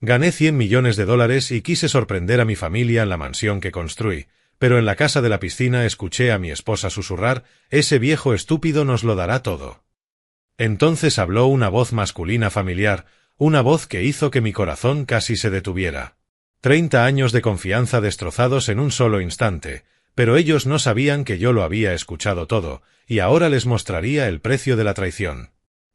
Gané $100 millones y quise sorprender a mi familia en la mansión que construí, pero en la casa de la piscina escuché a mi esposa susurrar: «Ese viejo estúpido nos lo dará todo». Entonces habló una voz masculina familiar, una voz que hizo que mi corazón casi se detuviera. 30 años de confianza destrozados en un solo instante, pero ellos no sabían que yo lo había escuchado todo, y ahora les mostraría el precio de la traición.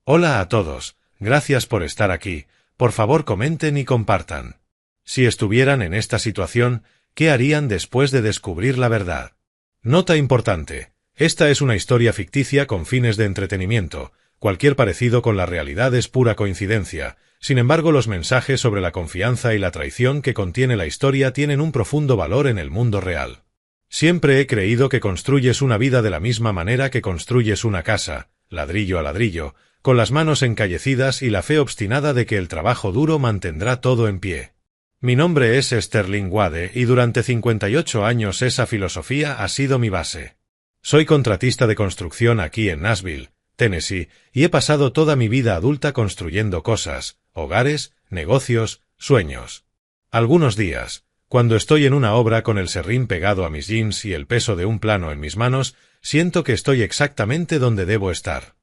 Hola a todos, gracias por estar aquí, por favor comenten y compartan. Si estuvieran en esta situación, ¿qué harían después de descubrir la verdad? Nota importante: esta es una historia ficticia con fines de entretenimiento. Cualquier parecido con la realidad es pura coincidencia. Sin embargo, los mensajes sobre la confianza y la traición que contiene la historia tienen un profundo valor en el mundo real. Siempre he creído que construyes una vida de la misma manera que construyes una casa, ladrillo a ladrillo, con las manos encallecidas y la fe obstinada de que el trabajo duro mantendrá todo en pie. Mi nombre es Sterling Wade y durante 58 años esa filosofía ha sido mi base. Soy contratista de construcción aquí en Nashville, Tennessee, y he pasado toda mi vida adulta construyendo cosas, hogares, negocios, sueños. Algunos días, cuando estoy en una obra con el serrín pegado a mis jeans y el peso de un plano en mis manos, siento que estoy exactamente donde debo estar.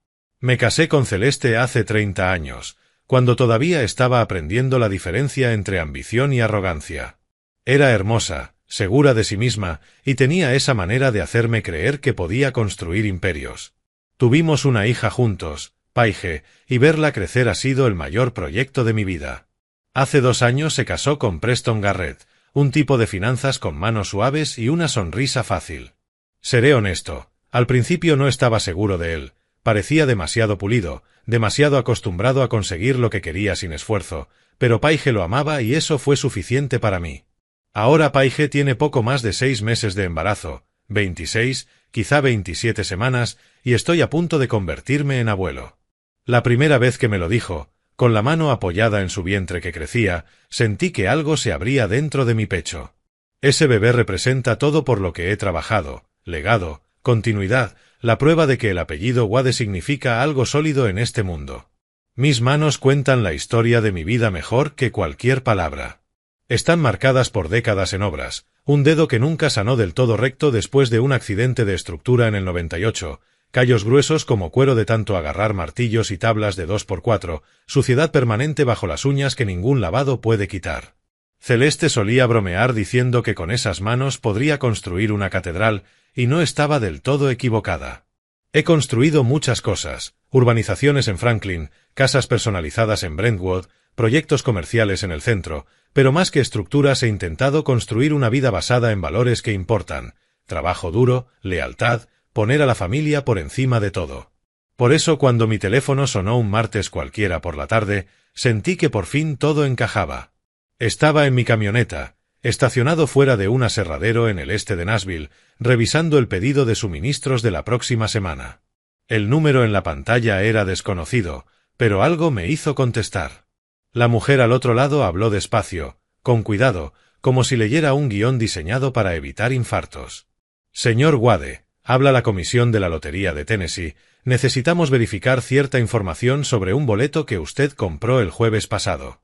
Me casé con Celeste hace 30 años, cuando todavía estaba aprendiendo la diferencia entre ambición y arrogancia. Era hermosa, segura de sí misma, y tenía esa manera de hacerme creer que podía construir imperios. Tuvimos una hija juntos, Paige, y verla crecer ha sido el mayor proyecto de mi vida. Hace 2 años se casó con Preston Garrett, un tipo de finanzas con manos suaves y una sonrisa fácil. Seré honesto, al principio no estaba seguro de él, parecía demasiado pulido, demasiado acostumbrado a conseguir lo que quería sin esfuerzo, pero Paige lo amaba y eso fue suficiente para mí. Ahora Paige tiene poco más de 6 meses de embarazo, 26, quizá 27 semanas, y estoy a punto de convertirme en abuelo. La primera vez que me lo dijo, con la mano apoyada en su vientre que crecía, sentí que algo se abría dentro de mi pecho. Ese bebé representa todo por lo que he trabajado: legado, continuidad, la prueba de que el apellido Wade significa algo sólido en este mundo. Mis manos cuentan la historia de mi vida mejor que cualquier palabra. Están marcadas por décadas en obras, un dedo que nunca sanó del todo recto después de un accidente de estructura en el 98, callos gruesos como cuero de tanto agarrar martillos y tablas de 2x4, suciedad permanente bajo las uñas que ningún lavado puede quitar. Celeste solía bromear diciendo que con esas manos podría construir una catedral, y no estaba del todo equivocada. He construido muchas cosas: urbanizaciones en Franklin, casas personalizadas en Brentwood, proyectos comerciales en el centro, pero más que estructuras he intentado construir una vida basada en valores que importan: trabajo duro, lealtad, poner a la familia por encima de todo. Por eso cuando mi teléfono sonó un martes cualquiera por la tarde, sentí que por fin todo encajaba. Estaba en mi camioneta, estacionado fuera de un aserradero en el este de Nashville, revisando el pedido de suministros de la próxima semana. El número en la pantalla era desconocido, pero algo me hizo contestar. La mujer al otro lado habló despacio, con cuidado, como si leyera un guión diseñado para evitar infartos. Señor Wade, habla la comisión de la Lotería de Tennessee, necesitamos verificar cierta información sobre un boleto que usted compró el jueves pasado.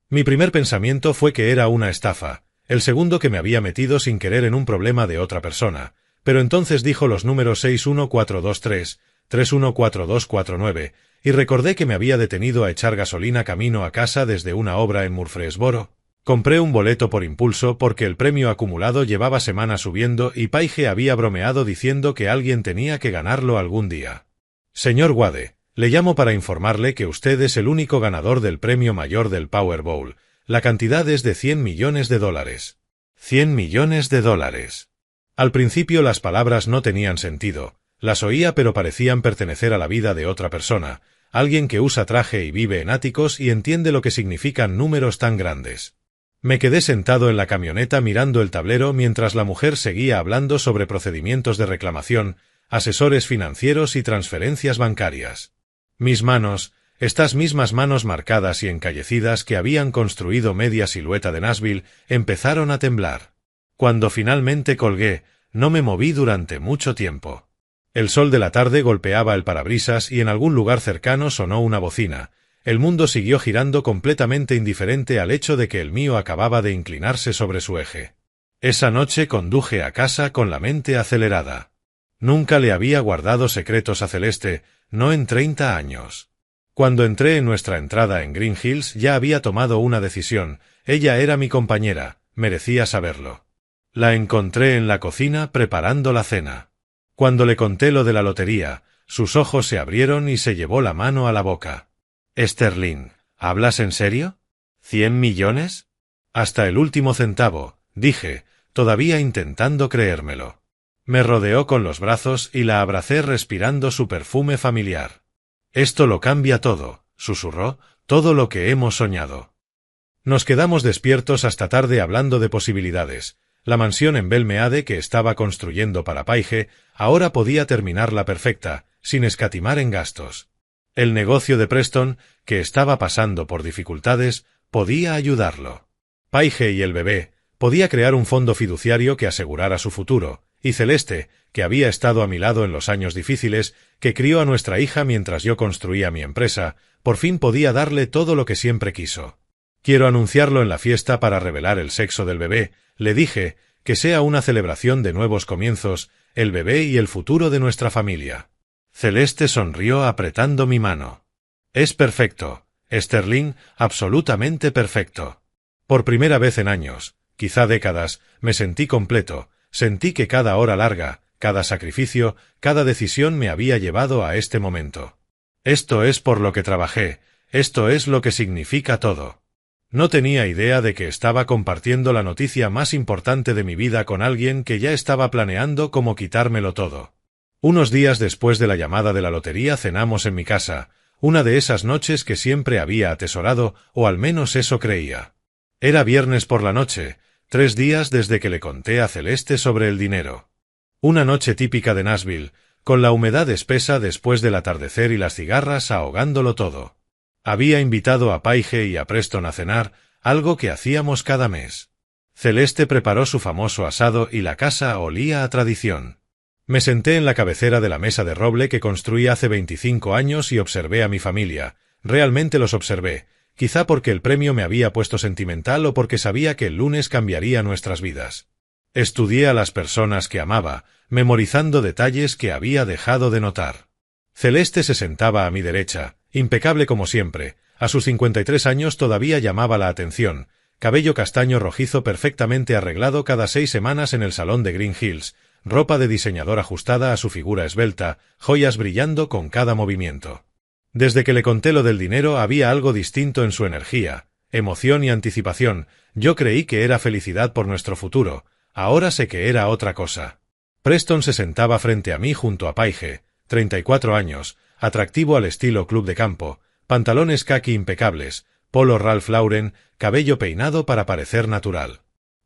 Mi primer pensamiento fue que era una estafa, el segundo que me había metido sin querer en un problema de otra persona, pero entonces dijo los números 61423, 314249, y recordé que me había detenido a echar gasolina camino a casa desde una obra en Murfreesboro. Compré un boleto por impulso porque el premio acumulado llevaba semanas subiendo y Paige había bromeado diciendo que alguien tenía que ganarlo algún día. Señor Wade, le llamo para informarle que usted es el único ganador del premio mayor del Powerball. La cantidad es de $100 millones. $100 millones. Al principio las palabras no tenían sentido. Las oía pero parecían pertenecer a la vida de otra persona, alguien que usa traje y vive en áticos y entiende lo que significan números tan grandes. Me quedé sentado en la camioneta mirando el tablero mientras la mujer seguía hablando sobre procedimientos de reclamación, asesores financieros y transferencias bancarias. Mis manos, estas mismas manos marcadas y encallecidas que habían construido media silueta de Nashville, empezaron a temblar. Cuando finalmente colgué, no me moví durante mucho tiempo. El sol de la tarde golpeaba el parabrisas y en algún lugar cercano sonó una bocina. El mundo siguió girando completamente indiferente al hecho de que el mío acababa de inclinarse sobre su eje. Esa noche conduje a casa con la mente acelerada. Nunca le había guardado secretos a Celeste, no en 30 años. Cuando entré en nuestra entrada en Green Hills ya había tomado una decisión, ella era mi compañera, merecía saberlo. La encontré en la cocina preparando la cena. Cuando le conté lo de la lotería, sus ojos se abrieron y se llevó la mano a la boca. «Sterling, ¿hablas en serio? ¿100 millones?» «Hasta el último centavo», dije, todavía intentando creérmelo. Me rodeó con los brazos y la abracé respirando su perfume familiar. «Esto lo cambia todo», susurró, «todo lo que hemos soñado». Nos quedamos despiertos hasta tarde hablando de posibilidades. La mansión en Belmeade que estaba construyendo para Paige ahora podía terminarla perfecta, sin escatimar en gastos. El negocio de Preston, que estaba pasando por dificultades, podía ayudarlo. Paige y el bebé, podía crear un fondo fiduciario que asegurara su futuro, y Celeste, que había estado a mi lado en los años difíciles, que crió a nuestra hija mientras yo construía mi empresa, por fin podía darle todo lo que siempre quiso. «Quiero anunciarlo en la fiesta para revelar el sexo del bebé», le dije, «que sea una celebración de nuevos comienzos, el bebé y el futuro de nuestra familia». Celeste sonrió apretando mi mano. «Es perfecto, Sterling, absolutamente perfecto». Por primera vez en años, quizá décadas, me sentí completo, sentí que cada hora larga, cada sacrificio, cada decisión me había llevado a este momento. Esto es por lo que trabajé, esto es lo que significa todo. No tenía idea de que estaba compartiendo la noticia más importante de mi vida con alguien que ya estaba planeando cómo quitármelo todo. Unos días después de la llamada de la lotería cenamos en mi casa, una de esas noches que siempre había atesorado, o al menos eso creía. Era viernes por la noche, 3 días desde que le conté a Celeste sobre el dinero. Una noche típica de Nashville, con la humedad espesa después del atardecer y las cigarras ahogándolo todo. Había invitado a Paige y a Preston a cenar, algo que hacíamos cada mes. Celeste preparó su famoso asado y la casa olía a tradición. Me senté en la cabecera de la mesa de roble que construí hace 25 años y observé a mi familia. Realmente los observé, quizá porque el premio me había puesto sentimental o porque sabía que el lunes cambiaría nuestras vidas. Estudié a las personas que amaba, memorizando detalles que había dejado de notar. Celeste se sentaba a mi derecha, impecable como siempre. A sus 53 años todavía llamaba la atención. Cabello castaño rojizo perfectamente arreglado cada 6 semanas en el salón de Green Hills, ropa de diseñador ajustada a su figura esbelta, joyas brillando con cada movimiento. Desde que le conté lo del dinero había algo distinto en su energía, emoción y anticipación. Yo creí que era felicidad por nuestro futuro, ahora sé que era otra cosa. Preston se sentaba frente a mí junto a Paige, 34 años, atractivo al estilo club de campo, pantalones caqui impecables, polo Ralph Lauren, cabello peinado para parecer natural.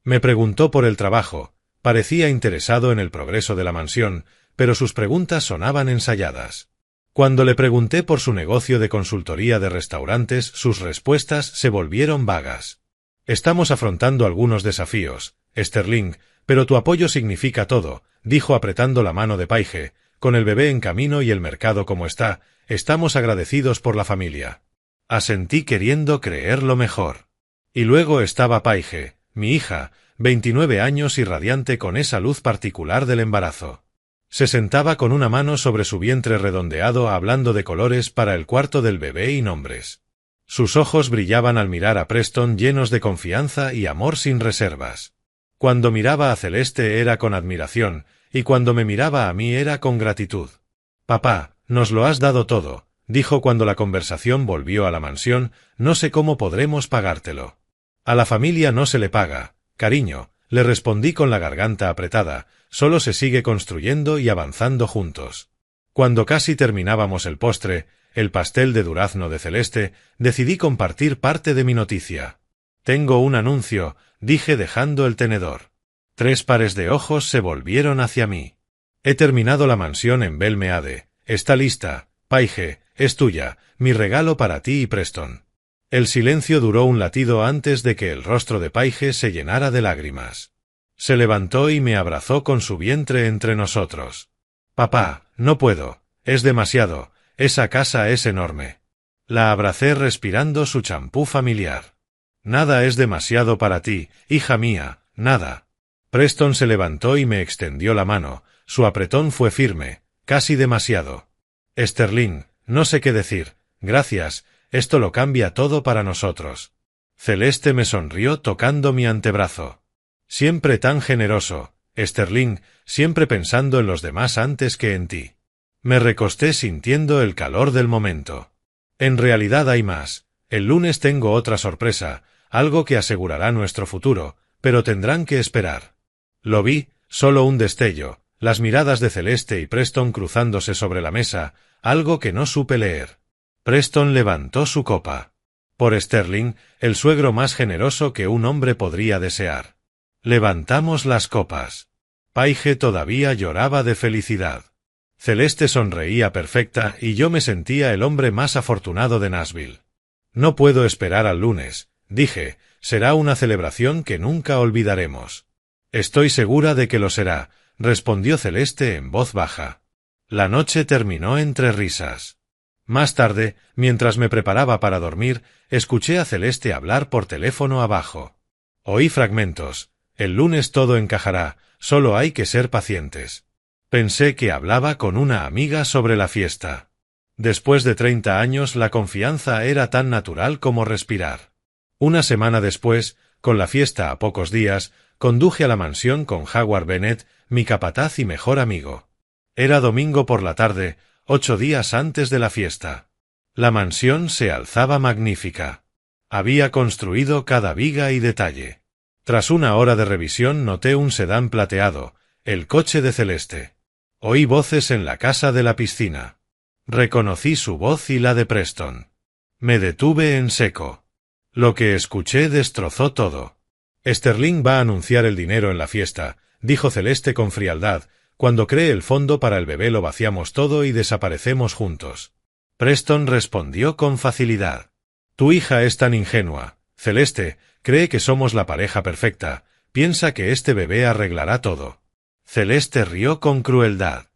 Me preguntó por el trabajo, parecía interesado en el progreso de la mansión, pero sus preguntas sonaban ensayadas. Cuando le pregunté por su negocio de consultoría de restaurantes, sus respuestas se volvieron vagas. «Estamos afrontando algunos desafíos, Sterling, pero tu apoyo significa todo», dijo apretando la mano de Paige. «Con el bebé en camino y el mercado como está, estamos agradecidos por la familia». Asentí queriendo creerlo mejor. Y luego estaba Paige, mi hija, 29 años y radiante con esa luz particular del embarazo. Se sentaba con una mano sobre su vientre redondeado hablando de colores para el cuarto del bebé y nombres. Sus ojos brillaban al mirar a Preston llenos de confianza y amor sin reservas. Cuando miraba a Celeste era con admiración, y cuando me miraba a mí era con gratitud. «Papá, nos lo has dado todo», dijo cuando la conversación volvió a la mansión, «no sé cómo podremos pagártelo». «A la familia no se le paga, cariño», le respondí con la garganta apretada, «solo se sigue construyendo y avanzando juntos». Cuando casi terminábamos el postre, el pastel de durazno de Celeste, decidí compartir parte de mi noticia. «Tengo un anuncio», dije dejando el tenedor. 3 pares de ojos se volvieron hacia mí. «He terminado la mansión en Belmeade. Está lista. Paige, es tuya, mi regalo para ti y Preston». El silencio duró un latido antes de que el rostro de Paige se llenara de lágrimas. Se levantó y me abrazó con su vientre entre nosotros. «Papá, no puedo. Es demasiado. Esa casa es enorme». La abracé respirando su champú familiar. Nada es demasiado para ti, hija mía, nada. Preston se levantó y me extendió la mano. Su apretón fue firme, casi demasiado. Sterling, no sé qué decir. Gracias, esto lo cambia todo para nosotros. Celeste me sonrió tocando mi antebrazo. Siempre tan generoso, Sterling, siempre pensando en los demás antes que en ti. Me recosté sintiendo el calor del momento. En realidad hay más. El lunes tengo otra sorpresa, algo que asegurará nuestro futuro, pero tendrán que esperar. Lo vi, solo un destello, las miradas de Celeste y Preston cruzándose sobre la mesa, algo que no supe leer. Preston levantó su copa. Por Sterling, el suegro más generoso que un hombre podría desear. Levantamos las copas. Paige todavía lloraba de felicidad. Celeste sonreía perfecta y yo me sentía el hombre más afortunado de Nashville. No puedo esperar al lunes, dije, será una celebración que nunca olvidaremos. Estoy segura de que lo será, respondió Celeste en voz baja. La noche terminó entre risas. Más tarde, mientras me preparaba para dormir, escuché a Celeste hablar por teléfono abajo. Oí fragmentos. El lunes todo encajará, solo hay que ser pacientes. Pensé que hablaba con una amiga sobre la fiesta. Después de 30 años la confianza era tan natural como respirar. Una semana después, con la fiesta a pocos días, conduje a la mansión con Howard Bennett, mi capataz y mejor amigo. Era domingo por la tarde, 8 días antes de la fiesta. La mansión se alzaba magnífica. Había construido cada viga y detalle. Tras una hora de revisión noté un sedán plateado, el coche de Celeste. Oí voces en la casa de la piscina. Reconocí su voz y la de Preston. Me detuve en seco. Lo que escuché destrozó todo. Sterling va a anunciar el dinero en la fiesta, dijo Celeste con frialdad. Cuando cree el fondo para el bebé lo vaciamos todo y desaparecemos juntos. Preston respondió con facilidad. Tu hija es tan ingenua. Celeste, cree que somos la pareja perfecta. Piensa que este bebé arreglará todo. Celeste rió con crueldad.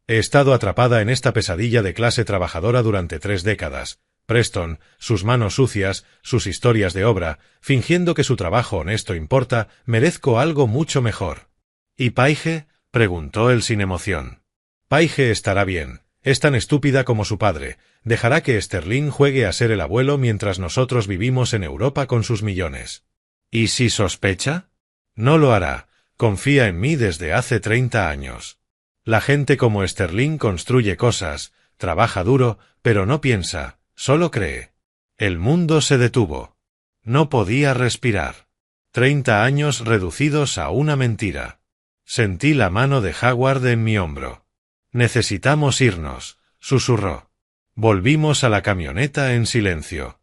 He estado atrapada en esta pesadilla de clase trabajadora durante 3 décadas. Preston, sus manos sucias, sus historias de obra, fingiendo que su trabajo honesto importa, merezco algo mucho mejor. ¿Y Paige? Preguntó él sin emoción. Paige estará bien. Es tan estúpida como su padre. Dejará que Sterling juegue a ser el abuelo mientras nosotros vivimos en Europa con sus millones. ¿Y si sospecha? No lo hará. Confía en mí desde hace 30 años. La gente como Sterling construye cosas, trabaja duro, pero no piensa, solo cree. El mundo se detuvo. No podía respirar. 30 años reducidos a una mentira. Sentí la mano de Howard en mi hombro. Necesitamos irnos, susurró. Volvimos a la camioneta en silencio.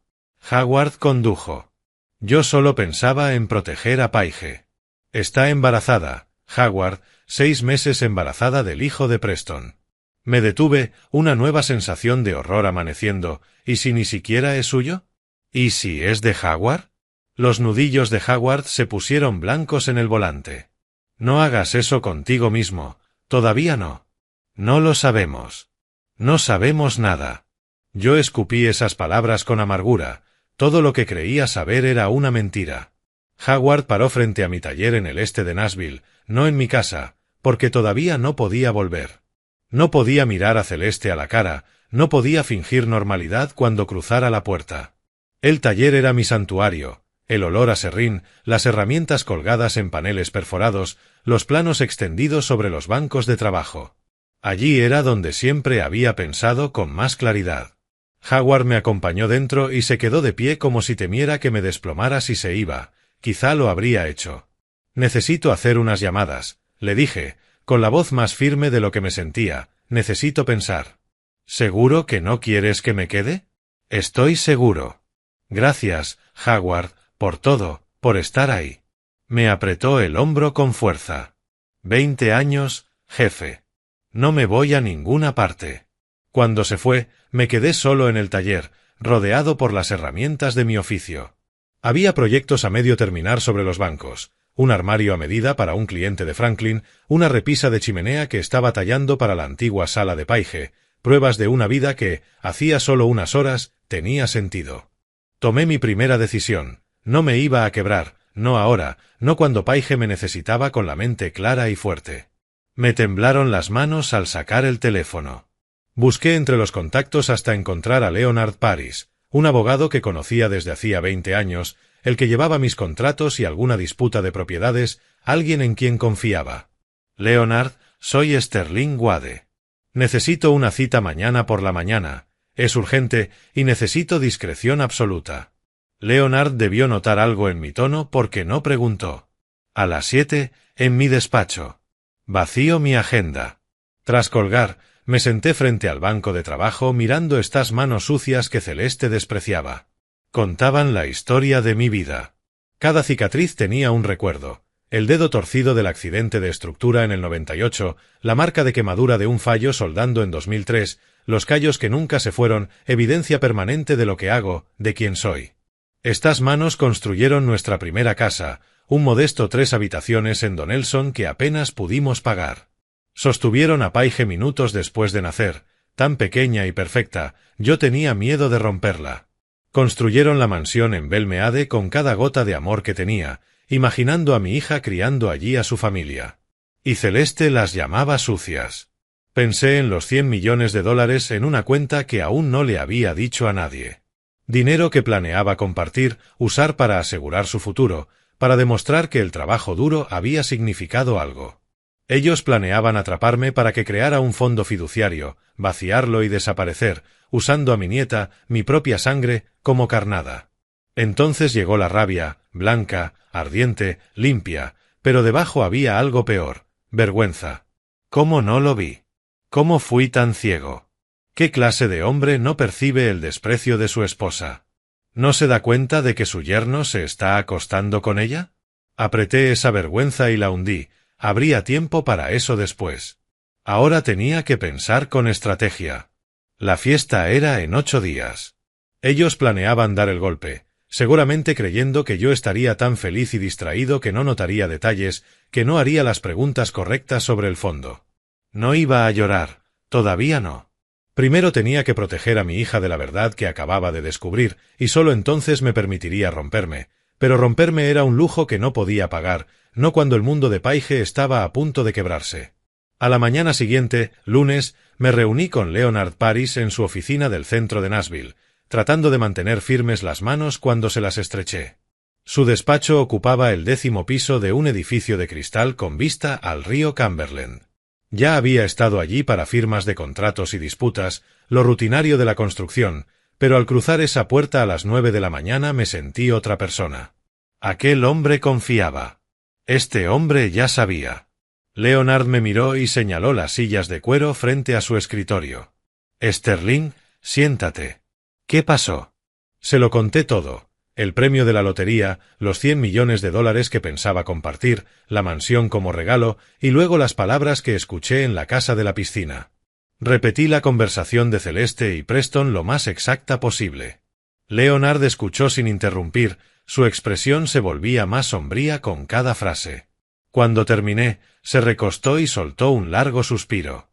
Howard condujo. Yo solo pensaba en proteger a Paige. Está embarazada, Howard, 6 meses embarazada del hijo de Preston. Me detuve, una nueva sensación de horror amaneciendo. ¿Y si ni siquiera es suyo? ¿Y si es de Howard? Los nudillos de Howard se pusieron blancos en el volante. No hagas eso contigo mismo, todavía no. No lo sabemos. No sabemos nada. Yo escupí esas palabras con amargura. Todo lo que creía saber era una mentira. Howard paró frente a mi taller en el este de Nashville, no en mi casa, porque todavía no podía volver. No podía mirar a Celeste a la cara, no podía fingir normalidad cuando cruzara la puerta. El taller era mi santuario, el olor a serrín, las herramientas colgadas en paneles perforados, los planos extendidos sobre los bancos de trabajo. Allí era donde siempre había pensado con más claridad. Howard me acompañó dentro y se quedó de pie como si temiera que me desplomara si se iba. Quizá lo habría hecho. Necesito hacer unas llamadas, le dije, con la voz más firme de lo que me sentía. Necesito pensar. ¿Seguro que no quieres que me quede? Estoy seguro. Gracias, Howard, por todo, por estar ahí. Me apretó el hombro con fuerza. 20 años, jefe. No me voy a ninguna parte. Cuando se fue, me quedé solo en el taller, rodeado por las herramientas de mi oficio. Había proyectos a medio terminar sobre los bancos, un armario a medida para un cliente de Franklin, una repisa de chimenea que estaba tallando para la antigua sala de Paige, pruebas de una vida que, hacía solo unas horas, tenía sentido. Tomé mi primera decisión. No me iba a quebrar, no ahora, no cuando Paige me necesitaba con la mente clara y fuerte. Me temblaron las manos al sacar el teléfono. Busqué entre los contactos hasta encontrar a Leonard Paris, un abogado que conocía desde hacía 20 años, el que llevaba mis contratos y alguna disputa de propiedades, alguien en quien confiaba. Leonard, soy Sterling Wade. Necesito una cita mañana por la mañana. Es urgente y necesito discreción absoluta. Leonard debió notar algo en mi tono porque no preguntó. A las 7, en mi despacho. Vacío mi agenda. Tras colgar, me senté frente al banco de trabajo mirando estas manos sucias que Celeste despreciaba. Contaban la historia de mi vida. Cada cicatriz tenía un recuerdo. El dedo torcido del accidente de estructura en el 98, la marca de quemadura de un fallo soldando en 2003, los callos que nunca se fueron, evidencia permanente de lo que hago, de quién soy. Estas manos construyeron nuestra primera casa, un modesto 3 habitaciones en Donelson que apenas pudimos pagar. Sostuvieron a Paige minutos después de nacer, tan pequeña y perfecta, yo tenía miedo de romperla. Construyeron la mansión en Belmeade con cada gota de amor que tenía, imaginando a mi hija criando allí a su familia. Y Celeste las llamaba sucias. Pensé en los $100 millones en una cuenta que aún no le había dicho a nadie. Dinero que planeaba compartir, usar para asegurar su futuro, para demostrar que el trabajo duro había significado algo. Ellos planeaban atraparme para que creara un fondo fiduciario, vaciarlo y desaparecer, usando a mi nieta, mi propia sangre, como carnada. Entonces llegó la rabia, blanca, ardiente, limpia, pero debajo había algo peor, vergüenza. ¿Cómo no lo vi? ¿Cómo fui tan ciego? ¿Qué clase de hombre no percibe el desprecio de su esposa? ¿No se da cuenta de que su yerno se está acostando con ella? Apreté esa vergüenza y la hundí. Habría tiempo para eso después. Ahora tenía que pensar con estrategia. La fiesta era en 8 días. Ellos planeaban dar el golpe, seguramente creyendo que yo estaría tan feliz y distraído que no notaría detalles, que no haría las preguntas correctas sobre el fondo. No iba a llorar, todavía no. Primero tenía que proteger a mi hija de la verdad que acababa de descubrir, y solo entonces me permitiría romperme, pero romperme era un lujo que no podía pagar, no cuando el mundo de Paige estaba a punto de quebrarse. A la mañana siguiente, lunes, me reuní con Leonard Paris en su oficina del centro de Nashville, tratando de mantener firmes las manos cuando se las estreché. Su despacho ocupaba el 10º piso de un edificio de cristal con vista al río Cumberland. Ya había estado allí para firmas de contratos y disputas, lo rutinario de la construcción, pero al cruzar esa puerta a las 9 de la mañana me sentí otra persona. Aquel hombre confiaba. Este hombre ya sabía. Leonard me miró y señaló las sillas de cuero frente a su escritorio. Sterling, siéntate. ¿Qué pasó? Se lo conté todo. El premio de la lotería, los $100 millones que pensaba compartir, la mansión como regalo, y luego las palabras que escuché en la casa de la piscina. Repetí la conversación de Celeste y Preston lo más exacta posible. Leonard escuchó sin interrumpir, su expresión se volvía más sombría con cada frase. Cuando terminé, se recostó y soltó un largo suspiro.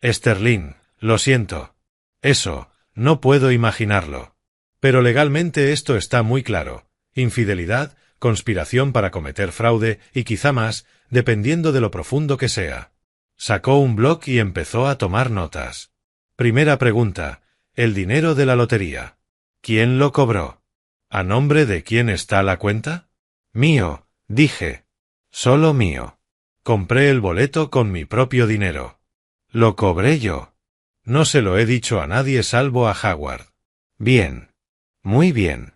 Sterling, lo siento. Eso, no puedo imaginarlo. Pero legalmente esto está muy claro. Infidelidad, conspiración para cometer fraude y quizá más, dependiendo de lo profundo que sea. Sacó un bloc y empezó a tomar notas. Primera pregunta. El dinero de la lotería. ¿Quién lo cobró? ¿A nombre de quién está la cuenta? Mío, dije. Solo mío. Compré el boleto con mi propio dinero. Lo cobré yo. No se lo he dicho a nadie salvo a Howard. Bien. Muy bien.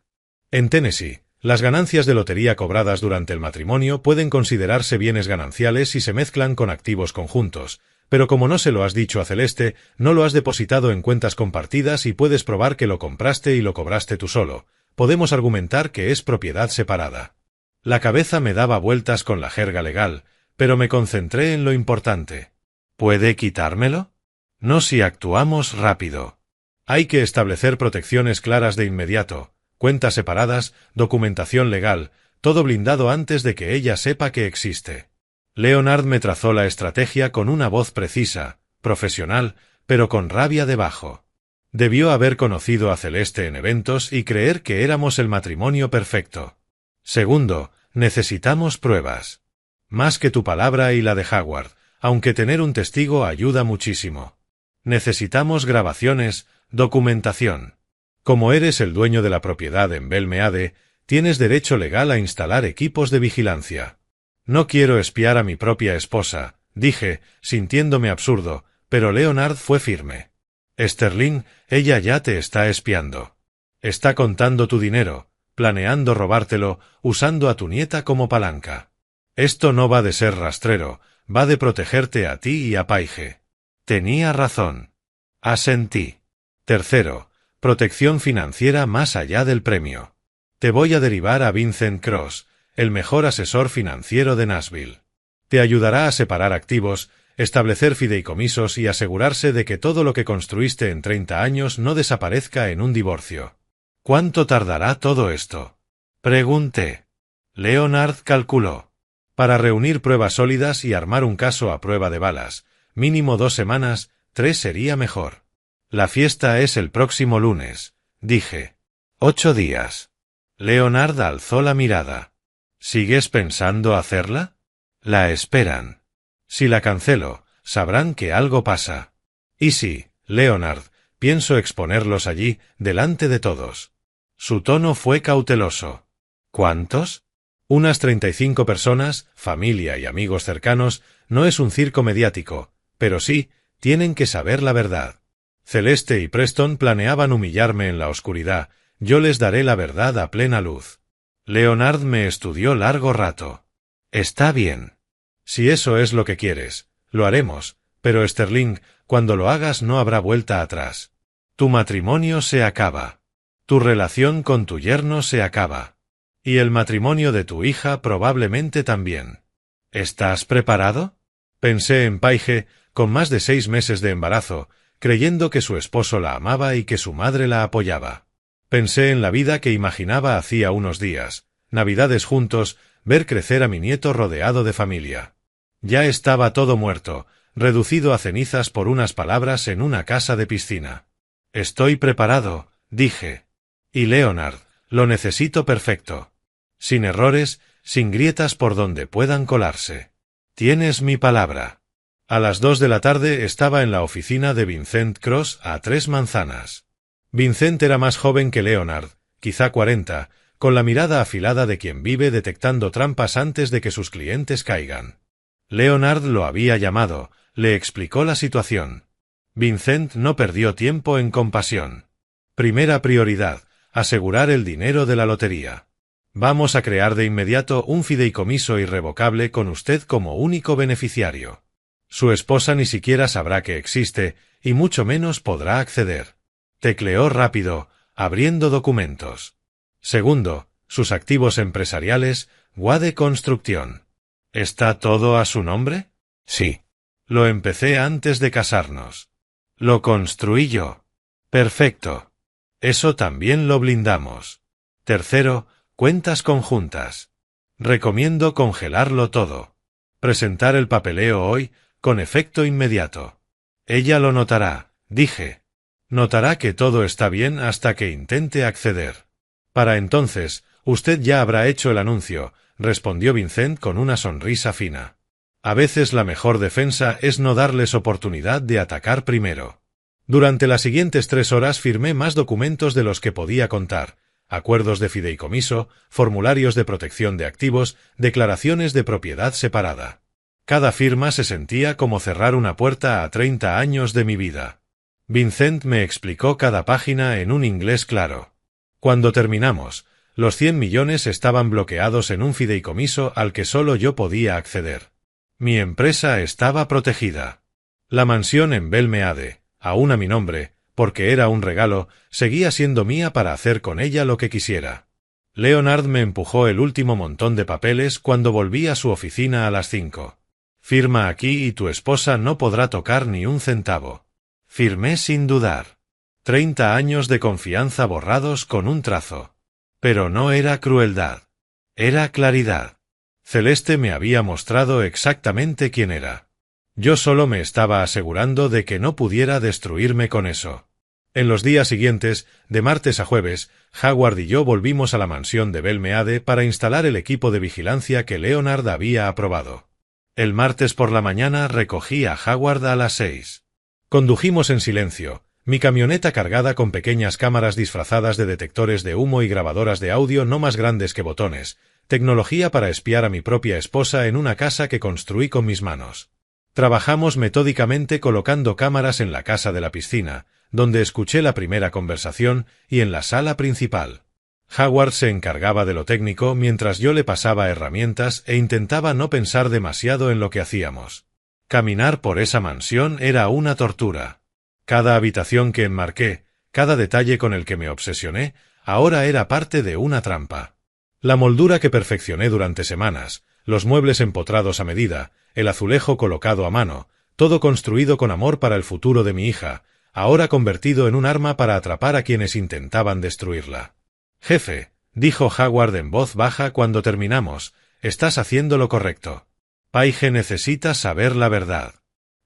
En Tennessee, las ganancias de lotería cobradas durante el matrimonio pueden considerarse bienes gananciales si se mezclan con activos conjuntos, pero como no se lo has dicho a Celeste, no lo has depositado en cuentas compartidas y puedes probar que lo compraste y lo cobraste tú solo. Podemos argumentar que es propiedad separada. La cabeza me daba vueltas con la jerga legal, pero me concentré en lo importante. ¿Puede quitármelo? No si actuamos rápido. Hay que establecer protecciones claras de inmediato, cuentas separadas, documentación legal, todo blindado antes de que ella sepa que existe. Leonard me trazó la estrategia con una voz precisa, profesional, pero con rabia debajo. Debió haber conocido a Celeste en eventos y creer que éramos el matrimonio perfecto. Segundo, necesitamos pruebas. Más que tu palabra y la de Howard, aunque tener un testigo ayuda muchísimo. Necesitamos grabaciones, documentación. Como eres el dueño de la propiedad en Belmeade, tienes derecho legal a instalar equipos de vigilancia. No quiero espiar a mi propia esposa, dije, sintiéndome absurdo, pero Leonard fue firme. Sterling, ella ya te está espiando. Está contando tu dinero, planeando robártelo, usando a tu nieta como palanca. Esto no va de ser rastrero, va de protegerte a ti y a Paige. Tenía razón. Asentí. Tercero, protección financiera más allá del premio. Te voy a derivar a Vincent Cross, el mejor asesor financiero de Nashville. Te ayudará a separar activos, establecer fideicomisos y asegurarse de que todo lo que construiste en 30 años no desaparezca en un divorcio. ¿Cuánto tardará todo esto? Pregunté. Leonard calculó. Para reunir pruebas sólidas y armar un caso a prueba de balas, mínimo 2 semanas, 3 sería mejor. La fiesta es el próximo lunes, dije. 8 días. Leonard alzó la mirada. ¿Sigues pensando hacerla? La esperan. Si la cancelo, sabrán que algo pasa. Y sí, Leonard, pienso exponerlos allí, delante de todos. Su tono fue cauteloso. ¿Cuántos? Unas 35 personas, familia y amigos cercanos, no es un circo mediático, pero sí, tienen que saber la verdad. Celeste y Preston planeaban humillarme en la oscuridad, yo les daré la verdad a plena luz. Leonard me estudió largo rato. Está bien. Si eso es lo que quieres, lo haremos, pero Sterling, cuando lo hagas no habrá vuelta atrás. Tu matrimonio se acaba. Tu relación con tu yerno se acaba. Y el matrimonio de tu hija probablemente también. ¿Estás preparado? Pensé en Paige, con más de 6 meses de embarazo, creyendo que su esposo la amaba y que su madre la apoyaba. Pensé en la vida que imaginaba hacía unos días, navidades juntos, ver crecer a mi nieto rodeado de familia. Ya estaba todo muerto, reducido a cenizas por unas palabras en una casa de piscina. Estoy preparado, dije. Y Leonard, lo necesito perfecto. Sin errores, sin grietas por donde puedan colarse. Tienes mi palabra. A las 2 de la tarde estaba en la oficina de Vincent Cross a 3 manzanas. Vincent era más joven que Leonard, quizá 40, con la mirada afilada de quien vive detectando trampas antes de que sus clientes caigan. Leonard lo había llamado, le explicó la situación. Vincent no perdió tiempo en compasión. Primera prioridad, asegurar el dinero de la lotería. Vamos a crear de inmediato un fideicomiso irrevocable con usted como único beneficiario. Su esposa ni siquiera sabrá que existe, y mucho menos podrá acceder. Tecleó rápido, abriendo documentos. Segundo, sus activos empresariales, Wade Construcción. ¿Está todo a su nombre? Sí. Lo empecé antes de casarnos. Lo construí yo. Perfecto. Eso también lo blindamos. Tercero, cuentas conjuntas. Recomiendo congelarlo todo. Presentar el papeleo hoy, con efecto inmediato. Ella lo notará, dije. Notará que todo está bien hasta que intente acceder. Para entonces, usted ya habrá hecho el anuncio, respondió Vincent con una sonrisa fina. A veces la mejor defensa es no darles oportunidad de atacar primero. Durante las siguientes 3 horas firmé más documentos de los que podía contar, acuerdos de fideicomiso, formularios de protección de activos, declaraciones de propiedad separada. Cada firma se sentía como cerrar una puerta a 30 años de mi vida. Vincent me explicó cada página en un inglés claro. Cuando terminamos, los 100 millones estaban bloqueados en un fideicomiso al que solo yo podía acceder. Mi empresa estaba protegida. La mansión en Belmeade, aún a mi nombre, porque era un regalo, seguía siendo mía para hacer con ella lo que quisiera. Leonard me empujó el último montón de papeles cuando volví a su oficina a las 5. Firma aquí y tu esposa no podrá tocar ni un centavo. Firmé sin dudar. 30 años de confianza borrados con un trazo. Pero no era crueldad. Era claridad. Celeste me había mostrado exactamente quién era. Yo solo me estaba asegurando de que no pudiera destruirme con eso. En los días siguientes, de martes a jueves, Howard y yo volvimos a la mansión de Belmeade para instalar el equipo de vigilancia que Leonard había aprobado. El martes por la mañana recogí a Howard a las 6. Condujimos en silencio, mi camioneta cargada con pequeñas cámaras disfrazadas de detectores de humo y grabadoras de audio no más grandes que botones, tecnología para espiar a mi propia esposa en una casa que construí con mis manos. Trabajamos metódicamente colocando cámaras en la casa de la piscina, donde escuché la primera conversación, y en la sala principal. Howard se encargaba de lo técnico mientras yo le pasaba herramientas e intentaba no pensar demasiado en lo que hacíamos. Caminar por esa mansión era una tortura. Cada habitación que enmarqué, cada detalle con el que me obsesioné, ahora era parte de una trampa. La moldura que perfeccioné durante semanas, los muebles empotrados a medida, el azulejo colocado a mano, todo construido con amor para el futuro de mi hija, ahora convertido en un arma para atrapar a quienes intentaban destruirla. «Jefe», dijo Howard en voz baja cuando terminamos, «estás haciendo lo correcto. Paige necesita saber la verdad».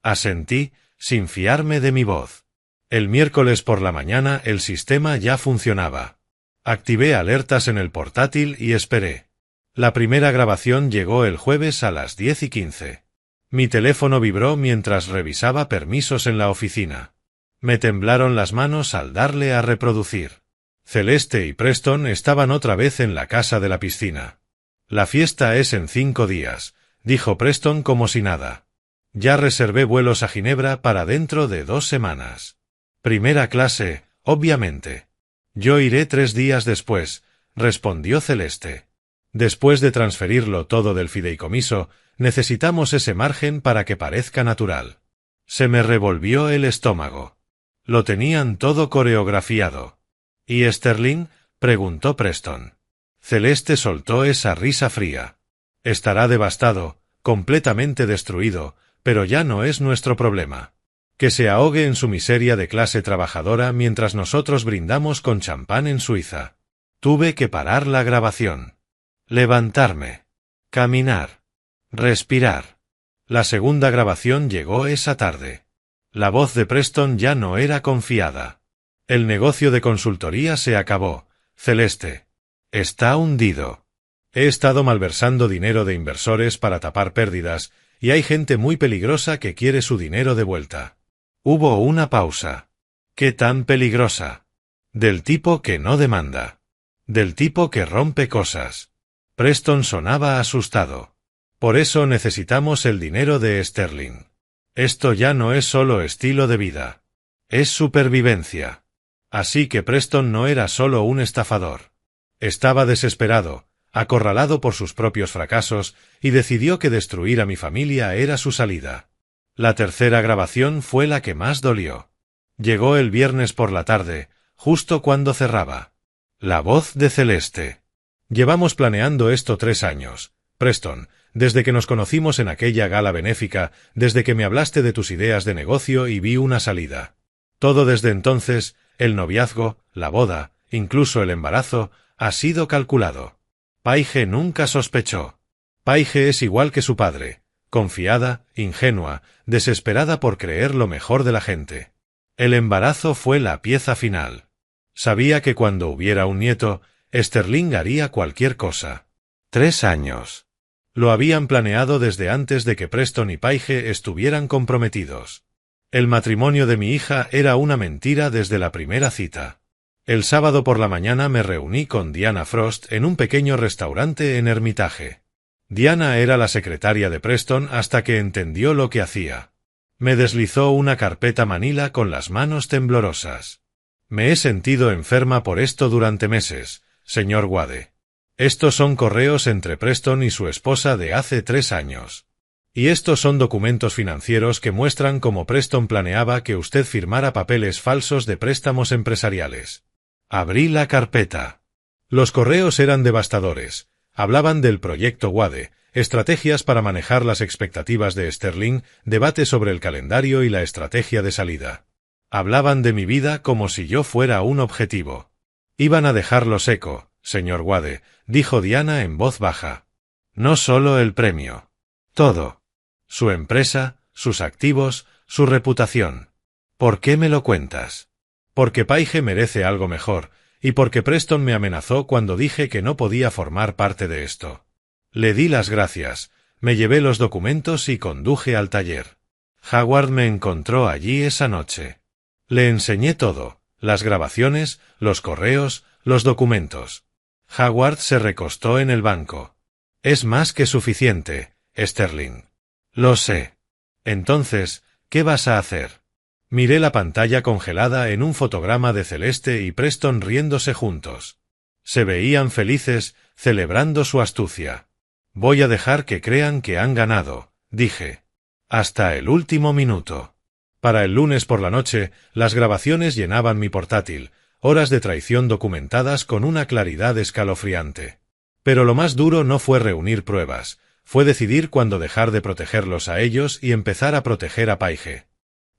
Asentí, sin fiarme de mi voz. El miércoles por la mañana el sistema ya funcionaba. Activé alertas en el portátil y esperé. La primera grabación llegó el jueves a las 10:15. Mi teléfono vibró mientras revisaba permisos en la oficina. Me temblaron las manos al darle a reproducir. Celeste y Preston estaban otra vez en la casa de la piscina. «La fiesta es en 5 días», dijo Preston como si nada. «Ya reservé vuelos a Ginebra para dentro de 2 semanas. Primera clase, obviamente». «Yo iré 3 días después», respondió Celeste. «Después de transferirlo todo del fideicomiso, necesitamos ese margen para que parezca natural». Se me revolvió el estómago. Lo tenían todo coreografiado. «¿Y Sterling?», preguntó Preston. Celeste soltó esa risa fría. «Estará devastado, completamente destruido, pero ya no es nuestro problema. Que se ahogue en su miseria de clase trabajadora mientras nosotros brindamos con champán en Suiza». Tuve que parar la grabación. Levantarme. Caminar. Respirar. La segunda grabación llegó esa tarde. La voz de Preston ya no era confiada. «El negocio de consultoría se acabó, Celeste. Está hundido. He estado malversando dinero de inversores para tapar pérdidas, y hay gente muy peligrosa que quiere su dinero de vuelta». Hubo una pausa. «¿Qué tan peligrosa?» «Del tipo que no demanda. Del tipo que rompe cosas». Preston sonaba asustado. «Por eso necesitamos el dinero de Sterling. Esto ya no es solo estilo de vida. Es supervivencia». Así que Preston no era solo un estafador. Estaba desesperado, acorralado por sus propios fracasos, y decidió que destruir a mi familia era su salida. La tercera grabación fue la que más dolió. Llegó el viernes por la tarde, justo cuando cerraba. La voz de Celeste. «Llevamos planeando esto 3 años, Preston, desde que nos conocimos en aquella gala benéfica, desde que me hablaste de tus ideas de negocio y vi una salida. Todo desde entonces, el noviazgo, la boda, incluso el embarazo, ha sido calculado. Paige nunca sospechó. Paige es igual que su padre, confiada, ingenua, desesperada por creer lo mejor de la gente. El embarazo fue la pieza final. Sabía que cuando hubiera un nieto, Sterling haría cualquier cosa. 3 años. Lo habían planeado desde antes de que Preston y Paige estuvieran comprometidos. El matrimonio de mi hija era una mentira desde la primera cita. El sábado por la mañana me reuní con Diana Frost en un pequeño restaurante en Hermitage. Diana era la secretaria de Preston hasta que entendió lo que hacía. Me deslizó una carpeta manila con las manos temblorosas. «Me he sentido enferma por esto durante meses, señor Wade. Estos son correos entre Preston y su esposa de hace 3 años. Y estos son documentos financieros que muestran cómo Preston planeaba que usted firmara papeles falsos de préstamos empresariales». Abrí la carpeta. Los correos eran devastadores. Hablaban del proyecto Wade, estrategias para manejar las expectativas de Sterling, debate sobre el calendario y la estrategia de salida. Hablaban de mi vida como si yo fuera un objetivo. «Iban a dejarlo seco, señor Wade», dijo Diana en voz baja. «No solo el premio. Todo. Su empresa, sus activos, su reputación. ¿Por qué me lo cuentas? Porque Paige merece algo mejor, y porque Preston me amenazó cuando dije que no podía formar parte de esto. Le di las gracias, me llevé los documentos y conduje al taller. Howard me encontró allí esa noche. Le enseñé todo, las grabaciones, los correos, los documentos. Howard se recostó en el banco. Es más que suficiente, Sterling. Lo sé. Entonces, ¿qué vas a hacer? Miré la pantalla congelada en un fotograma de Celeste y Preston riéndose juntos. Se veían felices, celebrando su astucia. Voy a dejar que crean que han ganado, dije. Hasta el último minuto. Para el lunes por la noche, las grabaciones llenaban mi portátil, horas de traición documentadas con una claridad escalofriante. Pero lo más duro no fue reunir pruebas, fue decidir cuándo dejar de protegerlos a ellos y empezar a proteger a Paige.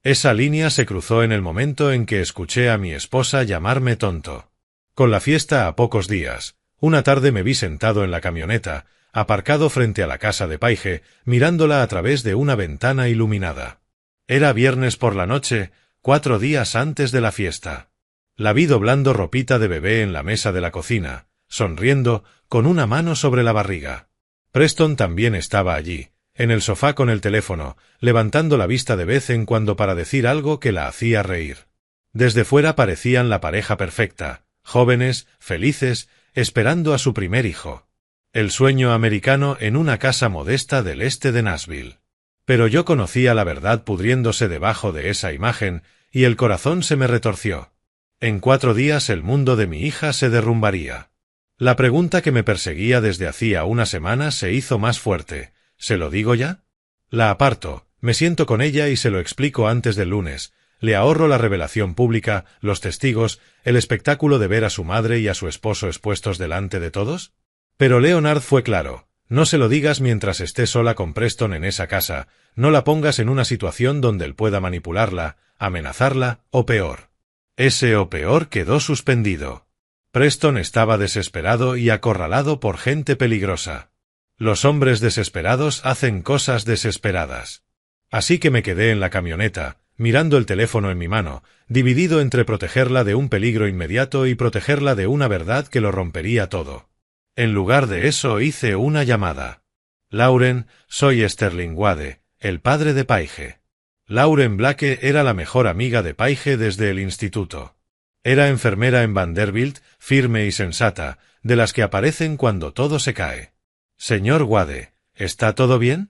Esa línea se cruzó en el momento en que escuché a mi esposa llamarme tonto. Con la fiesta a pocos días, una tarde me vi sentado en la camioneta, aparcado frente a la casa de Paige, mirándola a través de una ventana iluminada. Era viernes por la noche, 4 días antes de la fiesta. La vi doblando ropita de bebé en la mesa de la cocina, sonriendo, con una mano sobre la barriga. Preston también estaba allí, en el sofá con el teléfono, levantando la vista de vez en cuando para decir algo que la hacía reír. Desde fuera parecían la pareja perfecta, jóvenes, felices, esperando a su primer hijo. El sueño americano en una casa modesta del este de Nashville. Pero yo conocía la verdad pudriéndose debajo de esa imagen, y el corazón se me retorció. En 4 días el mundo de mi hija se derrumbaría. La pregunta que me perseguía desde hacía una semana se hizo más fuerte. ¿Se lo digo ya? La aparto, me siento con ella y se lo explico antes del lunes. Le ahorro la revelación pública, los testigos, el espectáculo de ver a su madre y a su esposo expuestos delante de todos. Pero Leonard fue claro. No se lo digas mientras esté sola con Preston en esa casa, no la pongas en una situación donde él pueda manipularla, amenazarla, o peor. Ese o peor quedó suspendido. Preston estaba desesperado y acorralado por gente peligrosa. Los hombres desesperados hacen cosas desesperadas. Así que me quedé en la camioneta, mirando el teléfono en mi mano, dividido entre protegerla de un peligro inmediato y protegerla de una verdad que lo rompería todo. En lugar de eso hice una llamada. Lauren, soy Sterling Wade, el padre de Paige. Lauren Blake era la mejor amiga de Paige desde el instituto. Era enfermera en Vanderbilt, firme y sensata, de las que aparecen cuando todo se cae. Señor Wade, ¿está todo bien?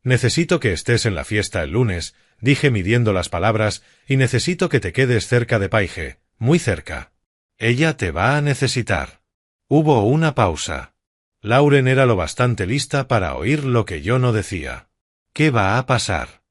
Necesito que estés en la fiesta el lunes, dije midiendo las palabras, y necesito que te quedes cerca de Paige, muy cerca. Ella te va a necesitar. Hubo una pausa. Lauren era lo bastante lista para oír lo que yo no decía. ¿Qué va a pasar?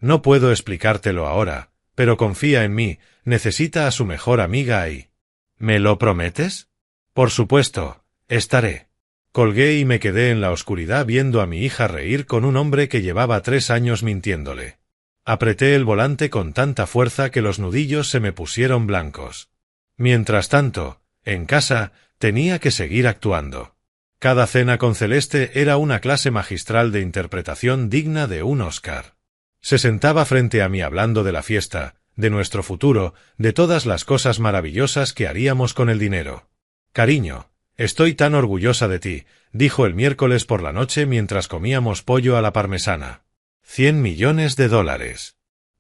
No puedo explicártelo ahora, pero confía en mí, necesita a su mejor amiga ahí. ¿Me lo prometes? Por supuesto, estaré. Colgué y me quedé en la oscuridad viendo a mi hija reír con un hombre que llevaba 3 años mintiéndole. Apreté el volante con tanta fuerza que los nudillos se me pusieron blancos. Mientras tanto, en casa, tenía que seguir actuando. Cada cena con Celeste era una clase magistral de interpretación digna de un Oscar. Se sentaba frente a mí hablando de la fiesta, de nuestro futuro, de todas las cosas maravillosas que haríamos con el dinero. Cariño, estoy tan orgullosa de ti, dijo el miércoles por la noche mientras comíamos pollo a la parmesana. $100 millones.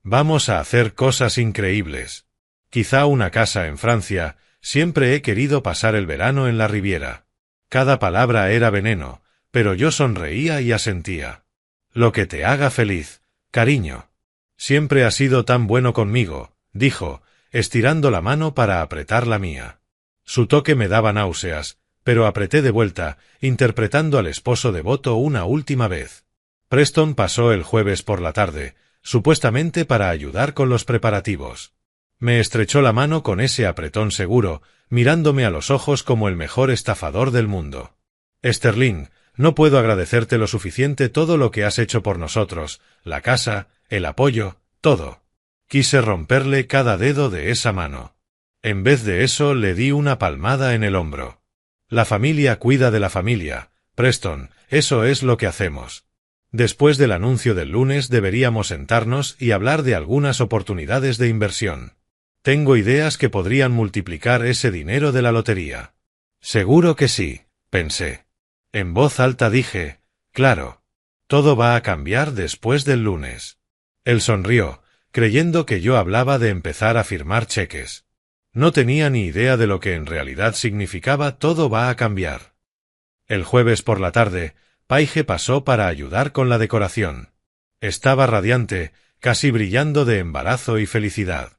Vamos a hacer cosas increíbles. Quizá una casa en Francia, siempre he querido pasar el verano en la Riviera. Cada palabra era veneno, pero yo sonreía y asentía. Lo que te haga feliz, cariño. Siempre has sido tan bueno conmigo, dijo, estirando la mano para apretar la mía. Su toque me daba náuseas, pero apreté de vuelta, interpretando al esposo devoto una última vez. Preston pasó el jueves por la tarde, supuestamente para ayudar con los preparativos. Me estrechó la mano con ese apretón seguro, mirándome a los ojos como el mejor estafador del mundo. Sterling, no puedo agradecerte lo suficiente todo lo que has hecho por nosotros, la casa, el apoyo, todo. Quise romperle cada dedo de esa mano. En vez de eso le di una palmada en el hombro. La familia cuida de la familia, Preston, eso es lo que hacemos. Después del anuncio del lunes deberíamos sentarnos y hablar de algunas oportunidades de inversión. Tengo ideas que podrían multiplicar ese dinero de la lotería. Seguro que sí, pensé. En voz alta dije, claro. Todo va a cambiar después del lunes. Él sonrió, creyendo que yo hablaba de empezar a firmar cheques. No tenía ni idea de lo que en realidad significaba todo va a cambiar. El jueves por la tarde, Paige pasó para ayudar con la decoración. Estaba radiante, casi brillando de embarazo y felicidad.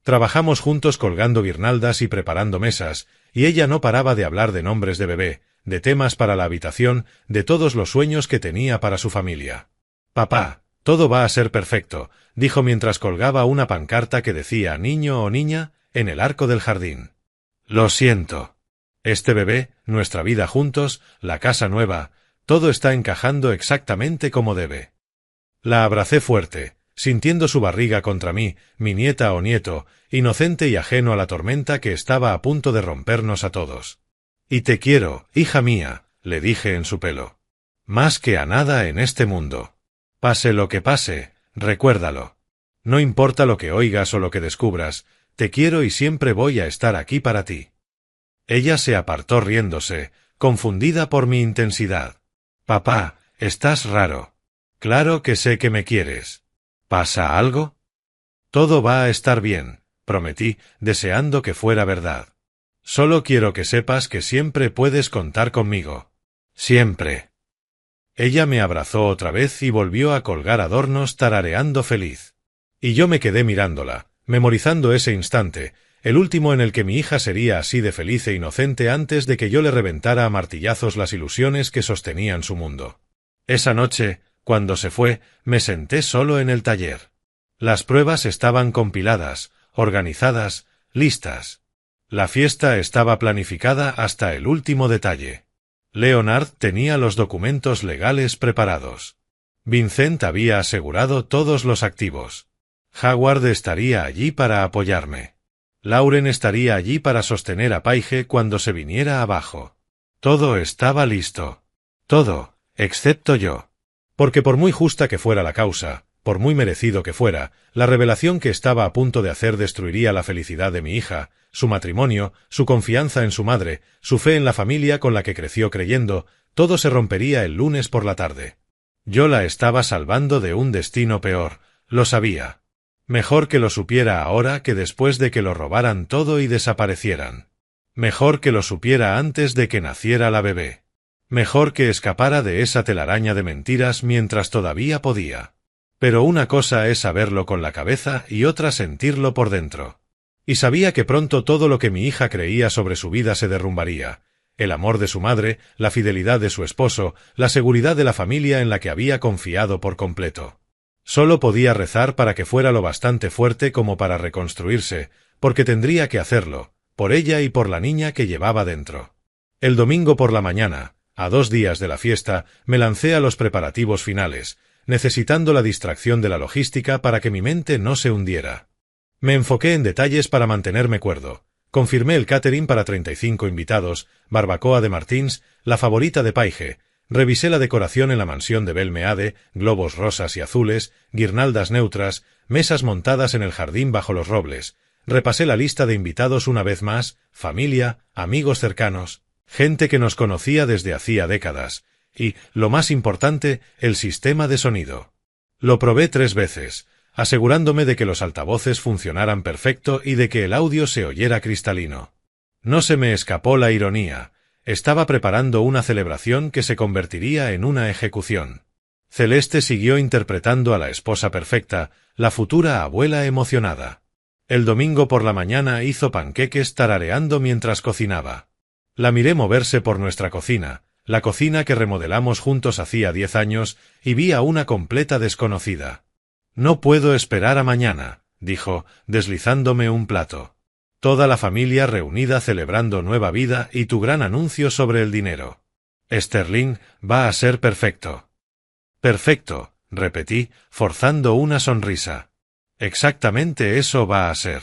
Trabajamos juntos colgando guirnaldas y preparando mesas, y ella no paraba de hablar de nombres de bebé, de temas para la habitación, de todos los sueños que tenía para su familia. «Papá, todo va a ser perfecto», dijo mientras colgaba una pancarta que decía «niño o niña» en el arco del jardín. «Lo siento. Este bebé, nuestra vida juntos, la casa nueva, todo está encajando exactamente como debe». La abracé fuerte, sintiendo su barriga contra mí, mi nieta o nieto, inocente y ajeno a la tormenta que estaba a punto de rompernos a todos. «Y te quiero, hija mía», le dije en su pelo. «Más que a nada en este mundo. Pase lo que pase, recuérdalo. No importa lo que oigas o lo que descubras, te quiero y siempre voy a estar aquí para ti». Ella se apartó riéndose, confundida por mi intensidad. «Papá, estás raro. Claro que sé que me quieres. ¿Pasa algo?» «Todo va a estar bien», prometí, deseando que fuera verdad. «Solo quiero que sepas que siempre puedes contar conmigo. Siempre». Ella me abrazó otra vez y volvió a colgar adornos tarareando feliz. Y yo me quedé mirándola, memorizando ese instante, el último en el que mi hija sería así de feliz e inocente antes de que yo le reventara a martillazos las ilusiones que sostenían su mundo. Esa noche, cuando se fue, me senté solo en el taller. Las pruebas estaban compiladas, organizadas, listas. La fiesta estaba planificada hasta el último detalle. Leonard tenía los documentos legales preparados. Vincent había asegurado todos los activos. Howard estaría allí para apoyarme. Lauren estaría allí para sostener a Paige cuando se viniera abajo. Todo estaba listo. Todo, excepto yo. Porque por muy justa que fuera la causa, por muy merecido que fuera, la revelación que estaba a punto de hacer destruiría la felicidad de mi hija, su matrimonio, su confianza en su madre, su fe en la familia con la que creció creyendo, todo se rompería el lunes por la tarde. Yo la estaba salvando de un destino peor, lo sabía. Mejor que lo supiera ahora que después de que lo robaran todo y desaparecieran. Mejor que lo supiera antes de que naciera la bebé. Mejor que escapara de esa telaraña de mentiras mientras todavía podía. Pero una cosa es saberlo con la cabeza y otra sentirlo por dentro. Y sabía que pronto todo lo que mi hija creía sobre su vida se derrumbaría. El amor de su madre, la fidelidad de su esposo, la seguridad de la familia en la que había confiado por completo. Solo podía rezar para que fuera lo bastante fuerte como para reconstruirse, porque tendría que hacerlo, por ella y por la niña que llevaba dentro. El domingo por la mañana, a 2 días de la fiesta, me lancé a los preparativos finales, necesitando la distracción de la logística para que mi mente no se hundiera. Me enfoqué en detalles para mantenerme cuerdo. Confirmé el catering para 35 invitados, barbacoa de Martins, la favorita de Paige. Revisé la decoración en la mansión de Belmeade, globos rosas y azules, guirnaldas neutras, mesas montadas en el jardín bajo los robles. Repasé la lista de invitados una vez más, familia, amigos cercanos, gente que nos conocía desde hacía décadas, y, lo más importante, el sistema de sonido. Lo probé 3 veces, asegurándome de que los altavoces funcionaran perfecto y de que el audio se oyera cristalino. No se me escapó la ironía. Estaba preparando una celebración que se convertiría en una ejecución. Celeste siguió interpretando a la esposa perfecta, la futura abuela emocionada. El domingo por la mañana hizo panqueques tarareando mientras cocinaba. La miré moverse por nuestra cocina, la cocina que remodelamos juntos hacía 10 años, y vi a una completa desconocida. «No puedo esperar a mañana», dijo, deslizándome un plato. Toda la familia reunida celebrando nueva vida y tu gran anuncio sobre el dinero. «Sterling, va a ser perfecto». «Perfecto», repetí, forzando una sonrisa. «Exactamente eso va a ser».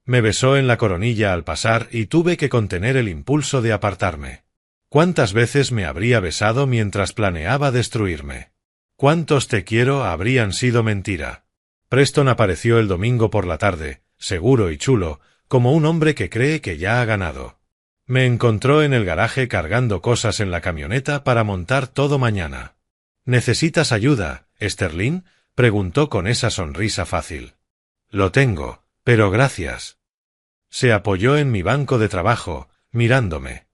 Me besó en la coronilla al pasar y tuve que contener el impulso de apartarme. ¿Cuántas veces me habría besado mientras planeaba destruirme? «¿Cuántos te quiero?» habrían sido mentira. Preston apareció el domingo por la tarde, seguro y chulo, como un hombre que cree que ya ha ganado. Me encontró en el garaje cargando cosas en la camioneta para montar todo mañana. «¿Necesitas ayuda, Sterling?», preguntó con esa sonrisa fácil. «Lo tengo, pero gracias». Se apoyó en mi banco de trabajo, mirándome.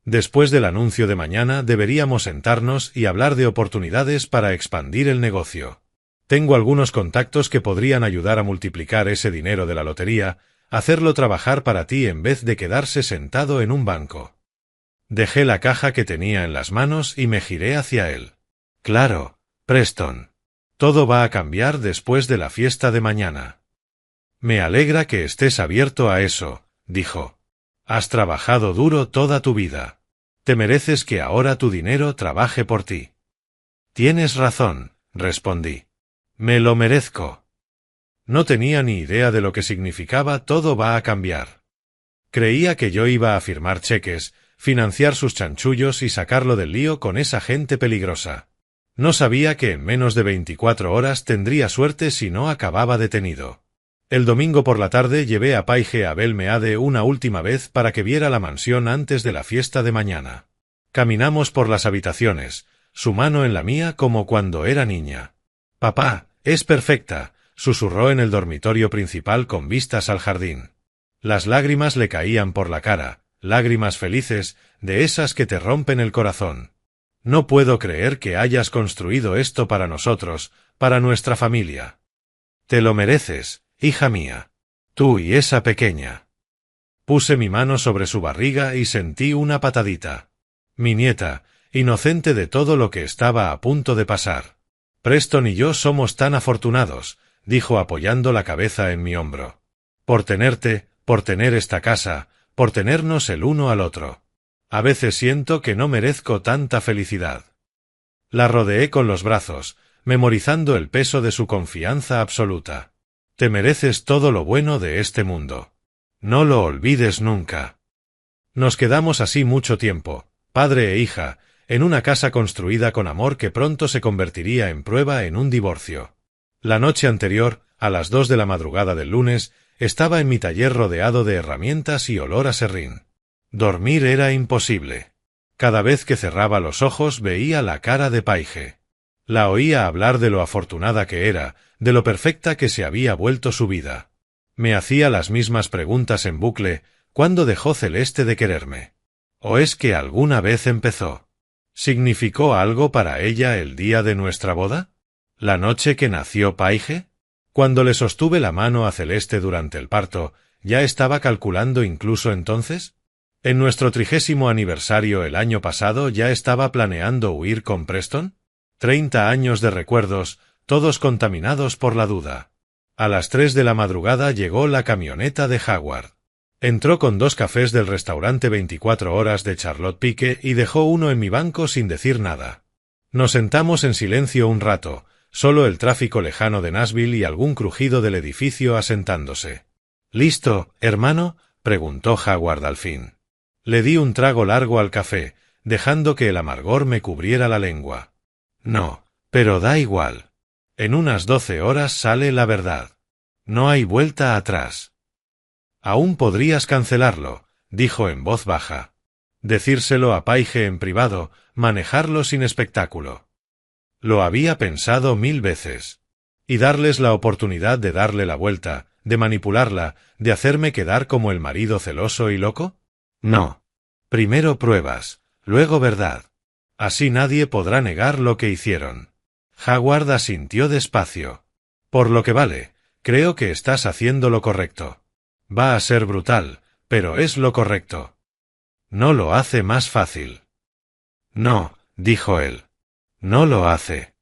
Después del anuncio de mañana deberíamos sentarnos y hablar de oportunidades para expandir el negocio. Tengo algunos contactos que podrían ayudar a multiplicar ese dinero de la lotería, hacerlo trabajar para ti en vez de quedarse sentado en un banco. Dejé la caja que tenía en las manos y me giré hacia él. «Claro, Preston. Todo va a cambiar después de la fiesta de mañana». «Me alegra que estés abierto a eso», dijo. «Has trabajado duro toda tu vida. Te mereces que ahora tu dinero trabaje por ti». «Tienes razón», respondí. «Me lo merezco». No tenía ni idea de lo que significaba «todo va a cambiar». Creía que yo iba a firmar cheques, financiar sus chanchullos y sacarlo del lío con esa gente peligrosa. No sabía que en menos de 24 horas tendría suerte si no acababa detenido. El domingo por la tarde llevé a Paige a Belmeade una última vez para que viera la mansión antes de la fiesta de mañana. Caminamos por las habitaciones, su mano en la mía como cuando era niña. «Papá, es perfecta», susurró en el dormitorio principal con vistas al jardín. Las lágrimas le caían por la cara, lágrimas felices, de esas que te rompen el corazón. «No puedo creer que hayas construido esto para nosotros, para nuestra familia. Te lo mereces, hija mía. Tú y esa pequeña». Puse mi mano sobre su barriga y sentí una patadita. Mi nieta, inocente de todo lo que estaba a punto de pasar. «Preston y yo somos tan afortunados», dijo apoyando la cabeza en mi hombro. «Por tenerte, por tener esta casa, por tenernos el uno al otro. A veces siento que no merezco tanta felicidad». La rodeé con los brazos, memorizando el peso de su confianza absoluta. «Te mereces todo lo bueno de este mundo. No lo olvides nunca». Nos quedamos así mucho tiempo, padre e hija, en una casa construida con amor que pronto se convertiría en prueba en un divorcio. La noche anterior, a las 2 de la madrugada del lunes, estaba en mi taller rodeado de herramientas y olor a serrín. Dormir era imposible. Cada vez que cerraba los ojos veía la cara de Paige. La oía hablar de lo afortunada que era, de lo perfecta que se había vuelto su vida. Me hacía las mismas preguntas en bucle. ¿Cuándo dejó Celeste de quererme? ¿O es que alguna vez empezó? ¿Significó algo para ella el día de nuestra boda? ¿La noche que nació Paige? Cuando le sostuve la mano a Celeste durante el parto, ¿ya estaba calculando incluso entonces? ¿En nuestro 30º aniversario el año pasado ya estaba planeando huir con Preston? 30 años de recuerdos, todos contaminados por la duda. A las 3 de la madrugada llegó la camioneta de Howard. Entró con 2 cafés del restaurante 24 horas de Charlotte Pique y dejó uno en mi banco sin decir nada. Nos sentamos en silencio un rato, solo el tráfico lejano de Nashville y algún crujido del edificio asentándose. «¿Listo, hermano?», preguntó Howard al fin. Le di un trago largo al café, dejando que el amargor me cubriera la lengua. «No, pero da igual. En unas 12 horas sale la verdad. No hay vuelta atrás». «Aún podrías cancelarlo», dijo en voz baja. «Decírselo a Paige en privado, manejarlo sin espectáculo». Lo había pensado 1000 veces. ¿Y darles la oportunidad de darle la vuelta, de manipularla, de hacerme quedar como el marido celoso y loco? No. Primero pruebas, luego verdad. Así nadie podrá negar lo que hicieron. Howard asintió despacio. «Por lo que vale, creo que estás haciendo lo correcto. Va a ser brutal, pero es lo correcto. No lo hace más fácil». «No», dijo él. «No lo hace».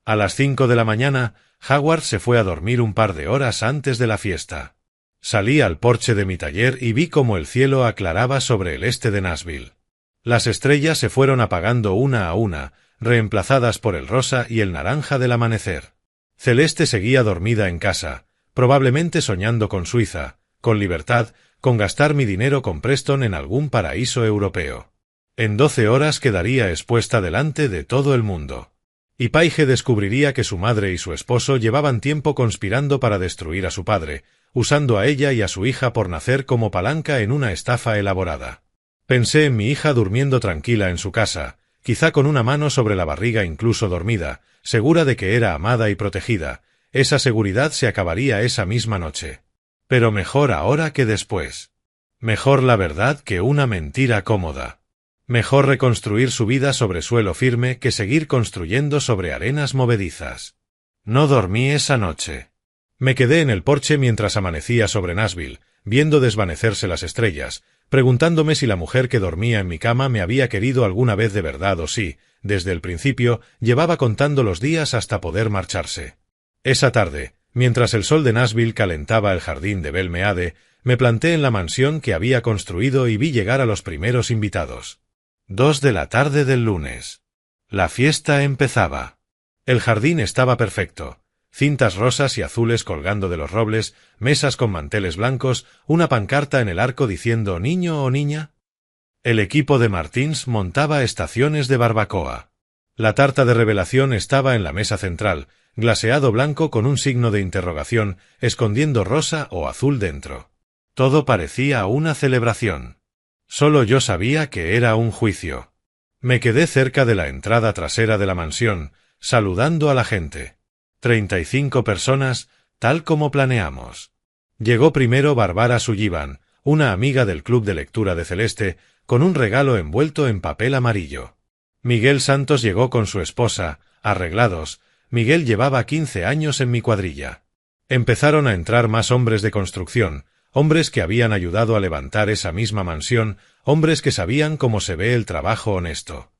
A las 5 de la mañana, Howard se fue a dormir un par de horas antes de la fiesta. Salí al porche de mi taller y vi cómo el cielo aclaraba sobre el este de Nashville. Las estrellas se fueron apagando una a una, reemplazadas por el rosa y el naranja del amanecer. Celeste seguía dormida en casa, probablemente soñando con Suiza, con libertad, con gastar mi dinero con Preston en algún paraíso europeo. En 12 horas quedaría expuesta delante de todo el mundo. Y Paige descubriría que su madre y su esposo llevaban tiempo conspirando para destruir a su padre, usando a ella y a su hija por nacer como palanca en una estafa elaborada. Pensé en mi hija durmiendo tranquila en su casa, quizá con una mano sobre la barriga incluso dormida, segura de que era amada y protegida. Esa seguridad se acabaría esa misma noche. Pero mejor ahora que después. Mejor la verdad que una mentira cómoda. Mejor reconstruir su vida sobre suelo firme que seguir construyendo sobre arenas movedizas. No dormí esa noche. Me quedé en el porche mientras amanecía sobre Nashville, viendo desvanecerse las estrellas, preguntándome si la mujer que dormía en mi cama me había querido alguna vez de verdad o si, desde el principio, llevaba contando los días hasta poder marcharse. Esa tarde, mientras el sol de Nashville calentaba el jardín de Belmeade, me planté en la mansión que había construido y vi llegar a los primeros invitados. 2 de la tarde del lunes. La fiesta empezaba. El jardín estaba perfecto. Cintas rosas y azules colgando de los robles, mesas con manteles blancos, una pancarta en el arco diciendo «¿Niño o niña?». El equipo de Martins montaba estaciones de barbacoa. La tarta de revelación estaba en la mesa central, glaseado blanco con un signo de interrogación, escondiendo rosa o azul dentro. Todo parecía una celebración. Solo yo sabía que era un juicio. Me quedé cerca de la entrada trasera de la mansión, saludando a la gente. 35 personas, tal como planeamos. Llegó primero Barbara Sullivan, una amiga del club de lectura de Celeste, con un regalo envuelto en papel amarillo. Miguel Santos llegó con su esposa, arreglados. Miguel llevaba 15 años en mi cuadrilla. Empezaron a entrar más hombres de construcción, hombres que habían ayudado a levantar esa misma mansión, hombres que sabían cómo se ve el trabajo honesto.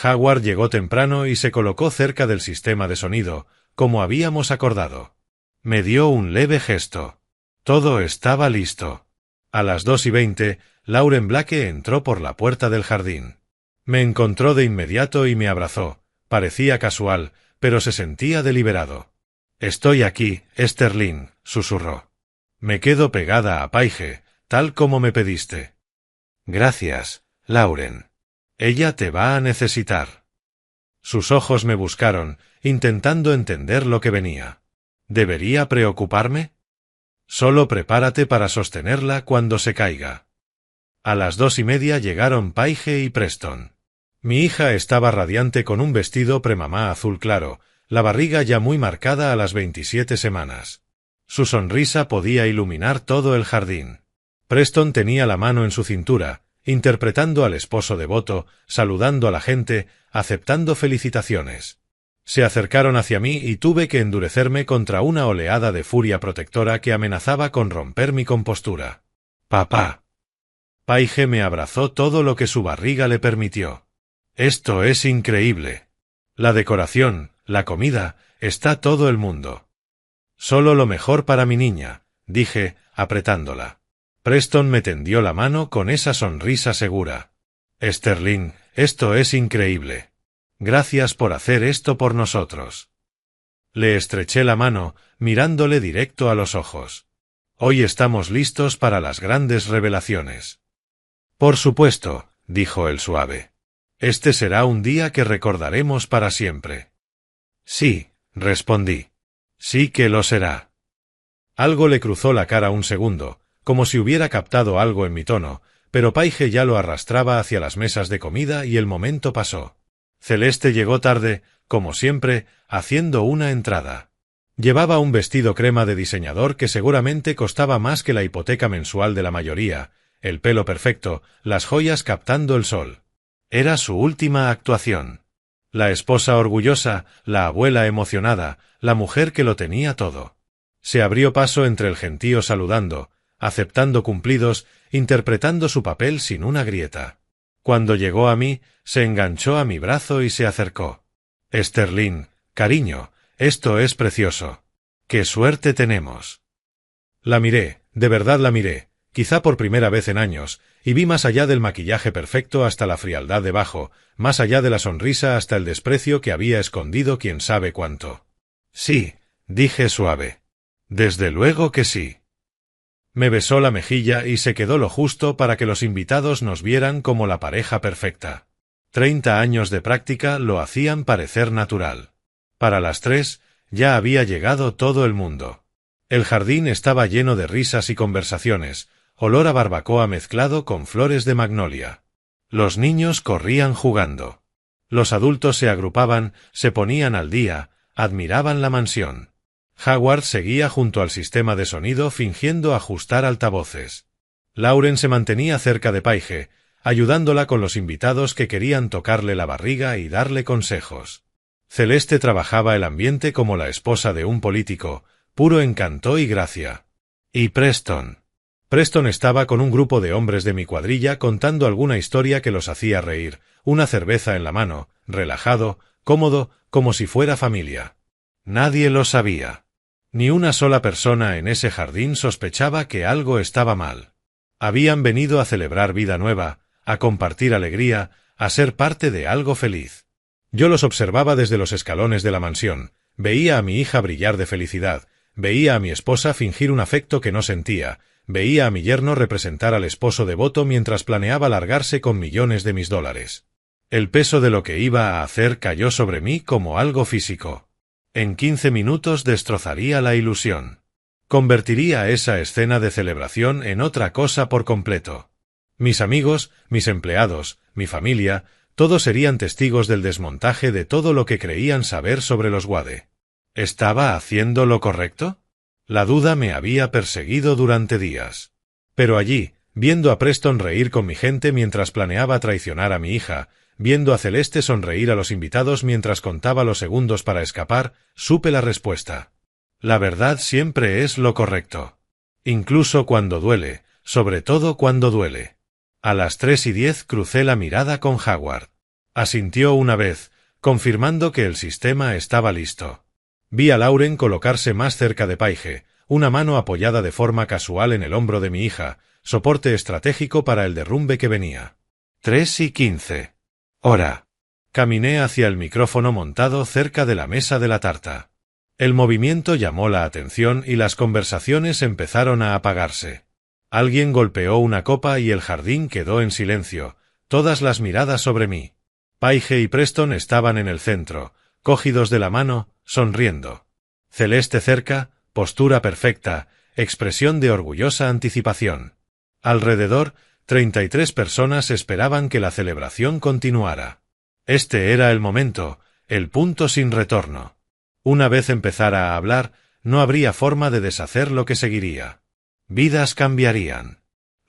Howard llegó temprano y se colocó cerca del sistema de sonido, como habíamos acordado. Me dio un leve gesto. Todo estaba listo. A las 2:20, Lauren Blake entró por la puerta del jardín. Me encontró de inmediato y me abrazó. Parecía casual, pero se sentía deliberado. «Estoy aquí, Sterling», susurró. «Me quedo pegada a Paige, tal como me pediste». «Gracias, Lauren. Ella te va a necesitar». Sus ojos me buscaron, intentando entender lo que venía. ¿Debería preocuparme? Solo prepárate para sostenerla cuando se caiga. A las 2:30 llegaron Paige y Preston. Mi hija estaba radiante con un vestido premamá azul claro, la barriga ya muy marcada a las 27 semanas. Su sonrisa podía iluminar todo el jardín. Preston tenía la mano en su cintura, interpretando al esposo devoto, saludando a la gente, aceptando felicitaciones. Se acercaron hacia mí y tuve que endurecerme contra una oleada de furia protectora que amenazaba con romper mi compostura. «Papá». Paige me abrazó todo lo que su barriga le permitió. «Esto es increíble. La decoración, la comida, está todo el mundo». «Solo lo mejor para mi niña», dije, apretándola. Preston me tendió la mano con esa sonrisa segura. «Sterling, esto es increíble. Gracias por hacer esto por nosotros». Le estreché la mano, mirándole directo a los ojos. «Hoy estamos listos para las grandes revelaciones». «Por supuesto», dijo él suave. «Este será un día que recordaremos para siempre». «Sí», respondí. «Sí que lo será». Algo le cruzó la cara un segundo, como si hubiera captado algo en mi tono, pero Paige ya lo arrastraba hacia las mesas de comida y el momento pasó. Celeste llegó tarde, como siempre, haciendo una entrada. Llevaba un vestido crema de diseñador que seguramente costaba más que la hipoteca mensual de la mayoría, el pelo perfecto, las joyas captando el sol. Era su última actuación. La esposa orgullosa, la abuela emocionada, la mujer que lo tenía todo. Se abrió paso entre el gentío saludando, aceptando cumplidos, interpretando su papel sin una grieta. Cuando llegó a mí, se enganchó a mi brazo y se acercó. «Sterling, cariño, esto es precioso. ¡Qué suerte tenemos!». La miré, de verdad la miré, quizá por primera vez en años, y vi más allá del maquillaje perfecto hasta la frialdad debajo, más allá de la sonrisa hasta el desprecio que había escondido quién sabe cuánto. «Sí», dije suave. «Desde luego que sí». Me besó la mejilla y se quedó lo justo para que los invitados nos vieran como la pareja perfecta. 30 años de práctica lo hacían parecer natural. Para las 3, ya había llegado todo el mundo. El jardín estaba lleno de risas y conversaciones, olor a barbacoa mezclado con flores de magnolia. Los niños corrían jugando. Los adultos se agrupaban, se ponían al día, admiraban la mansión. Howard seguía junto al sistema de sonido fingiendo ajustar altavoces. Lauren se mantenía cerca de Paige, ayudándola con los invitados que querían tocarle la barriga y darle consejos. Celeste trabajaba el ambiente como la esposa de un político, puro encanto y gracia. Y Preston. Preston estaba con un grupo de hombres de mi cuadrilla contando alguna historia que los hacía reír, una cerveza en la mano, relajado, cómodo, como si fuera familia. Nadie lo sabía. Ni una sola persona en ese jardín sospechaba que algo estaba mal. Habían venido a celebrar vida nueva, a compartir alegría, a ser parte de algo feliz. Yo los observaba desde los escalones de la mansión, veía a mi hija brillar de felicidad, veía a mi esposa fingir un afecto que no sentía, veía a mi yerno representar al esposo devoto mientras planeaba largarse con millones de mis dólares. El peso de lo que iba a hacer cayó sobre mí como algo físico. En 15 minutos destrozaría la ilusión. Convertiría esa escena de celebración en otra cosa por completo. Mis amigos, mis empleados, mi familia, todos serían testigos del desmontaje de todo lo que creían saber sobre los Wade. ¿Estaba haciendo lo correcto? La duda me había perseguido durante días. Pero allí, viendo a Preston reír con mi gente mientras planeaba traicionar a mi hija, viendo a Celeste sonreír a los invitados mientras contaba los segundos para escapar, supe la respuesta. La verdad siempre es lo correcto. Incluso cuando duele, sobre todo cuando duele. A las 3:10 crucé la mirada con Howard. Asintió una vez, confirmando que el sistema estaba listo. Vi a Lauren colocarse más cerca de Paige, una mano apoyada de forma casual en el hombro de mi hija, soporte estratégico para el derrumbe que venía. 3:15. Hora. Caminé hacia el micrófono montado cerca de la mesa de la tarta. El movimiento llamó la atención y las conversaciones empezaron a apagarse. Alguien golpeó una copa y el jardín quedó en silencio, todas las miradas sobre mí. Paige y Preston estaban en el centro, cogidos de la mano, sonriendo. Celeste cerca, postura perfecta, expresión de orgullosa anticipación. Alrededor, 33 personas esperaban que la celebración continuara. Este era el momento, el punto sin retorno. Una vez empezara a hablar, no habría forma de deshacer lo que seguiría. Vidas cambiarían.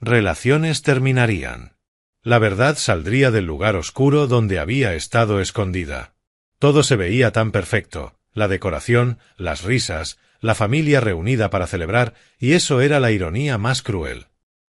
Relaciones terminarían. La verdad saldría del lugar oscuro donde había estado escondida. Todo se veía tan perfecto, la decoración, las risas, la familia reunida para celebrar, y eso era la ironía más cruel.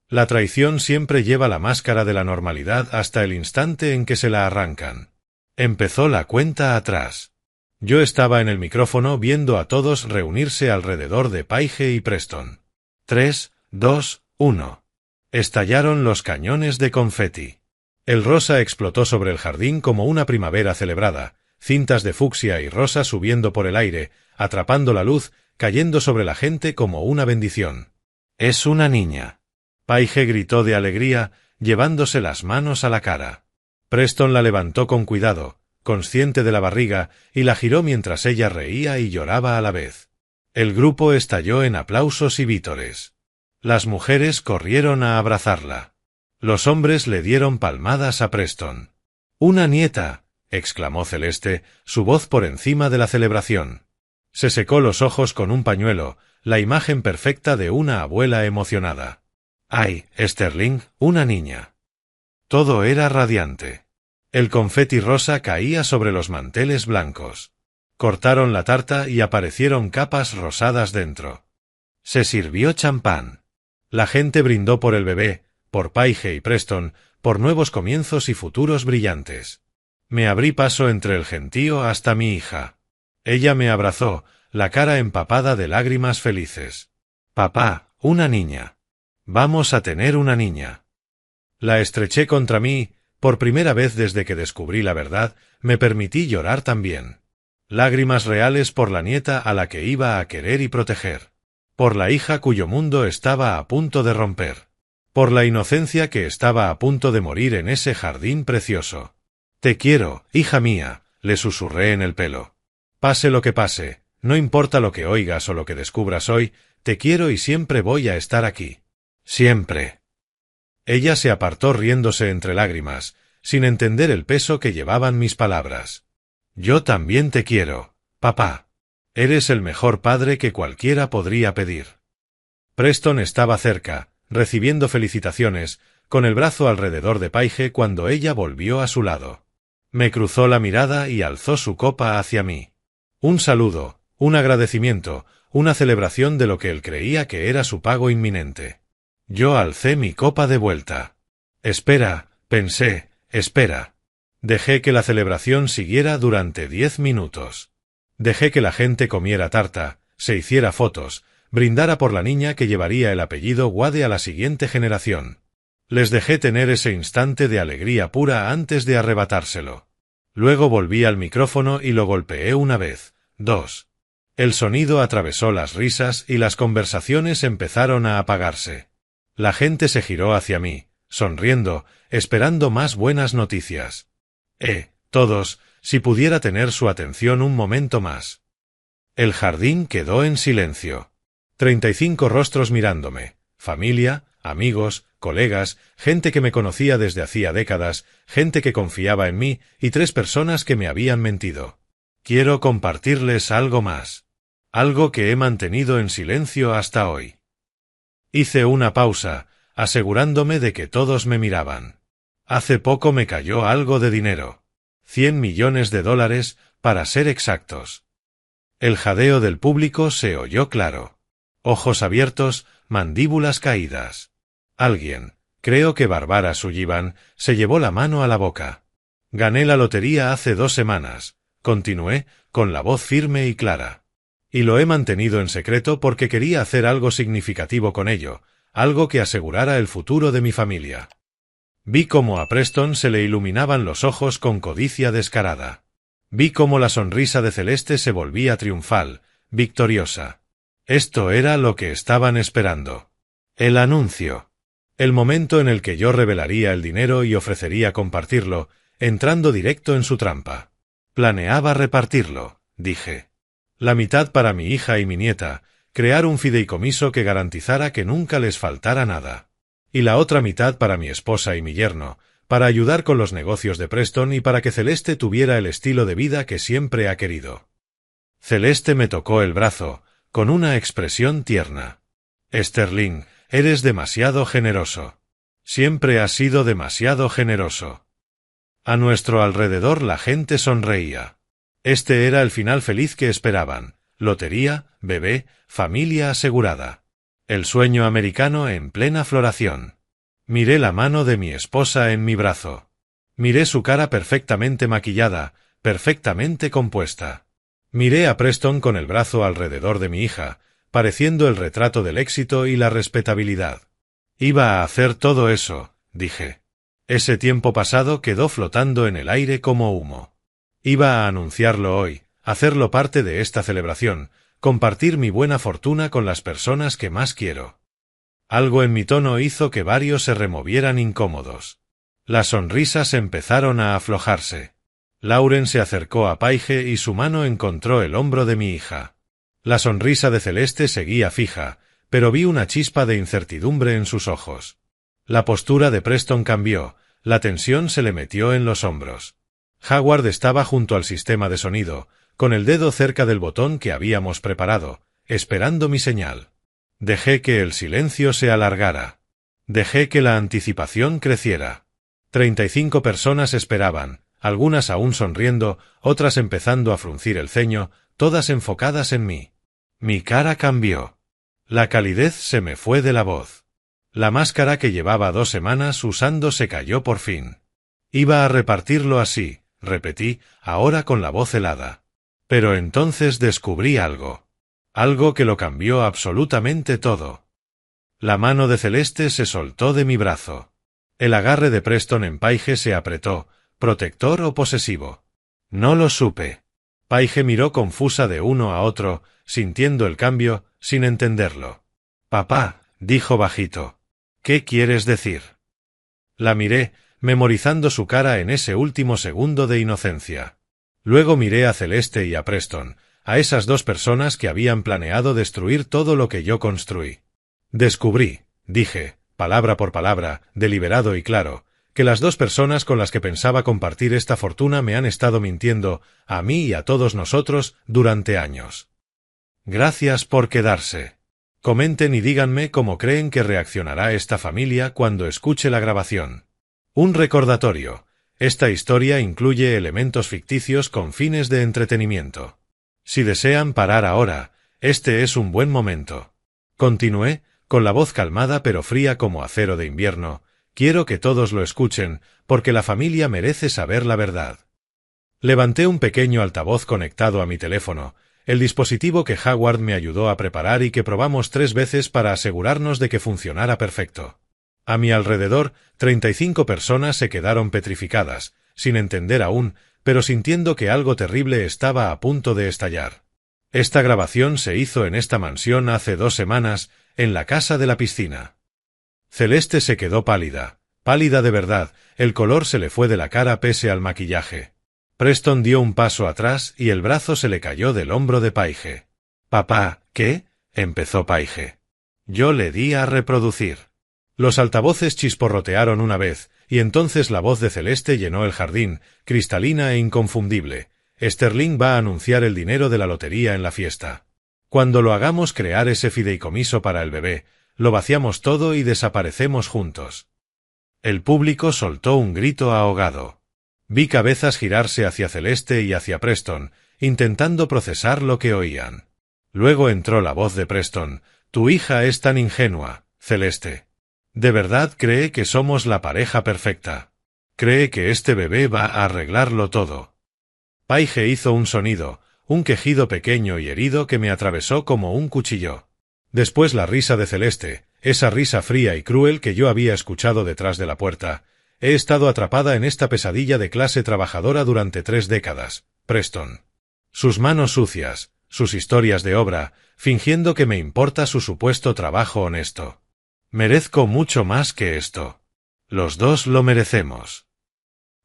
La traición siempre lleva la máscara de la normalidad hasta el instante en que se la arrancan. Empezó la cuenta atrás. Yo estaba en el micrófono viendo a todos reunirse alrededor de Paige y Preston. 3, 2, 1. Estallaron los cañones de confeti. El rosa explotó sobre el jardín como una primavera celebrada, cintas de fucsia y rosa subiendo por el aire, atrapando la luz, cayendo sobre la gente como una bendición. «Es una niña». Paige gritó de alegría, llevándose las manos a la cara. Preston la levantó con cuidado, consciente de la barriga, y la giró mientras ella reía y lloraba a la vez. El grupo estalló en aplausos y vítores. Las mujeres corrieron a abrazarla. Los hombres le dieron palmadas a Preston. «¡Una nieta!», exclamó Celeste, su voz por encima de la celebración. Se secó los ojos con un pañuelo, la imagen perfecta de una abuela emocionada. «¡Ay, Sterling, una niña!». Todo era radiante. El confeti rosa caía sobre los manteles blancos. Cortaron la tarta y aparecieron capas rosadas dentro. Se sirvió champán. La gente brindó por el bebé, por Paige y Preston, por nuevos comienzos y futuros brillantes. Me abrí paso entre el gentío hasta mi hija. Ella me abrazó, la cara empapada de lágrimas felices. «Papá, una niña. Vamos a tener una niña». La estreché contra mí, por primera vez desde que descubrí la verdad, me permití llorar también. Lágrimas reales por la nieta a la que iba a querer y proteger. Por la hija cuyo mundo estaba a punto de romper. Por la inocencia que estaba a punto de morir en ese jardín precioso. «Te quiero, hija mía», le susurré en el pelo. Pase lo que pase, no importa lo que oigas o lo que descubras hoy, te quiero y siempre voy a estar aquí. Siempre. Ella se apartó riéndose entre lágrimas, sin entender el peso que llevaban mis palabras. Yo también te quiero, papá. Eres el mejor padre que cualquiera podría pedir. Preston estaba cerca, recibiendo felicitaciones, con el brazo alrededor de Paige cuando ella volvió a su lado. Me cruzó la mirada y alzó su copa hacia mí. Un saludo, un agradecimiento, una celebración de lo que él creía que era su pago inminente. Yo alcé mi copa de vuelta. Espera, pensé, espera. Dejé que la celebración siguiera durante 10 minutos. Dejé que la gente comiera tarta, se hiciera fotos, brindara por la niña que llevaría el apellido Wade a la siguiente generación. Les dejé tener ese instante de alegría pura antes de arrebatárselo. Luego volví al micrófono y lo golpeé una vez, 2. El sonido atravesó las risas y las conversaciones empezaron a apagarse. La gente se giró hacia mí, sonriendo, esperando más buenas noticias. Todos, si pudiera tener su atención un momento más. El jardín quedó en silencio. 35 rostros mirándome, familia, amigos, colegas, gente que me conocía desde hacía décadas, gente que confiaba en mí y 3 personas que me habían mentido. Quiero compartirles algo más. Algo que he mantenido en silencio hasta hoy. Hice una pausa, asegurándome de que todos me miraban. Hace poco me cayó algo de dinero. $100 millones, para ser exactos. El jadeo del público se oyó claro. Ojos abiertos, mandíbulas caídas. Alguien, creo que Barbara Sullivan, se llevó la mano a la boca. Gané la lotería hace 2 semanas, continué, con la voz firme y clara. Y lo he mantenido en secreto porque quería hacer algo significativo con ello, algo que asegurara el futuro de mi familia. Vi cómo a Preston se le iluminaban los ojos con codicia descarada. Vi cómo la sonrisa de Celeste se volvía triunfal, victoriosa. Esto era lo que estaban esperando. El anuncio. El momento en el que yo revelaría el dinero y ofrecería compartirlo, entrando directo en su trampa. Planeaba repartirlo, dije. La mitad para mi hija y mi nieta, crear un fideicomiso que garantizara que nunca les faltara nada. Y la otra mitad para mi esposa y mi yerno, para ayudar con los negocios de Preston y para que Celeste tuviera el estilo de vida que siempre ha querido. Celeste me tocó el brazo, con una expresión tierna. Sterling, eres demasiado generoso. Siempre has sido demasiado generoso. A nuestro alrededor la gente sonreía. Este era el final feliz que esperaban. Lotería, bebé, familia asegurada. El sueño americano en plena floración. Miré la mano de mi esposa en mi brazo. Miré su cara perfectamente maquillada, perfectamente compuesta. Miré a Preston con el brazo alrededor de mi hija, pareciendo el retrato del éxito y la respetabilidad. Iba a hacer todo eso, dije. Ese tiempo pasado quedó flotando en el aire como humo. Iba a anunciarlo hoy, hacerlo parte de esta celebración, compartir mi buena fortuna con las personas que más quiero. Algo en mi tono hizo que varios se removieran incómodos. Las sonrisas empezaron a aflojarse. Lauren se acercó a Paige y su mano encontró el hombro de mi hija. La sonrisa de Celeste seguía fija, pero vi una chispa de incertidumbre en sus ojos. La postura de Preston cambió, la tensión se le metió en los hombros. Howard estaba junto al sistema de sonido, con el dedo cerca del botón que habíamos preparado, esperando mi señal. Dejé que el silencio se alargara. Dejé que la anticipación creciera. 35 personas esperaban, algunas aún sonriendo, otras empezando a fruncir el ceño, todas enfocadas en mí. Mi cara cambió. La calidez se me fue de la voz. La máscara que llevaba 2 semanas usando se cayó por fin. Iba a repartirlo así, repetí, ahora con la voz helada. Pero entonces descubrí algo. Algo que lo cambió absolutamente todo. La mano de Celeste se soltó de mi brazo. El agarre de Preston en Paige se apretó, protector o posesivo. No lo supe. Paige miró confusa de uno a otro, sintiendo el cambio, sin entenderlo. «Papá», dijo bajito. «¿Qué quieres decir?» La miré, memorizando su cara en ese último segundo de inocencia. Luego miré a Celeste y a Preston, a esas dos personas que habían planeado destruir todo lo que yo construí. Descubrí, dije, palabra por palabra, deliberado y claro, que las dos personas con las que pensaba compartir esta fortuna me han estado mintiendo, a mí y a todos nosotros, durante años. Gracias por quedarse. Comenten y díganme cómo creen que reaccionará esta familia cuando escuche la grabación. Un recordatorio. Esta historia incluye elementos ficticios con fines de entretenimiento. Si desean parar ahora, este es un buen momento. Continué, con la voz calmada pero fría como acero de invierno. Quiero que todos lo escuchen, porque la familia merece saber la verdad. Levanté un pequeño altavoz conectado a mi teléfono, el dispositivo que Howard me ayudó a preparar y que probamos 3 veces para asegurarnos de que funcionara perfecto. A mi alrededor, 35 personas se quedaron petrificadas, sin entender aún, pero sintiendo que algo terrible estaba a punto de estallar. Esta grabación se hizo en esta mansión hace 2 semanas, en la casa de la piscina. Celeste se quedó pálida, pálida de verdad, el color se le fue de la cara pese al maquillaje. Preston dio un paso atrás y el brazo se le cayó del hombro de Paige. «Papá, ¿qué?», empezó Paige. Yo le di a reproducir. Los altavoces chisporrotearon una vez, y entonces la voz de Celeste llenó el jardín, cristalina e inconfundible. «Sterling va a anunciar el dinero de la lotería en la fiesta. Cuando lo hagamos crear ese fideicomiso para el bebé, lo vaciamos todo y desaparecemos juntos». El público soltó un grito ahogado. Vi cabezas girarse hacia Celeste y hacia Preston, intentando procesar lo que oían. Luego entró la voz de Preston. «Tu hija es tan ingenua, Celeste. ¿De verdad cree que somos la pareja perfecta? ¿Cree que este bebé va a arreglarlo todo?» Paige hizo un sonido, un quejido pequeño y herido que me atravesó como un cuchillo. Después la risa de Celeste, esa risa fría y cruel que yo había escuchado detrás de la puerta. He estado atrapada en esta pesadilla de clase trabajadora durante 3 décadas, Preston. Sus manos sucias, sus historias de obra, fingiendo que me importa su supuesto trabajo honesto. Merezco mucho más que esto. Los dos lo merecemos.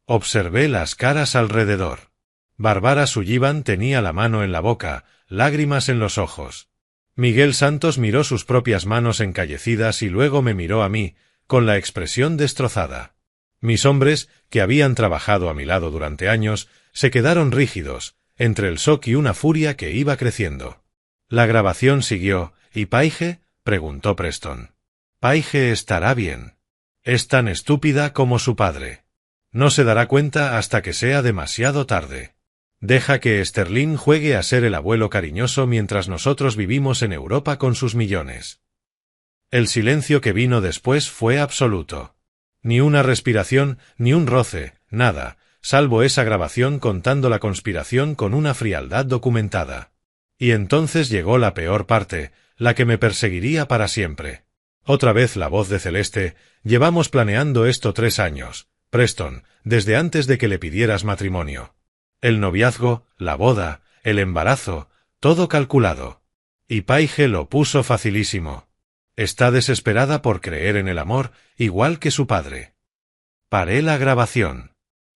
Observé las caras alrededor. Bárbara Sullivan tenía la mano en la boca, lágrimas en los ojos. Miguel Santos miró sus propias manos encallecidas y luego me miró a mí, con la expresión destrozada. Mis hombres, que habían trabajado a mi lado durante años, se quedaron rígidos, entre el shock y una furia que iba creciendo. La grabación siguió, ¿y Paige?, preguntó Preston. Paige estará bien. Es tan estúpida como su padre. No se dará cuenta hasta que sea demasiado tarde. Deja que Sterling juegue a ser el abuelo cariñoso mientras nosotros vivimos en Europa con sus millones. El silencio que vino después fue absoluto. Ni una respiración, ni un roce, nada, salvo esa grabación contando la conspiración con una frialdad documentada. Y entonces llegó la peor parte, la que me perseguiría para siempre. Otra vez la voz de Celeste. «Llevamos planeando esto 3 años, Preston, desde antes de que le pidieras matrimonio. El noviazgo, la boda, el embarazo, todo calculado. Y Paige lo puso facilísimo. Está desesperada por creer en el amor, igual que su padre». Paré la grabación.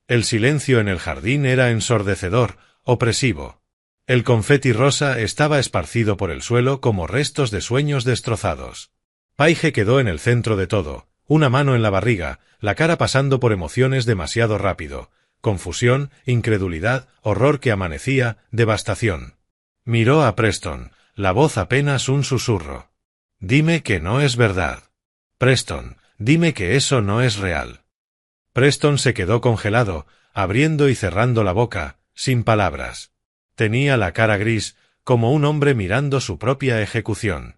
El silencio en el jardín era ensordecedor, opresivo. El confeti rosa estaba esparcido por el suelo como restos de sueños destrozados. Paige quedó en el centro de todo, una mano en la barriga, la cara pasando por emociones demasiado rápido, confusión, incredulidad, horror que amanecía, devastación. Miró a Preston, la voz apenas un susurro. «Dime que no es verdad. Preston, dime que eso no es real». Preston se quedó congelado, abriendo y cerrando la boca, sin palabras. Tenía la cara gris, como un hombre mirando su propia ejecución.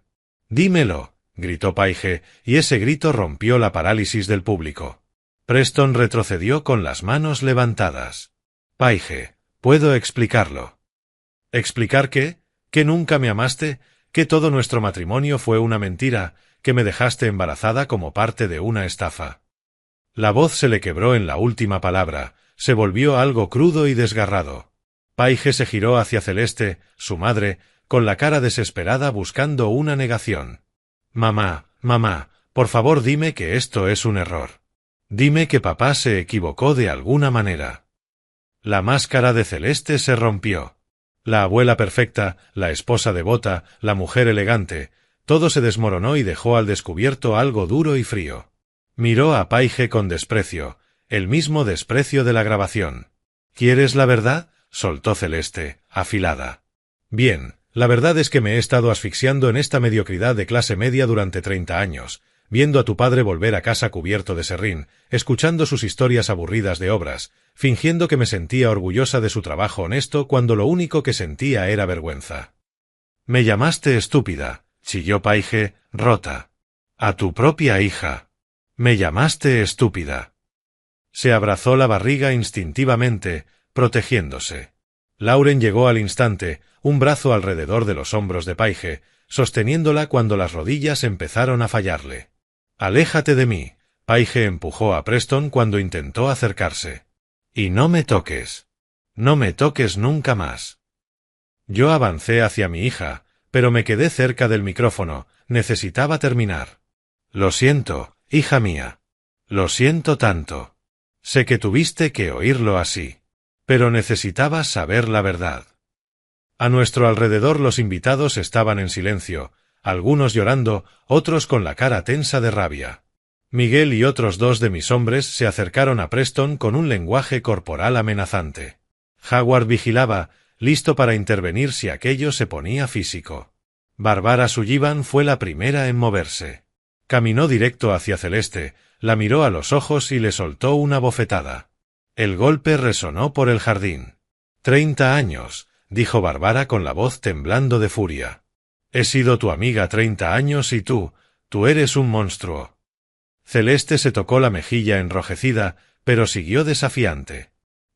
«Dímelo», gritó Paige, y ese grito rompió la parálisis del público. Preston retrocedió con las manos levantadas. «Paige, puedo explicarlo». «¿Explicar qué? ¿Que nunca me amaste? ¿Que todo nuestro matrimonio fue una mentira? ¿Que me dejaste embarazada como parte de una estafa?» La voz se le quebró en la última palabra, se volvió algo crudo y desgarrado. Paige se giró hacia Celeste, su madre, con la cara desesperada buscando una negación. «Mamá, mamá, por favor dime que esto es un error. Dime que papá se equivocó de alguna manera». La máscara de Celeste se rompió. La abuela perfecta, la esposa devota, la mujer elegante, todo se desmoronó y dejó al descubierto algo duro y frío. Miró a Paige con desprecio, el mismo desprecio de la grabación. ¿Quieres la verdad?, soltó Celeste, afilada. Bien, la verdad es que me he estado asfixiando en esta mediocridad de clase media durante 30 años, viendo a tu padre volver a casa cubierto de serrín, escuchando sus historias aburridas de obras, fingiendo que me sentía orgullosa de su trabajo honesto cuando lo único que sentía era vergüenza. Me llamaste estúpida, chilló Paige, rota. A tu propia hija. Me llamaste estúpida. Se abrazó la barriga instintivamente, protegiéndose. Lauren llegó al instante, un brazo alrededor de los hombros de Paige, sosteniéndola cuando las rodillas empezaron a fallarle. «Aléjate de mí», Paige empujó a Preston cuando intentó acercarse. «Y no me toques. No me toques nunca más». Yo avancé hacia mi hija, pero me quedé cerca del micrófono, necesitaba terminar. «Lo siento, hija mía. Lo siento tanto. Sé que tuviste que oírlo así. Pero necesitabas saber la verdad». A nuestro alrededor los invitados estaban en silencio, algunos llorando, otros con la cara tensa de rabia. Miguel y otros 2 de mis hombres se acercaron a Preston con un lenguaje corporal amenazante. Howard vigilaba, listo para intervenir si aquello se ponía físico. Barbara Sullivan fue la primera en moverse. Caminó directo hacia Celeste, la miró a los ojos y le soltó una bofetada. El golpe resonó por el jardín. 30 años, dijo Barbara con la voz temblando de furia. He sido tu amiga 30 años y tú eres un monstruo. Celeste se tocó la mejilla enrojecida, pero siguió desafiante.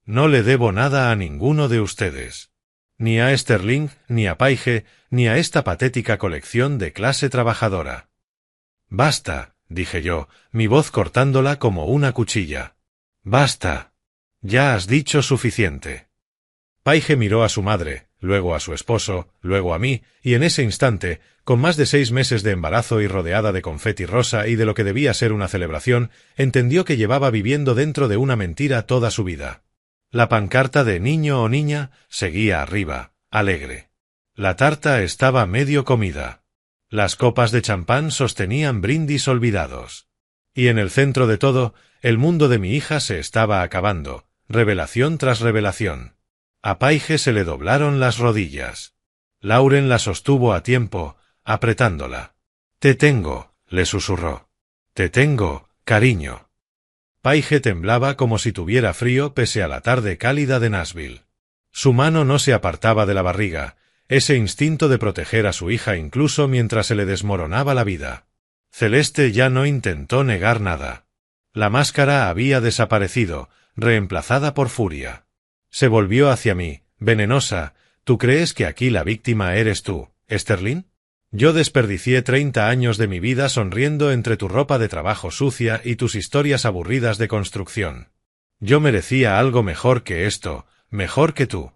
No le debo nada a ninguno de ustedes. Ni a Sterling, ni a Paige, ni a esta patética colección de clase trabajadora. Basta, dije yo, mi voz cortándola como una cuchilla. Basta. Ya has dicho suficiente. Paige miró a su madre, luego a su esposo, luego a mí, y en ese instante, con más de 6 meses de embarazo y rodeada de confeti rosa y de lo que debía ser una celebración, entendió que llevaba viviendo dentro de una mentira toda su vida. La pancarta de niño o niña seguía arriba, alegre. La tarta estaba medio comida. Las copas de champán sostenían brindis olvidados. Y en el centro de todo, el mundo de mi hija se estaba acabando, revelación tras revelación. A Paige se le doblaron las rodillas. Lauren la sostuvo a tiempo, apretándola. «Te tengo», le susurró. «Te tengo, cariño». Paige temblaba como si tuviera frío pese a la tarde cálida de Nashville. Su mano no se apartaba de la barriga, ese instinto de proteger a su hija incluso mientras se le desmoronaba la vida. Celeste ya no intentó negar nada. La máscara había desaparecido, reemplazada por furia. Se volvió hacia mí, venenosa. ¿Tú crees que aquí la víctima eres tú, Sterling? Yo desperdicié 30 años de mi vida sonriendo entre tu ropa de trabajo sucia y tus historias aburridas de construcción. Yo merecía algo mejor que esto, mejor que tú.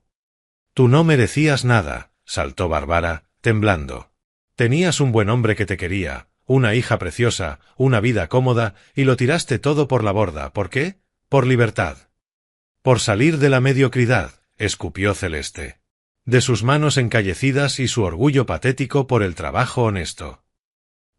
Tú no merecías nada, saltó Barbara, temblando. Tenías un buen hombre que te quería, una hija preciosa, una vida cómoda, y lo tiraste todo por la borda. ¿Por qué? Por libertad. Por salir de la mediocridad, escupió Celeste. De sus manos encallecidas y su orgullo patético por el trabajo honesto.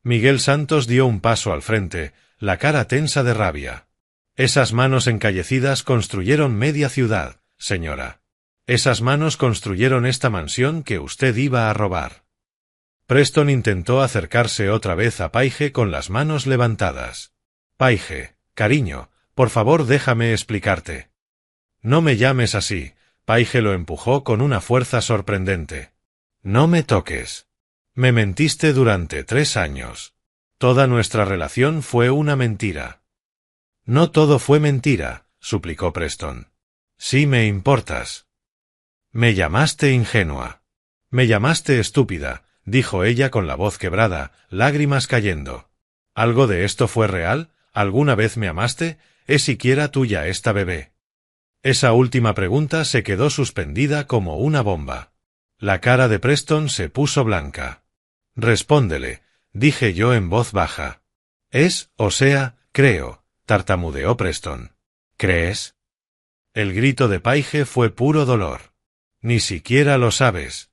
Miguel Santos dio un paso al frente, la cara tensa de rabia. Esas manos encallecidas construyeron media ciudad, señora. Esas manos construyeron esta mansión que usted iba a robar. Preston intentó acercarse otra vez a Paige con las manos levantadas. Paige, cariño, por favor déjame explicarte. No me llames así. Paige lo empujó con una fuerza sorprendente. No me toques. Me mentiste durante 3 años. Toda nuestra relación fue una mentira. No todo fue mentira, suplicó Preston. Sí me importas. Me llamaste ingenua. Me llamaste estúpida, dijo ella con la voz quebrada, lágrimas cayendo. ¿Algo de esto fue real? ¿Alguna vez me amaste? ¿Es siquiera tuya esta bebé? Esa última pregunta se quedó suspendida como una bomba. La cara de Preston se puso blanca. Respóndele, dije yo en voz baja. Creo, tartamudeó Preston. ¿Crees? El grito de Paige fue puro dolor. Ni siquiera lo sabes.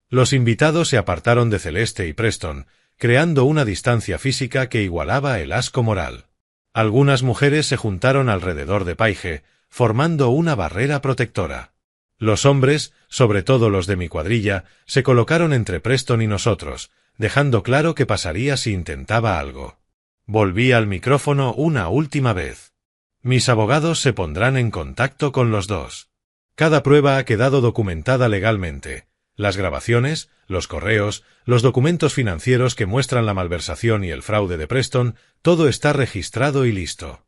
Los invitados se apartaron de Celeste y Preston, creando una distancia física que igualaba el asco moral. Algunas mujeres se juntaron alrededor de Paige, formando una barrera protectora. Los hombres, sobre todo los de mi cuadrilla, se colocaron entre Preston y nosotros, dejando claro qué pasaría si intentaba algo. Volví al micrófono una última vez. Mis abogados se pondrán en contacto con los dos. Cada prueba ha quedado documentada legalmente. Las grabaciones, los correos, los documentos financieros que muestran la malversación y el fraude de Preston, todo está registrado y listo.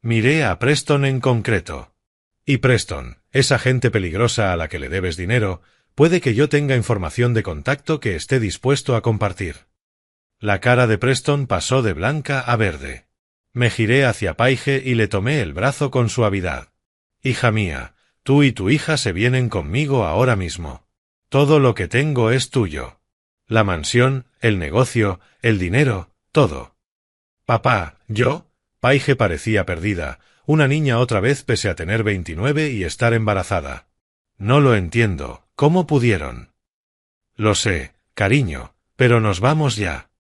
Miré a Preston en concreto. Y Preston, esa gente peligrosa a la que le debes dinero, puede que yo tenga información de contacto que esté dispuesto a compartir. La cara de Preston pasó de blanca a verde. Me giré hacia Paige y le tomé el brazo con suavidad. Hija mía, tú y tu hija se vienen conmigo ahora mismo. Todo lo que tengo es tuyo. La mansión, el negocio, el dinero, todo. Papá, ¿yo? Paige parecía perdida, una niña otra vez pese a tener 29 y estar embarazada. No lo entiendo, ¿cómo pudieron? Lo sé, cariño, pero nos vamos ya.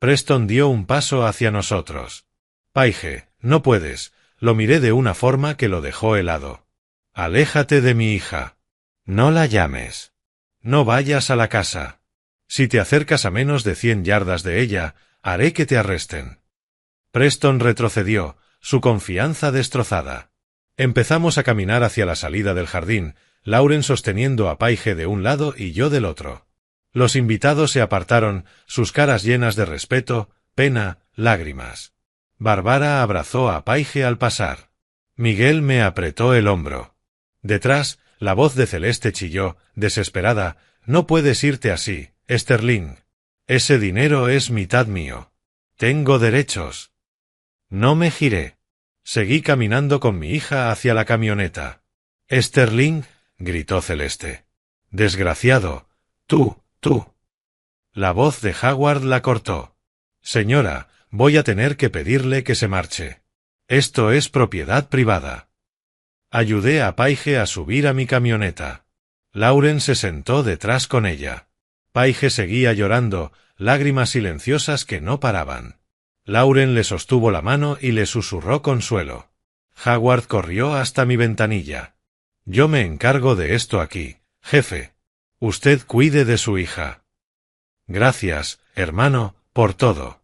Preston dio un paso hacia nosotros. Paige, no puedes, lo miré de una forma que lo dejó helado. Aléjate de mi hija. No la llames. No vayas a la casa. Si te acercas a menos de 100 yardas de ella, haré que te arresten. Preston retrocedió, su confianza destrozada. Empezamos a caminar hacia la salida del jardín, Lauren sosteniendo a Paige de un lado y yo del otro. Los invitados se apartaron, sus caras llenas de respeto, pena, lágrimas. Bárbara abrazó a Paige al pasar. Miguel me apretó el hombro. Detrás, la voz de Celeste chilló, desesperada, «No puedes irte así, Sterling. Ese dinero es mitad mío. Tengo derechos». No me giré. Seguí caminando con mi hija hacia la camioneta. «Sterling», gritó Celeste. «Desgraciado. Tú. La voz de Howard la cortó. «Señora, voy a tener que pedirle que se marche. Esto es propiedad privada». Ayudé a Paige a subir a mi camioneta. Lauren se sentó detrás con ella. Paige seguía llorando, lágrimas silenciosas que no paraban. Lauren le sostuvo la mano y le susurró consuelo. Howard corrió hasta mi ventanilla. «Yo me encargo de esto aquí, jefe. Usted cuide de su hija». «Gracias, hermano, por todo».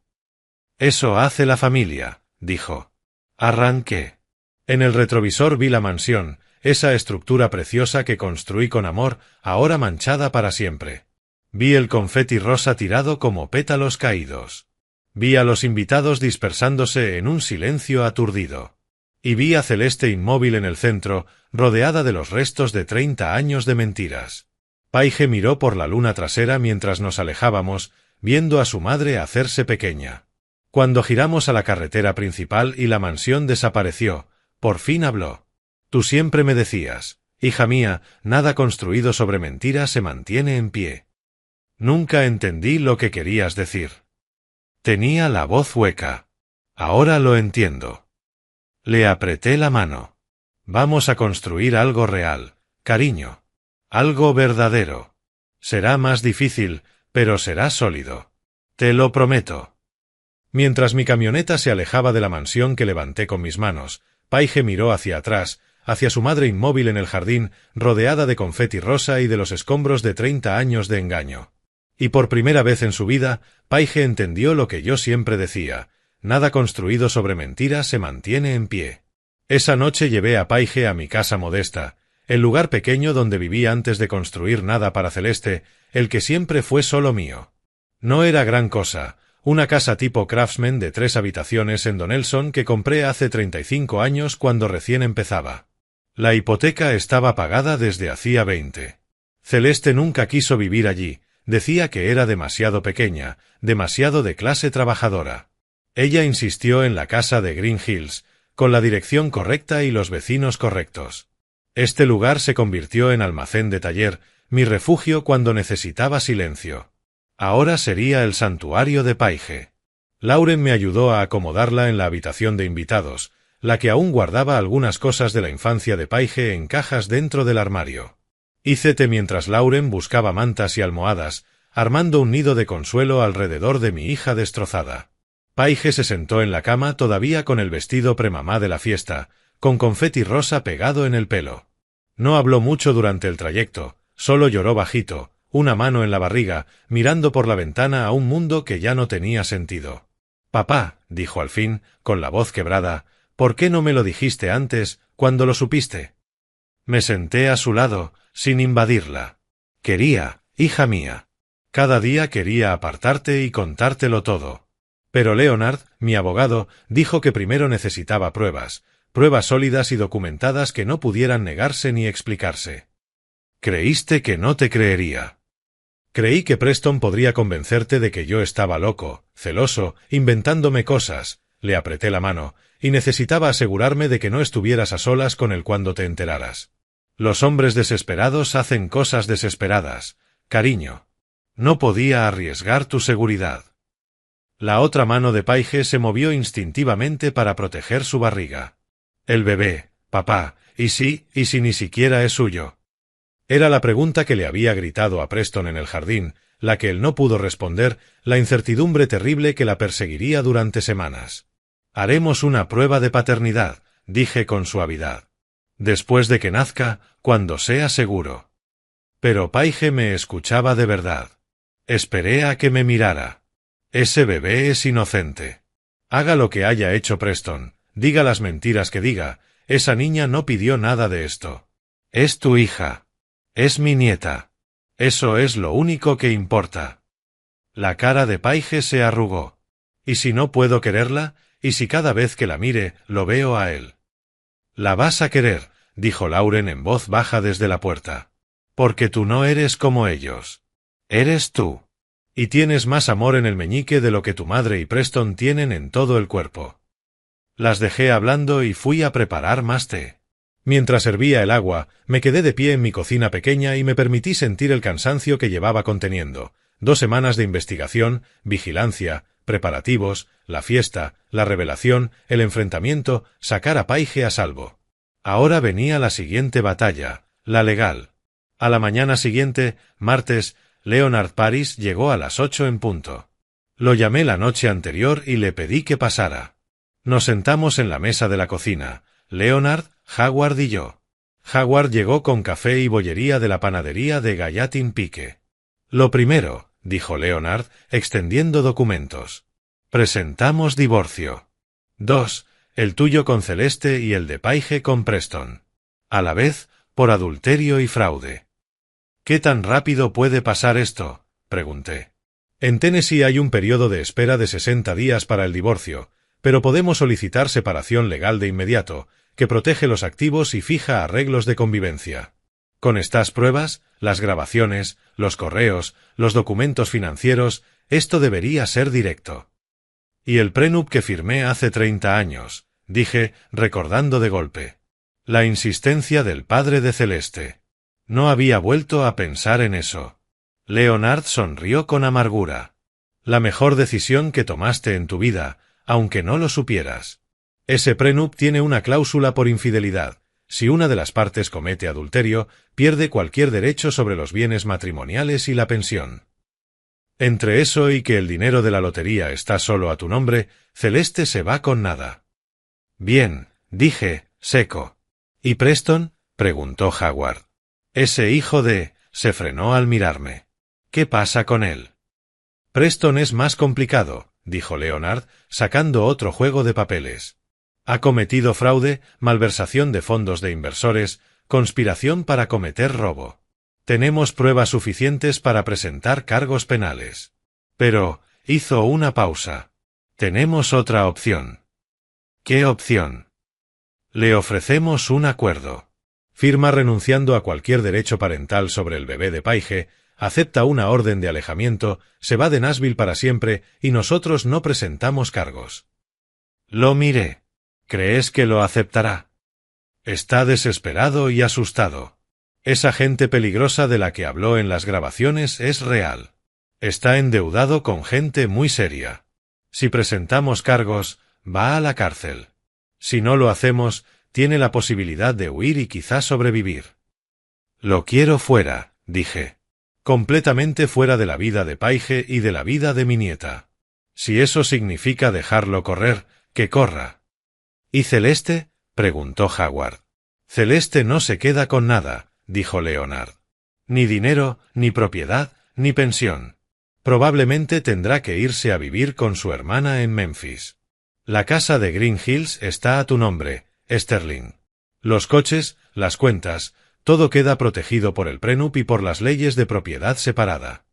«Eso hace la familia», dijo. Arranqué. En el retrovisor vi la mansión, esa estructura preciosa que construí con amor, ahora manchada para siempre. Vi el confeti rosa tirado como pétalos caídos. Vi a los invitados dispersándose en un silencio aturdido. Y vi a Celeste inmóvil en el centro, rodeada de los restos de 30 años de mentiras. Paige miró por la luna trasera mientras nos alejábamos, viendo a su madre hacerse pequeña. Cuando giramos a la carretera principal y la mansión desapareció, por fin habló. «Tú siempre me decías, hija mía, nada construido sobre mentiras se mantiene en pie». Nunca entendí lo que querías decir. Tenía la voz hueca. Ahora lo entiendo. Le apreté la mano. «Vamos a construir algo real, cariño. Algo verdadero. Será más difícil, pero será sólido. Te lo prometo». Mientras mi camioneta se alejaba de la mansión que levanté con mis manos, Paige miró hacia atrás, hacia su madre inmóvil en el jardín, rodeada de confeti rosa y de los escombros de 30 años de engaño. Y por primera vez en su vida, Paige entendió lo que yo siempre decía: nada construido sobre mentiras se mantiene en pie. Esa noche llevé a Paige a mi casa modesta, el lugar pequeño donde viví antes de construir nada para Celeste, el que siempre fue solo mío. No era gran cosa, una casa tipo Craftsman de 3 habitaciones en Donelson que compré hace 35 años cuando recién empezaba. La hipoteca estaba pagada desde hacía 20. Celeste nunca quiso vivir allí, decía que era demasiado pequeña, demasiado de clase trabajadora. Ella insistió en la casa de Green Hills, con la dirección correcta y los vecinos correctos. Este lugar se convirtió en almacén de taller, mi refugio cuando necesitaba silencio. Ahora sería el santuario de Paige. Lauren me ayudó a acomodarla en la habitación de invitados, la que aún guardaba algunas cosas de la infancia de Paige en cajas dentro del armario. Hice té mientras Lauren buscaba mantas y almohadas, armando un nido de consuelo alrededor de mi hija destrozada. Paige se sentó en la cama todavía con el vestido premamá de la fiesta, con confeti rosa pegado en el pelo. No habló mucho durante el trayecto, solo lloró bajito, una mano en la barriga, mirando por la ventana a un mundo que ya no tenía sentido. «Papá», dijo al fin, con la voz quebrada, «¿por qué no me lo dijiste antes, cuando lo supiste?» Me senté a su lado, sin invadirla. Quería, hija mía. Cada día quería apartarte y contártelo todo. Pero Leonard, mi abogado, dijo que primero necesitaba pruebas sólidas y documentadas que no pudieran negarse ni explicarse. Creíste que no te creería. Creí que Preston podría convencerte de que yo estaba loco, celoso, inventándome cosas. Le apreté la mano, y necesitaba asegurarme de que no estuvieras a solas con él cuando te enteraras. Los hombres desesperados hacen cosas desesperadas, cariño. No podía arriesgar tu seguridad. La otra mano de Paige se movió instintivamente para proteger su barriga. El bebé, papá, ¿y si ni siquiera es suyo? Era la pregunta que le había gritado a Preston en el jardín, la que él no pudo responder, la incertidumbre terrible que la perseguiría durante semanas. Haremos una prueba de paternidad, dije con suavidad. Después de que nazca, cuando sea seguro. Pero Paige me escuchaba de verdad. Esperé a que me mirara. Ese bebé es inocente. Haga lo que haya hecho Preston, diga las mentiras que diga, esa niña no pidió nada de esto. Es tu hija. Es mi nieta. Eso es lo único que importa. La cara de Paige se arrugó. ¿Y si no puedo quererla? ¿Y si cada vez que la mire, lo veo a él? La vas a querer, dijo Lauren en voz baja desde la puerta. Porque tú no eres como ellos. Eres tú. Y tienes más amor en el meñique de lo que tu madre y Preston tienen en todo el cuerpo. Las dejé hablando y fui a preparar más té. Mientras hervía el agua, me quedé de pie en mi cocina pequeña y me permití sentir el cansancio que llevaba conteniendo. 2 semanas de investigación, vigilancia, preparativos, la fiesta, la revelación, el enfrentamiento, sacar a Paige a salvo. Ahora venía la siguiente batalla, la legal. A la mañana siguiente, martes, Leonard Paris llegó a las 8 en punto. Lo llamé la noche anterior y le pedí que pasara. Nos sentamos en la mesa de la cocina, Leonard, Howard y yo. Howard llegó con café y bollería de la panadería de Gallatin Peak. Lo primero, dijo Leonard, extendiendo documentos. Presentamos divorcio. 2. El tuyo con Celeste y el de Paige con Preston. A la vez, por adulterio y fraude. ¿Qué tan rápido puede pasar esto?, pregunté. En Tennessee hay un periodo de espera de 60 días para el divorcio, pero podemos solicitar separación legal de inmediato, que protege los activos y fija arreglos de convivencia. Con estas pruebas, las grabaciones, los correos, los documentos financieros, esto debería ser directo. Y el prenup que firmé hace 30 años, dije, recordando de golpe. La insistencia del padre de Celeste. No había vuelto a pensar en eso. Leonard sonrió con amargura. La mejor decisión que tomaste en tu vida, aunque no lo supieras. Ese prenup tiene una cláusula por infidelidad. Si una de las partes comete adulterio, pierde cualquier derecho sobre los bienes matrimoniales y la pensión. Entre eso y que el dinero de la lotería está solo a tu nombre, Celeste se va con nada. Bien, dije, seco. ¿Y Preston?, preguntó Howard. Ese hijo de... se frenó al mirarme. ¿Qué pasa con él? Preston es más complicado, dijo Leonard, sacando otro juego de papeles. Ha cometido fraude, malversación de fondos de inversores, conspiración para cometer robo. Tenemos pruebas suficientes para presentar cargos penales. Pero, hizo una pausa. Tenemos otra opción. ¿Qué opción? Le ofrecemos un acuerdo. Firma renunciando a cualquier derecho parental sobre el bebé de Paige, acepta una orden de alejamiento, se va de Nashville para siempre y nosotros no presentamos cargos. Lo miré. ¿Crees que lo aceptará? Está desesperado y asustado. Esa gente peligrosa de la que habló en las grabaciones es real. Está endeudado con gente muy seria. Si presentamos cargos, va a la cárcel. Si no lo hacemos, tiene la posibilidad de huir y quizá sobrevivir. Lo quiero fuera, dije. Completamente fuera de la vida de Paige y de la vida de mi nieta. Si eso significa dejarlo correr, que corra. ¿Y Celeste?, preguntó Howard. Celeste no se queda con nada, dijo Leonard. Ni dinero, ni propiedad, ni pensión. Probablemente tendrá que irse a vivir con su hermana en Memphis. La casa de Green Hills está a tu nombre, Sterling. Los coches, las cuentas, todo queda protegido por el prenup y por las leyes de propiedad separada.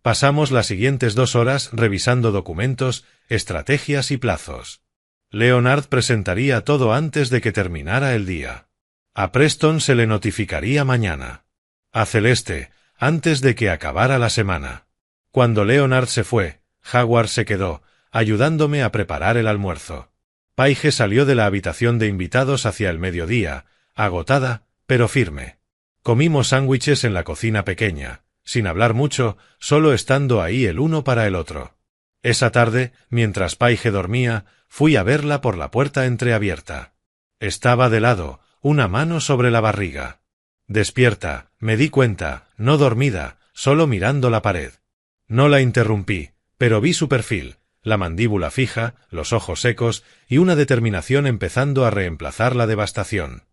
Pasamos las siguientes 2 horas revisando documentos, estrategias y plazos. Leonard presentaría todo antes de que terminara el día. A Preston se le notificaría mañana. A Celeste, antes de que acabara la semana. Cuando Leonard se fue, Howard se quedó, ayudándome a preparar el almuerzo. Paige salió de la habitación de invitados hacia el mediodía, agotada, pero firme. Comimos sándwiches en la cocina pequeña, sin hablar mucho, solo estando ahí el uno para el otro. Esa tarde, mientras Paige dormía, fui a verla por la puerta entreabierta. Estaba de lado, una mano sobre la barriga. Despierta, me di cuenta, no dormida, solo mirando la pared. No la interrumpí, pero vi su perfil, la mandíbula fija, los ojos secos y una determinación empezando a reemplazar la devastación.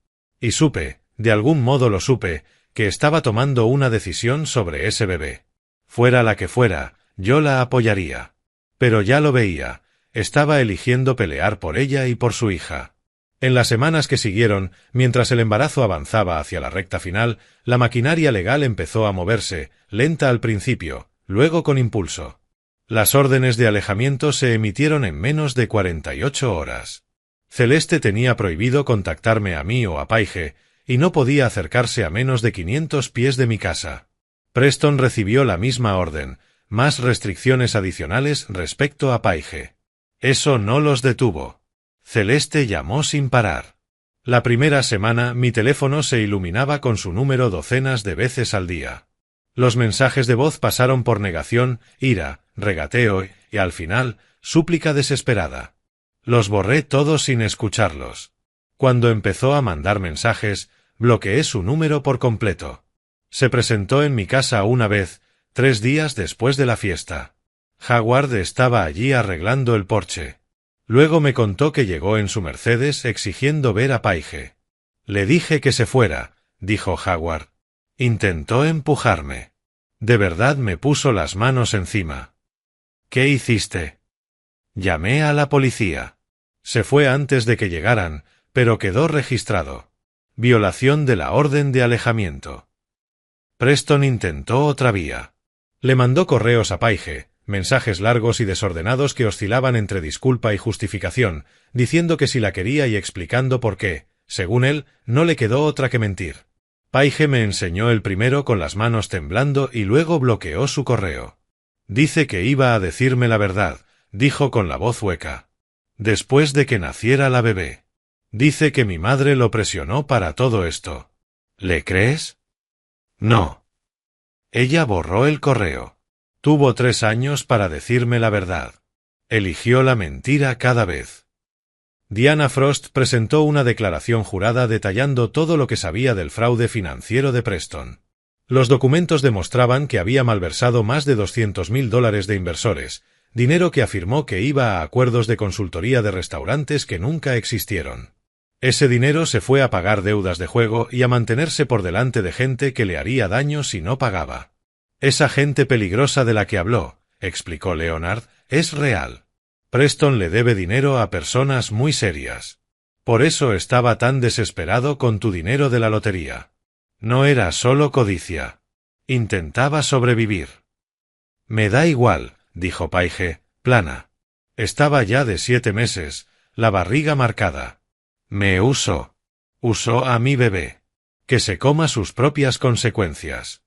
Y supe, de algún modo lo supe, que estaba tomando una decisión sobre ese bebé. Fuera la que fuera, yo la apoyaría. Pero ya lo veía, estaba eligiendo pelear por ella y por su hija. En las semanas que siguieron, mientras el embarazo avanzaba hacia la recta final, la maquinaria legal empezó a moverse, lenta al principio, luego con impulso. Las órdenes de alejamiento se emitieron en menos de 48 horas. Celeste tenía prohibido contactarme a mí o a Paige, y no podía acercarse a menos de 500 pies de mi casa. Preston recibió la misma orden, más restricciones adicionales respecto a Paige. Eso no los detuvo. Celeste llamó sin parar. La primera semana mi teléfono se iluminaba con su número docenas de veces al día. Los mensajes de voz pasaron por negación, ira, regateo y, al final, súplica desesperada. Los borré todos sin escucharlos. Cuando empezó a mandar mensajes, bloqueé su número por completo. Se presentó en mi casa una vez, 3 días después de la fiesta. Howard estaba allí arreglando el porche. Luego me contó que llegó en su Mercedes exigiendo ver a Paige. Le dije que se fuera, dijo Howard. Intentó empujarme. De verdad me puso las manos encima. ¿Qué hiciste? Llamé a la policía. Se fue antes de que llegaran, pero quedó registrado. Violación de la orden de alejamiento. Preston intentó otra vía. Le mandó correos a Paige, mensajes largos y desordenados que oscilaban entre disculpa y justificación, diciendo que si la quería y explicando por qué, según él, no le quedó otra que mentir. Paige me enseñó el primero con las manos temblando y luego bloqueó su correo. Dice que iba a decirme la verdad, dijo con la voz hueca. Después de que naciera la bebé. Dice que mi madre lo presionó para todo esto. ¿Le crees? No. Ella borró el correo. Tuvo 3 años para decirme la verdad. Eligió la mentira cada vez. Diana Frost presentó una declaración jurada detallando todo lo que sabía del fraude financiero de Preston. Los documentos demostraban que había malversado más de $200.000 de inversores, dinero que afirmó que iba a acuerdos de consultoría de restaurantes que nunca existieron. Ese dinero se fue a pagar deudas de juego y a mantenerse por delante de gente que le haría daño si no pagaba. Esa gente peligrosa de la que habló, explicó Leonard, es real. Preston le debe dinero a personas muy serias. Por eso estaba tan desesperado con tu dinero de la lotería. No era solo codicia. Intentaba sobrevivir. Me da igual, dijo Paige, plana. Estaba ya de 7 meses, la barriga marcada. Me usó. Usó a mi bebé. Que se coma sus propias consecuencias.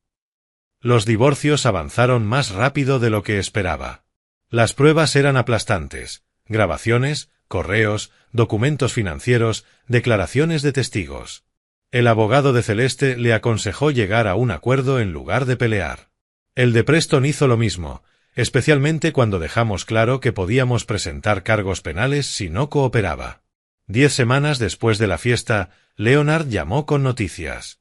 Los divorcios avanzaron más rápido de lo que esperaba. Las pruebas eran aplastantes. Grabaciones, correos, documentos financieros, declaraciones de testigos. El abogado de Celeste le aconsejó llegar a un acuerdo en lugar de pelear. El de Preston hizo lo mismo, especialmente cuando dejamos claro que podíamos presentar cargos penales si no cooperaba. 10 semanas después de la fiesta, Leonard llamó con noticias.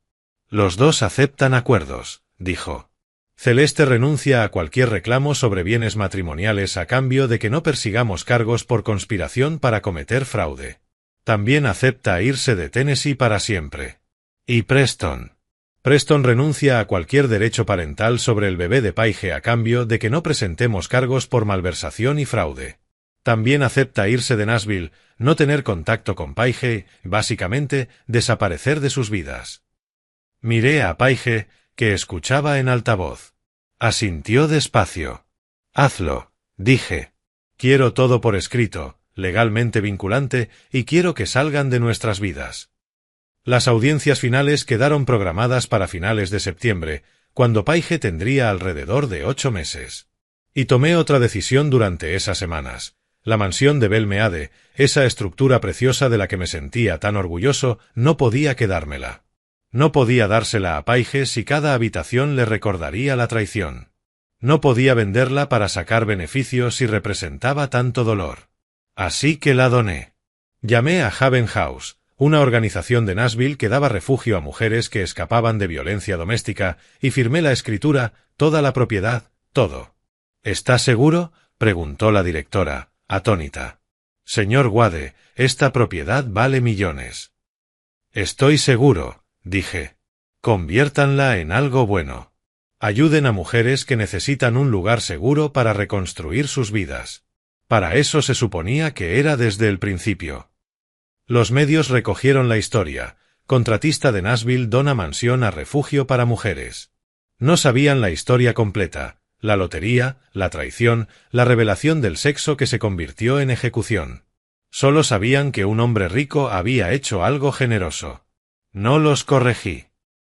Los dos aceptan acuerdos, dijo. Celeste renuncia a cualquier reclamo sobre bienes matrimoniales a cambio de que no persigamos cargos por conspiración para cometer fraude. También acepta irse de Tennessee para siempre. Y Preston renuncia a cualquier derecho parental sobre el bebé de Paige a cambio de que no presentemos cargos por malversación y fraude. También acepta irse de Nashville, no tener contacto con Paige, básicamente, desaparecer de sus vidas. Miré a Paige, que escuchaba en altavoz. Asintió despacio. Hazlo, dije. Quiero todo por escrito, legalmente vinculante, y quiero que salgan de nuestras vidas. Las audiencias finales quedaron programadas para finales de septiembre, cuando Paige tendría alrededor de 8 meses. Y tomé otra decisión durante esas semanas. La mansión de Belmeade, esa estructura preciosa de la que me sentía tan orgulloso, no podía quedármela. No podía dársela a Paige si cada habitación le recordaría la traición. No podía venderla para sacar beneficios si representaba tanto dolor. Así que la doné. Llamé a Haven House, una organización de Nashville que daba refugio a mujeres que escapaban de violencia doméstica, y firmé la escritura, toda la propiedad, todo. ¿Está seguro?, preguntó la directora, atónita. Señor Wade, esta propiedad vale millones. Estoy seguro, dije. Conviértanla en algo bueno. Ayuden a mujeres que necesitan un lugar seguro para reconstruir sus vidas. Para eso se suponía que era desde el principio. Los medios recogieron la historia. Contratista de Nashville dona mansión a refugio para mujeres. No sabían la historia completa, la lotería, la traición, la revelación del sexo que se convirtió en ejecución. Solo sabían que un hombre rico había hecho algo generoso. No los corregí.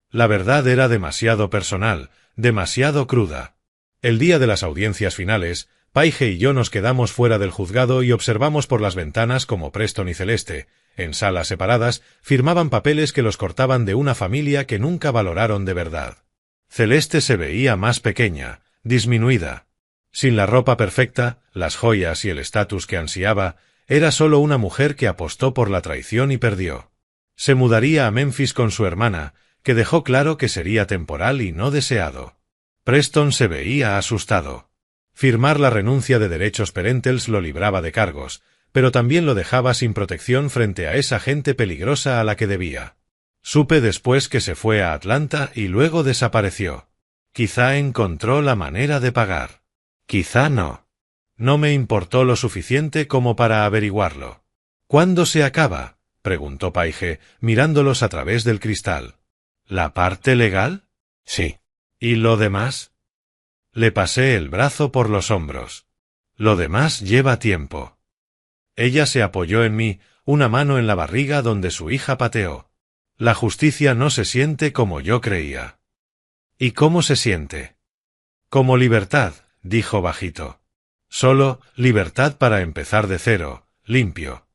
La verdad era demasiado personal, demasiado cruda. El día de las audiencias finales, Paige y yo nos quedamos fuera del juzgado y observamos por las ventanas como Preston y Celeste, en salas separadas, firmaban papeles que los cortaban de una familia que nunca valoraron de verdad. Celeste se veía más pequeña, disminuida. Sin la ropa perfecta, las joyas y el estatus que ansiaba, era solo una mujer que apostó por la traición y perdió. Se mudaría a Memphis con su hermana, que dejó claro que sería temporal y no deseado. Preston se veía asustado. Firmar la renuncia de derechos parentales lo libraba de cargos, pero también lo dejaba sin protección frente a esa gente peligrosa a la que debía. Supe después que se fue a Atlanta y luego desapareció. Quizá encontró la manera de pagar. Quizá no. No me importó lo suficiente como para averiguarlo. ¿Cuándo se acaba?, preguntó Paige, mirándolos a través del cristal. ¿La parte legal? Sí. ¿Y lo demás? Le pasé el brazo por los hombros. Lo demás lleva tiempo. Ella se apoyó en mí, una mano en la barriga donde su hija pateó. La justicia no se siente como yo creía. ¿Y cómo se siente? Como libertad, dijo bajito. Solo libertad para empezar de cero, limpio.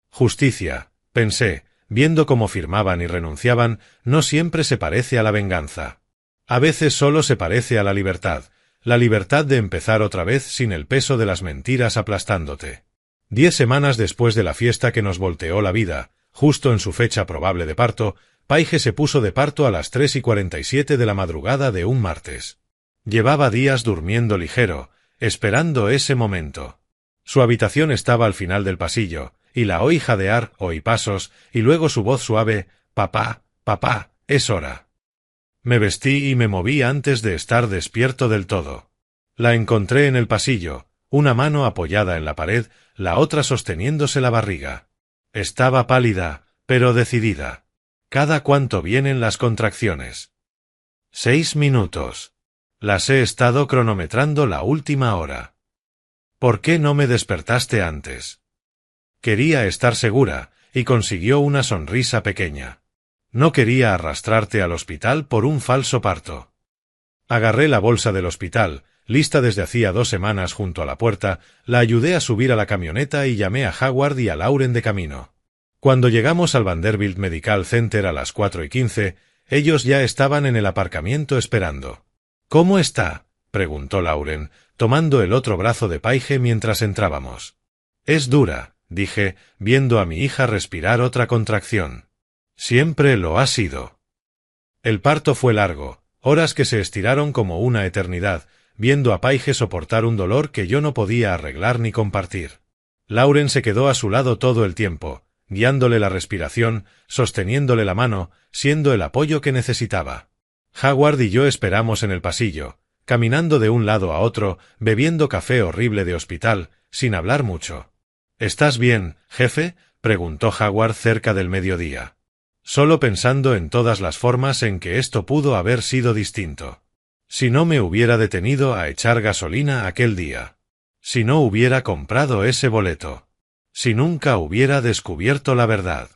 Justicia, pensé, viendo cómo firmaban y renunciaban, no siempre se parece a la venganza. A veces solo se parece a la libertad de empezar otra vez sin el peso de las mentiras aplastándote. 10 semanas después de la fiesta que nos volteó la vida, justo en su fecha probable de parto, Paige se puso de parto a las 3:47 de la madrugada de un martes. Llevaba días durmiendo ligero, esperando ese momento. Su habitación estaba al final del pasillo, y la oí jadear, oí pasos, y luego su voz suave, «Papá, papá, es hora». Me vestí y me moví antes de estar despierto del todo. La encontré en el pasillo, una mano apoyada en la pared, la otra sosteniéndose la barriga. Estaba pálida, pero decidida. ¿Cada cuánto vienen las contracciones? 6 minutos. Las he estado cronometrando la última hora. ¿Por qué no me despertaste antes? Quería estar segura, y consiguió una sonrisa pequeña. No quería arrastrarte al hospital por un falso parto. Agarré la bolsa del hospital, lista desde hacía 2 semanas junto a la puerta, la ayudé a subir a la camioneta y llamé a Howard y a Lauren de camino. Cuando llegamos al Vanderbilt Medical Center a las 4:15, ellos ya estaban en el aparcamiento esperando. ¿Cómo está?, preguntó Lauren, tomando el otro brazo de Paige mientras entrábamos. Es dura, dije, viendo a mi hija respirar otra contracción. Siempre lo ha sido. El parto fue largo, horas que se estiraron como una eternidad, viendo a Paige soportar un dolor que yo no podía arreglar ni compartir. Lauren se quedó a su lado todo el tiempo, guiándole la respiración, sosteniéndole la mano, siendo el apoyo que necesitaba. Howard y yo esperamos en el pasillo, caminando de un lado a otro, bebiendo café horrible de hospital, sin hablar mucho. —¿Estás bien, jefe? —preguntó Howard cerca del mediodía. Solo pensando en todas las formas en que esto pudo haber sido distinto. Si no me hubiera detenido a echar gasolina aquel día. Si no hubiera comprado ese boleto. Si nunca hubiera descubierto la verdad.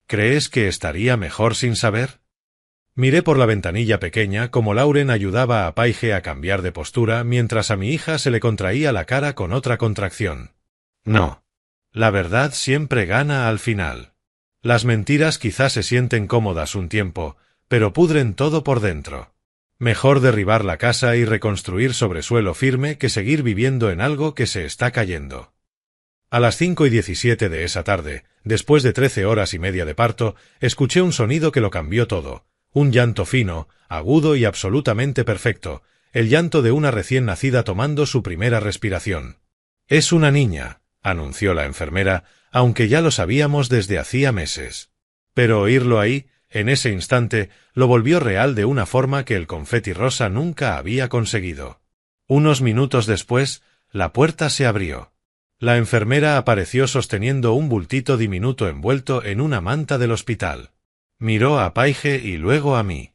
¿Crees que estaría mejor sin saber? Miré por la ventanilla pequeña como Lauren ayudaba a Paige a cambiar de postura mientras a mi hija se le contraía la cara con otra contracción. No. La verdad siempre gana al final. Las mentiras quizás se sienten cómodas un tiempo, pero pudren todo por dentro. Mejor derribar la casa y reconstruir sobre suelo firme que seguir viviendo en algo que se está cayendo. A las 5:17 de esa tarde, después de 13 horas y media de parto, escuché un sonido que lo cambió todo. Un llanto fino, agudo y absolutamente perfecto, el llanto de una recién nacida tomando su primera respiración. «Es una niña», anunció la enfermera, aunque ya lo sabíamos desde hacía meses. Pero oírlo ahí, en ese instante, lo volvió real de una forma que el confeti rosa nunca había conseguido. Unos minutos después, la puerta se abrió. La enfermera apareció sosteniendo un bultito diminuto envuelto en una manta del hospital. Miró a Paige y luego a mí.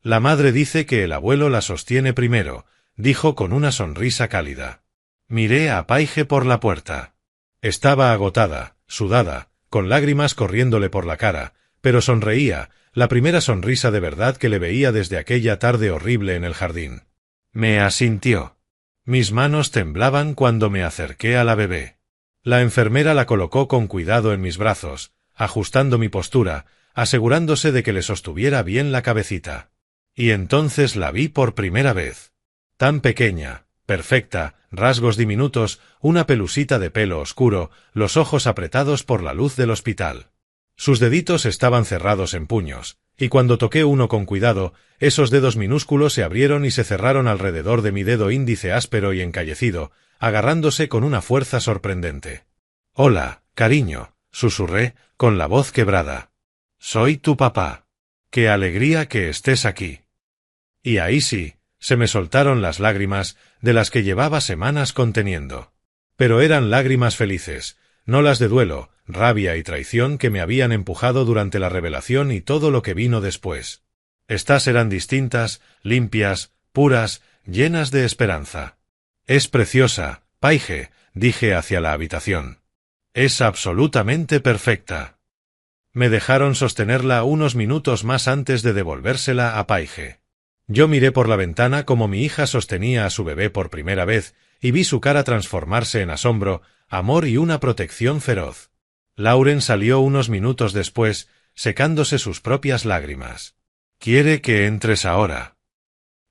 «La madre dice que el abuelo la sostiene primero», dijo con una sonrisa cálida. Miré a Paige por la puerta. Estaba agotada, sudada, con lágrimas corriéndole por la cara, pero sonreía, la primera sonrisa de verdad que le veía desde aquella tarde horrible en el jardín. Me asintió. Mis manos temblaban cuando me acerqué a la bebé. La enfermera la colocó con cuidado en mis brazos, ajustando mi postura, asegurándose de que le sostuviera bien la cabecita. Y entonces la vi por primera vez. Tan pequeña, perfecta, rasgos diminutos, una pelusita de pelo oscuro, los ojos apretados por la luz del hospital. Sus deditos estaban cerrados en puños, y cuando toqué uno con cuidado, esos dedos minúsculos se abrieron y se cerraron alrededor de mi dedo índice áspero y encallecido, agarrándose con una fuerza sorprendente. «Hola, cariño», susurré, con la voz quebrada. «Soy tu papá. ¡Qué alegría que estés aquí!» Y ahí sí, se me soltaron las lágrimas, de las que llevaba semanas conteniendo. Pero eran lágrimas felices, no las de duelo, rabia y traición que me habían empujado durante la revelación y todo lo que vino después. Estas eran distintas, limpias, puras, llenas de esperanza. «Es preciosa, Paige», dije hacia la habitación. «Es absolutamente perfecta». Me dejaron sostenerla unos minutos más antes de devolvérsela a Paige. Yo miré por la ventana como mi hija sostenía a su bebé por primera vez y vi su cara transformarse en asombro, amor y una protección feroz. Lauren salió unos minutos después, secándose sus propias lágrimas. «¿Quiere que entres ahora?»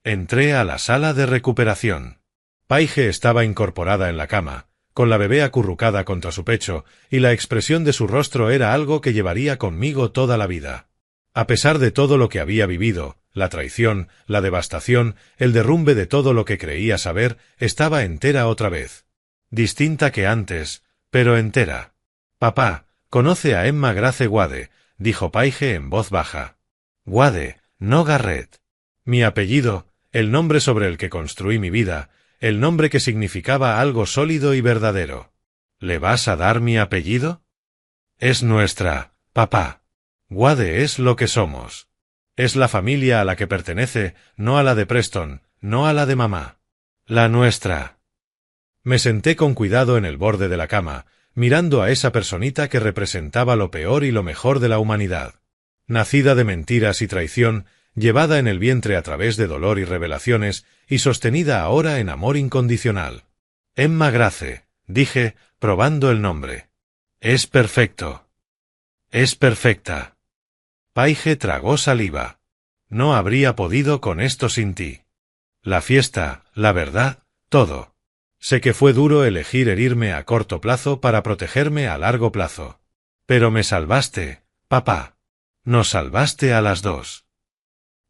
Entré a la sala de recuperación. Paige estaba incorporada en la cama, con la bebé acurrucada contra su pecho, y la expresión de su rostro era algo que llevaría conmigo toda la vida. A pesar de todo lo que había vivido, la traición, la devastación, el derrumbe de todo lo que creía saber, estaba entera otra vez. Distinta que antes, pero entera. «Papá, conoce a Emma Grace Wade», dijo Paige en voz baja. «Wade, no Garrett. Mi apellido, el nombre sobre el que construí mi vida, el nombre que significaba algo sólido y verdadero. ¿Le vas a dar mi apellido? Es nuestra, papá. Wade es lo que somos. Es la familia a la que pertenece, no a la de Preston, no a la de mamá. La nuestra». Me senté con cuidado en el borde de la cama, mirando a esa personita que representaba lo peor y lo mejor de la humanidad. Nacida de mentiras y traición, llevada en el vientre a través de dolor y revelaciones, y sostenida ahora en amor incondicional. «Emma Grace», dije, probando el nombre. «Es perfecto. Es perfecta». Paige tragó saliva. «No habría podido con esto sin ti. La fiesta, la verdad, todo. Sé que fue duro elegir herirme a corto plazo para protegerme a largo plazo. Pero me salvaste, papá. Nos salvaste a las dos.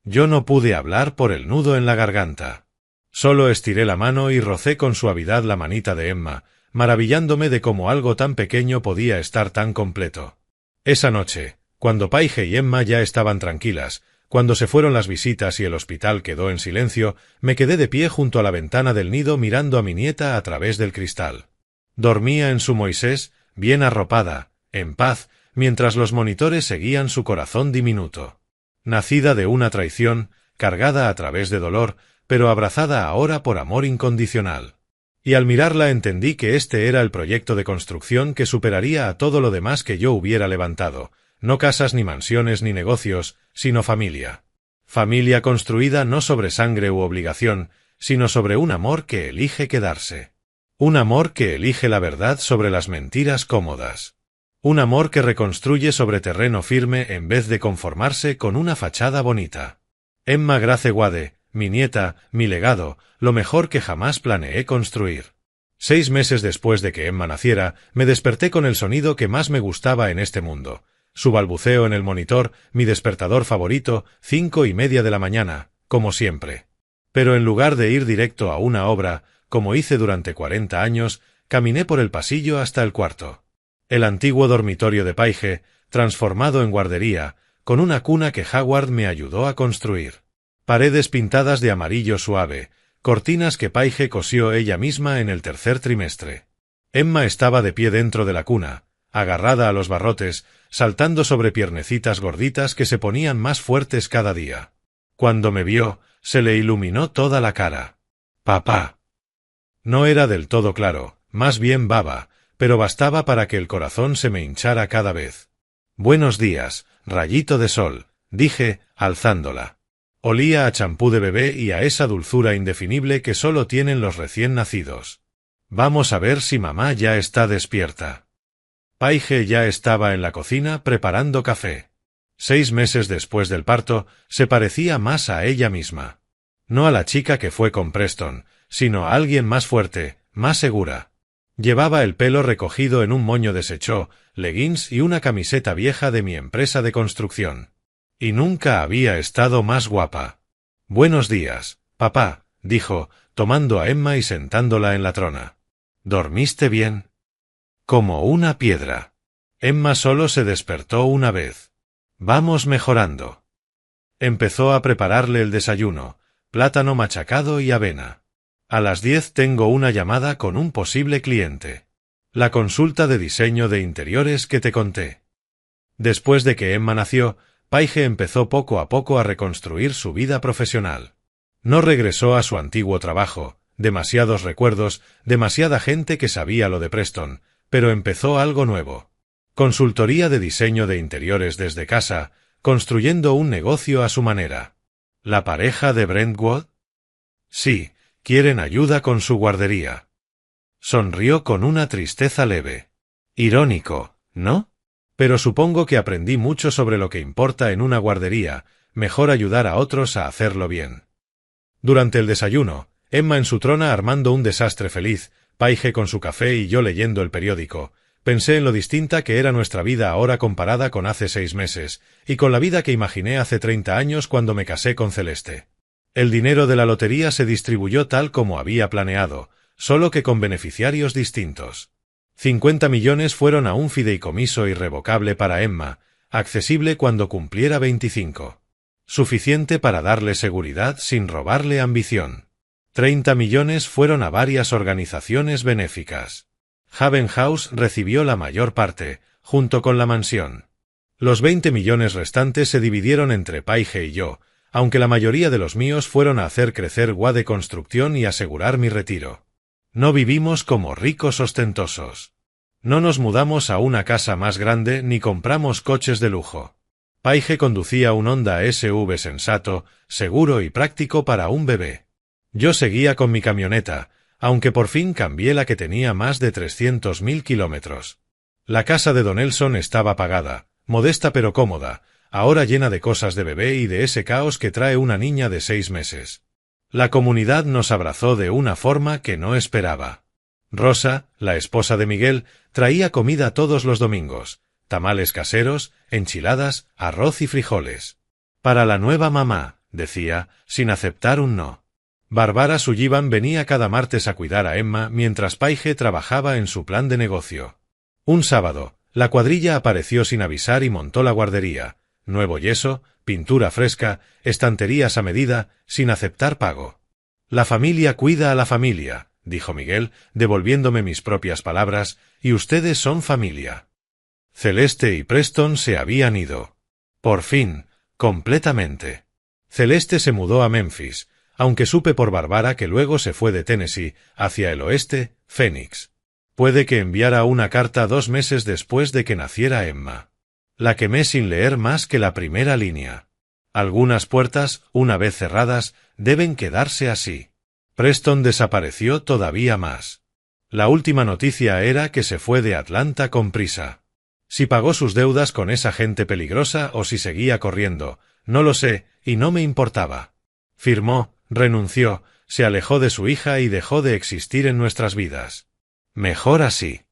Yo no pude hablar por el nudo en la garganta. Solo estiré la mano y rocé con suavidad la manita de Emma, maravillándome de cómo algo tan pequeño podía estar tan completo. Esa noche, cuando Paige y Emma ya estaban tranquilas, cuando se fueron las visitas y el hospital quedó en silencio, me quedé de pie junto a la ventana del nido mirando a mi nieta a través del cristal. Dormía en su Moisés, bien arropada, en paz, mientras los monitores seguían su corazón diminuto. Nacida de una traición, cargada a través de dolor, pero abrazada ahora por amor incondicional. Y al mirarla entendí que este era el proyecto de construcción que superaría a todo lo demás que yo hubiera levantado, no casas ni mansiones ni negocios, sino familia. Familia construida no sobre sangre u obligación, sino sobre un amor que elige quedarse. Un amor que elige la verdad sobre las mentiras cómodas. Un amor que reconstruye sobre terreno firme en vez de conformarse con una fachada bonita. Emma Grace Wade, mi nieta, mi legado, lo mejor que jamás planeé construir. 6 meses después de que Emma naciera, me desperté con el sonido que más me gustaba en este mundo. Su balbuceo en el monitor, mi despertador favorito, 5:30 de la mañana, como siempre. Pero en lugar de ir directo a una obra, como hice durante 40 años, caminé por el pasillo hasta el cuarto. El antiguo dormitorio de Paige, transformado en guardería, con una cuna que Howard me ayudó a construir. Paredes pintadas de amarillo suave, cortinas que Paige cosió ella misma en el tercer trimestre. Emma estaba de pie dentro de la cuna, agarrada a los barrotes, saltando sobre piernecitas gorditas que se ponían más fuertes cada día. Cuando me vio, se le iluminó toda la cara. «Papá». No era del todo claro, más bien baba, pero bastaba para que el corazón se me hinchara cada vez. «Buenos días, rayito de sol», dije, alzándola. Olía a champú de bebé y a esa dulzura indefinible que solo tienen los recién nacidos. «Vamos a ver si mamá ya está despierta». Paige ya estaba en la cocina preparando café. 6 meses después del parto, se parecía más a ella misma. No a la chica que fue con Preston, sino a alguien más fuerte, más segura. Llevaba el pelo recogido en un moño deshecho, leggings y una camiseta vieja de mi empresa de construcción. Y nunca había estado más guapa. «Buenos días, papá», dijo, tomando a Emma y sentándola en la trona. «¿Dormiste bien?» «Como una piedra». Emma solo se despertó una vez. «Vamos mejorando». Empezó a prepararle el desayuno, plátano machacado y avena. «A las 10 tengo una llamada con un posible cliente. La consulta de diseño de interiores que te conté». Después de que Emma nació, Paige empezó poco a poco a reconstruir su vida profesional. No regresó a su antiguo trabajo, demasiados recuerdos, demasiada gente que sabía lo de Preston, pero empezó algo nuevo. Consultoría de diseño de interiores desde casa, construyendo un negocio a su manera. ¿La pareja de Brentwood? Sí, quieren ayuda con su guardería. Sonrió con una tristeza leve. Irónico, ¿no? Pero supongo que aprendí mucho sobre lo que importa en una guardería, mejor ayudar a otros a hacerlo bien. Durante el desayuno, Emma en su trona armando un desastre feliz, Paige con su café y yo leyendo el periódico, pensé en lo distinta que era nuestra vida ahora comparada con hace 6 meses, y con la vida que imaginé hace 30 años cuando me casé con Celeste. El dinero de la lotería se distribuyó tal como había planeado, solo que con beneficiarios distintos. 50 millones fueron a un fideicomiso irrevocable para Emma, accesible cuando cumpliera 25. Suficiente para darle seguridad sin robarle ambición. 30 millones fueron a varias organizaciones benéficas. Haven House recibió la mayor parte, junto con la mansión. Los 20 millones restantes se dividieron entre Paige y yo, aunque la mayoría de los míos fueron a hacer crecer Wade Construcción y asegurar mi retiro. No vivimos como ricos ostentosos. No nos mudamos a una casa más grande ni compramos coches de lujo. Paige conducía un Honda SV sensato, seguro y práctico para un bebé. Yo seguía con mi camioneta, aunque por fin cambié la que tenía más de 300.000 kilómetros. La casa de Donelson estaba pagada, modesta pero cómoda, ahora llena de cosas de bebé y de ese caos que trae una niña de 6 meses. La comunidad nos abrazó de una forma que no esperaba. Rosa, la esposa de Miguel, traía comida todos los domingos, tamales caseros, enchiladas, arroz y frijoles. Para la nueva mamá, decía, sin aceptar un no. Bárbara Sullivan venía cada martes a cuidar a Emma mientras Paige trabajaba en su plan de negocio. Un sábado, la cuadrilla apareció sin avisar y montó la guardería. Nuevo yeso, pintura fresca, estanterías a medida, sin aceptar pago. La familia cuida a la familia, dijo Miguel, devolviéndome mis propias palabras, y ustedes son familia. Celeste y Preston se habían ido. Por fin, completamente. Celeste se mudó a Memphis, aunque supe por Bárbara que luego se fue de Tennessee, hacia el oeste, Phoenix. Puede que enviara una carta 2 meses después de que naciera Emma. La quemé sin leer más que la primera línea. Algunas puertas, una vez cerradas, deben quedarse así. Preston desapareció todavía más. La última noticia era que se fue de Atlanta con prisa. Si pagó sus deudas con esa gente peligrosa o si seguía corriendo, no lo sé, y no me importaba. Firmó, renunció, se alejó de su hija y dejó de existir en nuestras vidas. Mejor así.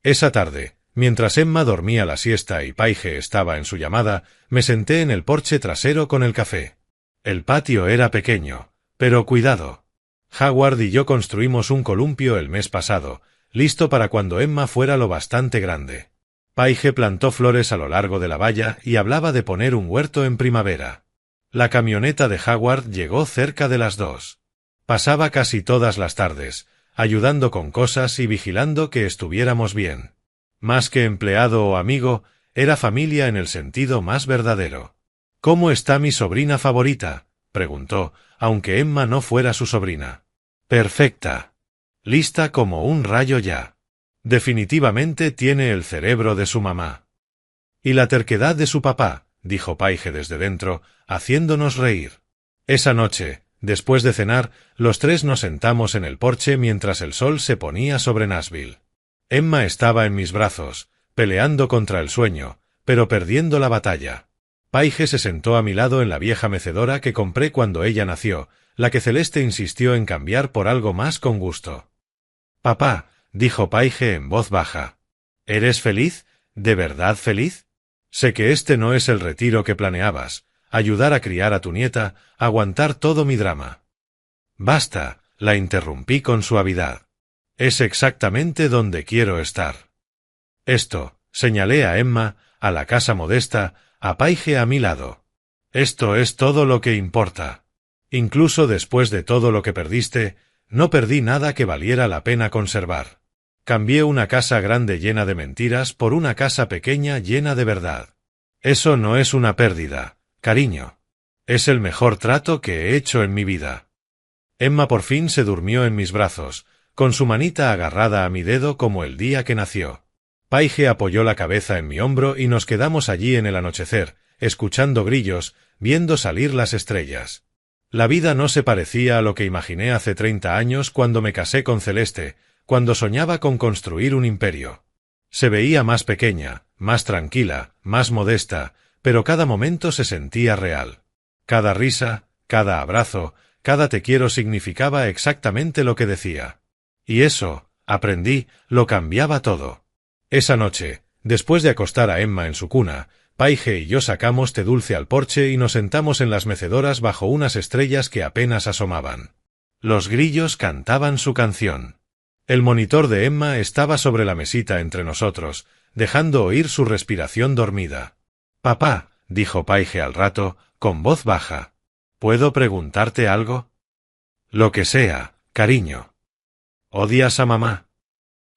Esa tarde, mientras Emma dormía la siesta y Paige estaba en su llamada, me senté en el porche trasero con el café. El patio era pequeño, pero cuidado. Howard y yo construimos un columpio el mes pasado, listo para cuando Emma fuera lo bastante grande. Paige plantó flores a lo largo de la valla y hablaba de poner un huerto en primavera. La camioneta de Howard llegó cerca de las 2. Pasaba casi todas las tardes, ayudando con cosas y vigilando que estuviéramos bien. Más que empleado o amigo, era familia en el sentido más verdadero. ¿Cómo está mi sobrina favorita?, preguntó, aunque Emma no fuera su sobrina. Perfecta. Lista como un rayo ya. Definitivamente tiene el cerebro de su mamá. Y la terquedad de su papá, dijo Paige desde dentro, haciéndonos reír. Esa noche, después de cenar, los 3 nos sentamos en el porche mientras el sol se ponía sobre Nashville. Emma estaba en mis brazos, peleando contra el sueño, pero perdiendo la batalla. Paige se sentó a mi lado en la vieja mecedora que compré cuando ella nació, la que Celeste insistió en cambiar por algo más con gusto. Papá, dijo Paige en voz baja. ¿Eres feliz? ¿De verdad feliz? Sé que este no es el retiro que planeabas, ayudar a criar a tu nieta, aguantar todo mi drama. Basta, la interrumpí con suavidad. Es exactamente donde quiero estar. Esto, señalé a Emma, a la casa modesta, a Paige a mi lado. Esto es todo lo que importa. Incluso después de todo lo que perdiste, no perdí nada que valiera la pena conservar. Cambié una casa grande llena de mentiras por una casa pequeña llena de verdad. Eso no es una pérdida, cariño. Es el mejor trato que he hecho en mi vida. Emma por fin se durmió en mis brazos, con su manita agarrada a mi dedo como el día que nació. Paige apoyó la cabeza en mi hombro y nos quedamos allí en el anochecer, escuchando grillos, viendo salir las estrellas. La vida no se parecía a lo que imaginé hace 30 años cuando me casé con Celeste, cuando soñaba con construir un imperio. Se veía más pequeña, más tranquila, más modesta, pero cada momento se sentía real. Cada risa, cada abrazo, cada te quiero significaba exactamente lo que decía. Y eso, aprendí, lo cambiaba todo. Esa noche, después de acostar a Emma en su cuna, Paige y yo sacamos té dulce al porche y nos sentamos en las mecedoras bajo unas estrellas que apenas asomaban. Los grillos cantaban su canción. El monitor de Emma estaba sobre la mesita entre nosotros, dejando oír su respiración dormida. «Papá», dijo Paige al rato, con voz baja, «¿puedo preguntarte algo?» «Lo que sea, cariño». «¿Odias a mamá?»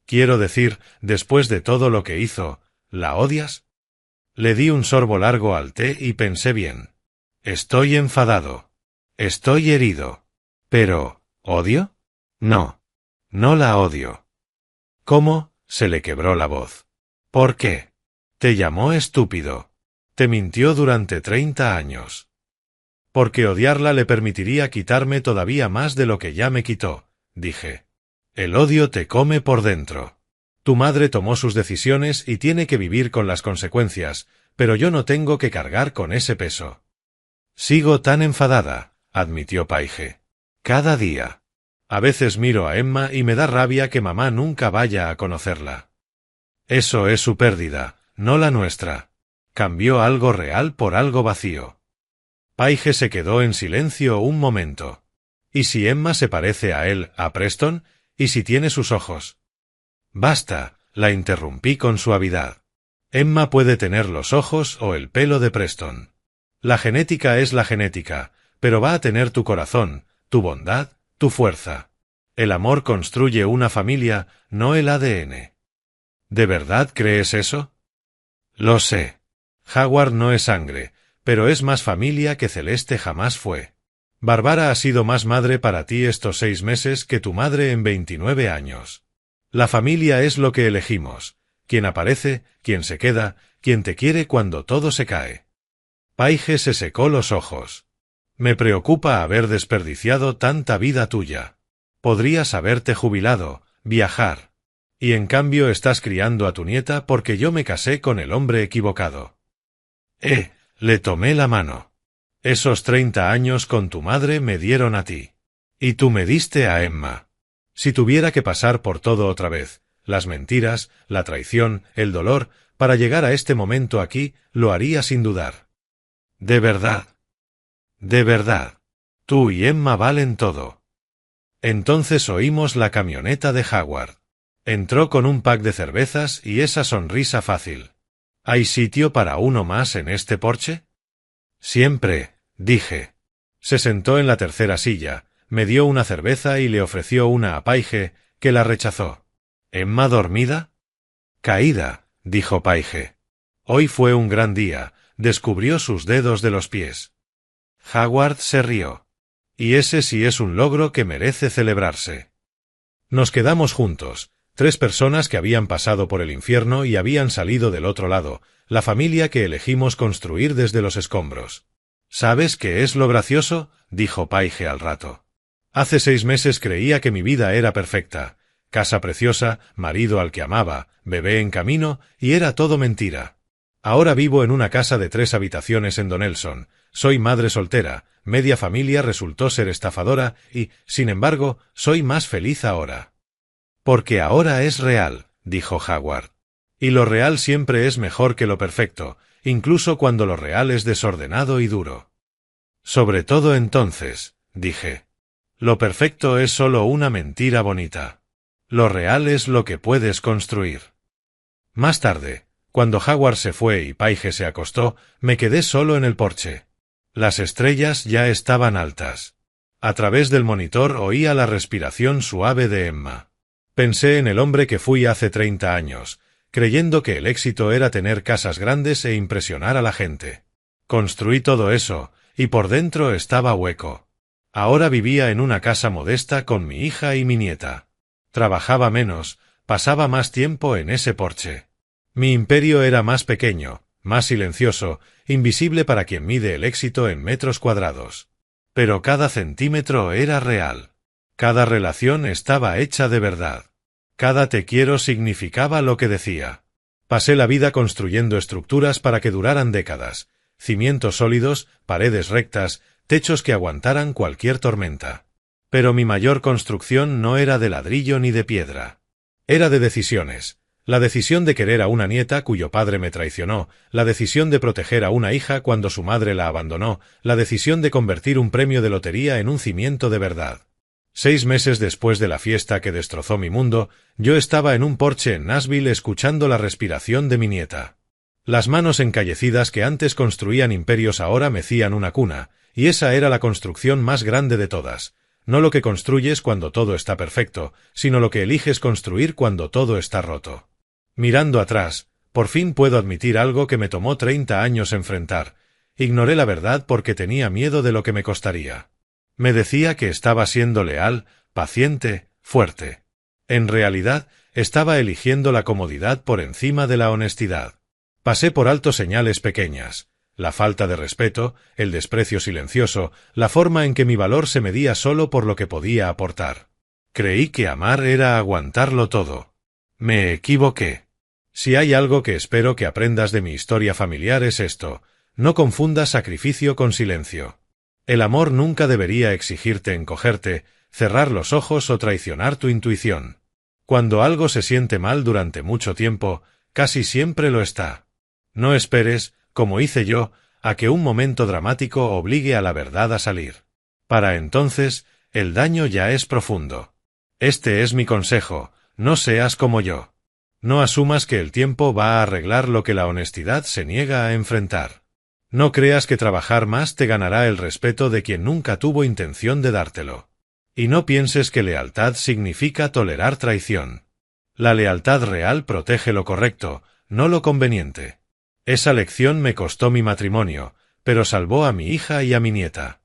Quiero decir, después de todo lo que hizo, ¿la odias? Le di un sorbo largo al té y pensé bien. Estoy enfadado. Estoy herido. Pero, ¿odio? No. No la odio. ¿Cómo? Se le quebró la voz. ¿Por qué? Te llamó estúpido. Te mintió durante 30 años. Porque odiarla le permitiría quitarme todavía más de lo que ya me quitó, dije. El odio te come por dentro. Tu madre tomó sus decisiones y tiene que vivir con las consecuencias, pero yo no tengo que cargar con ese peso. Sigo tan enfadada, admitió Paige. Cada día. A veces miro a Emma y me da rabia que mamá nunca vaya a conocerla. Eso es su pérdida, no la nuestra. Cambió algo real por algo vacío. Paige se quedó en silencio un momento. ¿Y si Emma se parece a él, a Preston? ¿Y si tiene sus ojos? Basta, la interrumpí con suavidad. Emma puede tener los ojos o el pelo de Preston. La genética es la genética, pero va a tener tu corazón, tu bondad, tu fuerza. El amor construye una familia, no el ADN. ¿De verdad crees eso? Lo sé. Howard no es sangre, pero es más familia que Celeste jamás fue. Bárbara ha sido más madre para ti estos 6 meses que tu madre en 29 años. La familia es lo que elegimos, quien aparece, quien se queda, quien te quiere cuando todo se cae. Paige se secó los ojos. Me preocupa haber desperdiciado tanta vida tuya. Podrías haberte jubilado, viajar. Y en cambio estás criando a tu nieta porque yo me casé con el hombre equivocado. Le tomé la mano. Esos 30 años con tu madre me dieron a ti. Y tú me diste a Emma. Si tuviera que pasar por todo otra vez, las mentiras, la traición, el dolor, para llegar a este momento aquí, lo haría sin dudar. De verdad. De verdad. Tú y Emma valen todo. Entonces oímos la camioneta de Howard. Entró con un pack de cervezas y esa sonrisa fácil. ¿Hay sitio para uno más en este porche? Siempre, dije. Se sentó en la tercera silla, me dio una cerveza y le ofreció una a Paige, que la rechazó. ¿Emma dormida? Caída, dijo Paige. Hoy fue un gran día, descubrió sus dedos de los pies. Howard se rió. Y ese sí es un logro que merece celebrarse. Nos quedamos juntos, 3 personas que habían pasado por el infierno y habían salido del otro lado, la familia que elegimos construir desde los escombros. ¿Sabes qué es lo gracioso?, dijo Paige al rato. Hace 6 meses creía que mi vida era perfecta. Casa preciosa, marido al que amaba, bebé en camino, y era todo mentira. Ahora vivo en una casa de 3 habitaciones en Donelson. Soy madre soltera, media familia resultó ser estafadora y, sin embargo, soy más feliz ahora. Porque ahora es real, dijo Howard. Y lo real siempre es mejor que lo perfecto, incluso cuando lo real es desordenado y duro. Sobre todo entonces, dije. Lo perfecto es solo una mentira bonita. Lo real es lo que puedes construir. Más tarde, cuando Howard se fue y Paige se acostó, me quedé solo en el porche. Las estrellas ya estaban altas. A través del monitor oía la respiración suave de Emma. Pensé en el hombre que fui hace 30 años, creyendo que el éxito era tener casas grandes e impresionar a la gente. Construí todo eso, y por dentro estaba hueco. Ahora vivía en una casa modesta con mi hija y mi nieta. Trabajaba menos, pasaba más tiempo en ese porche. Mi imperio era más pequeño, más silencioso, invisible para quien mide el éxito en metros cuadrados. Pero cada centímetro era real. Cada relación estaba hecha de verdad. Cada te quiero significaba lo que decía. Pasé la vida construyendo estructuras para que duraran décadas, cimientos sólidos, paredes rectas, techos que aguantaran cualquier tormenta. Pero mi mayor construcción no era de ladrillo ni de piedra. Era de decisiones. La decisión de querer a una nieta cuyo padre me traicionó, la decisión de proteger a una hija cuando su madre la abandonó, la decisión de convertir un premio de lotería en un cimiento de verdad. 6 meses después de la fiesta que destrozó mi mundo, yo estaba en un porche en Nashville escuchando la respiración de mi nieta. Las manos encallecidas que antes construían imperios ahora mecían una cuna, y esa era la construcción más grande de todas. No lo que construyes cuando todo está perfecto, sino lo que eliges construir cuando todo está roto. Mirando atrás, por fin puedo admitir algo que me tomó 30 años enfrentar. Ignoré la verdad porque tenía miedo de lo que me costaría. Me decía que estaba siendo leal, paciente, fuerte. En realidad, estaba eligiendo la comodidad por encima de la honestidad. Pasé por alto señales pequeñas. La falta de respeto, el desprecio silencioso, la forma en que mi valor se medía solo por lo que podía aportar. Creí que amar era aguantarlo todo. Me equivoqué. Si hay algo que espero que aprendas de mi historia familiar es esto: no confundas sacrificio con silencio. El amor nunca debería exigirte encogerte, cerrar los ojos o traicionar tu intuición. Cuando algo se siente mal durante mucho tiempo, casi siempre lo está. No esperes, como hice yo, a que un momento dramático obligue a la verdad a salir. Para entonces, el daño ya es profundo. Este es mi consejo, no seas como yo. No asumas que el tiempo va a arreglar lo que la honestidad se niega a enfrentar. No creas que trabajar más te ganará el respeto de quien nunca tuvo intención de dártelo. Y no pienses que lealtad significa tolerar traición. La lealtad real protege lo correcto, no lo conveniente. Esa lección me costó mi matrimonio, pero salvó a mi hija y a mi nieta.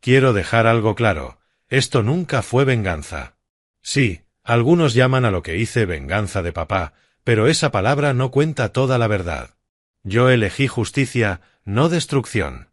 Quiero dejar algo claro, esto nunca fue venganza. Sí, algunos llaman a lo que hice venganza de papá, pero esa palabra no cuenta toda la verdad. Yo elegí justicia, no destrucción.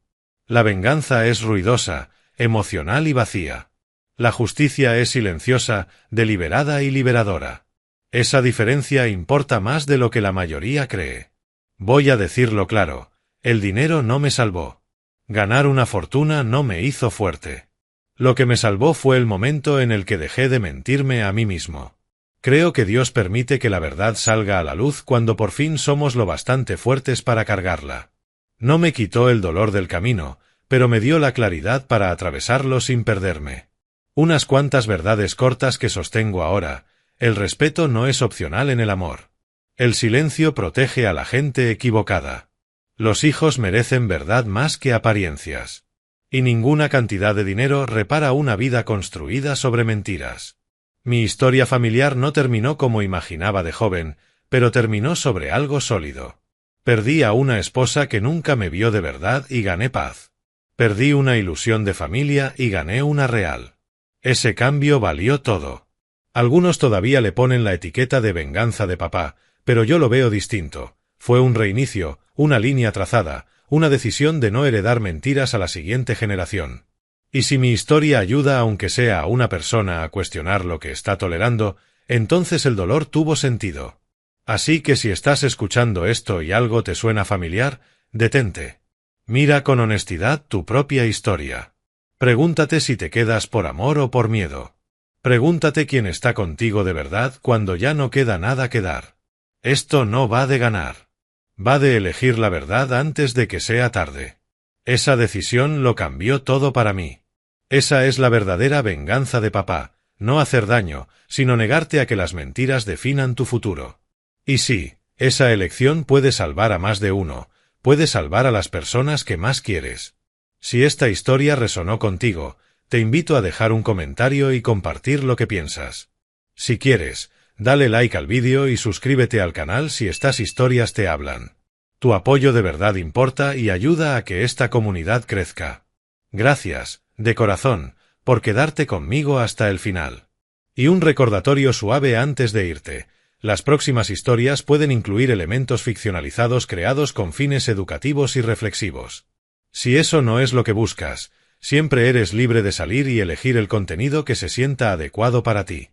La venganza es ruidosa, emocional y vacía. La justicia es silenciosa, deliberada y liberadora. Esa diferencia importa más de lo que la mayoría cree. Voy a decirlo claro, el dinero no me salvó. Ganar una fortuna no me hizo fuerte. Lo que me salvó fue el momento en el que dejé de mentirme a mí mismo. Creo que Dios permite que la verdad salga a la luz cuando por fin somos lo bastante fuertes para cargarla. No me quitó el dolor del camino, pero me dio la claridad para atravesarlo sin perderme. Unas cuantas verdades cortas que sostengo ahora. El respeto no es opcional en el amor. El silencio protege a la gente equivocada. Los hijos merecen verdad más que apariencias. Y ninguna cantidad de dinero repara una vida construida sobre mentiras. Mi historia familiar no terminó como imaginaba de joven, pero terminó sobre algo sólido. Perdí a una esposa que nunca me vio de verdad y gané paz. Perdí una ilusión de familia y gané una real. Ese cambio valió todo. Algunos todavía le ponen la etiqueta de venganza de papá, pero yo lo veo distinto. Fue un reinicio, una línea trazada, una decisión de no heredar mentiras a la siguiente generación. Y si mi historia ayuda aunque sea a una persona a cuestionar lo que está tolerando, entonces el dolor tuvo sentido. Así que si estás escuchando esto y algo te suena familiar, detente. Mira con honestidad tu propia historia. Pregúntate si te quedas por amor o por miedo. Pregúntate quién está contigo de verdad cuando ya no queda nada que dar. Esto no va de ganar. Va de elegir la verdad antes de que sea tarde. Esa decisión lo cambió todo para mí. Esa es la verdadera venganza de papá, no hacer daño, sino negarte a que las mentiras definan tu futuro. Y sí, esa elección puede salvar a más de uno, puede salvar a las personas que más quieres. Si esta historia resonó contigo, te invito a dejar un comentario y compartir lo que piensas. Si quieres, dale like al vídeo y suscríbete al canal si estas historias te hablan. Tu apoyo de verdad importa y ayuda a que esta comunidad crezca. Gracias, de corazón, por quedarte conmigo hasta el final. Y un recordatorio suave antes de irte. Las próximas historias pueden incluir elementos ficcionalizados creados con fines educativos y reflexivos. Si eso no es lo que buscas, siempre eres libre de salir y elegir el contenido que se sienta adecuado para ti.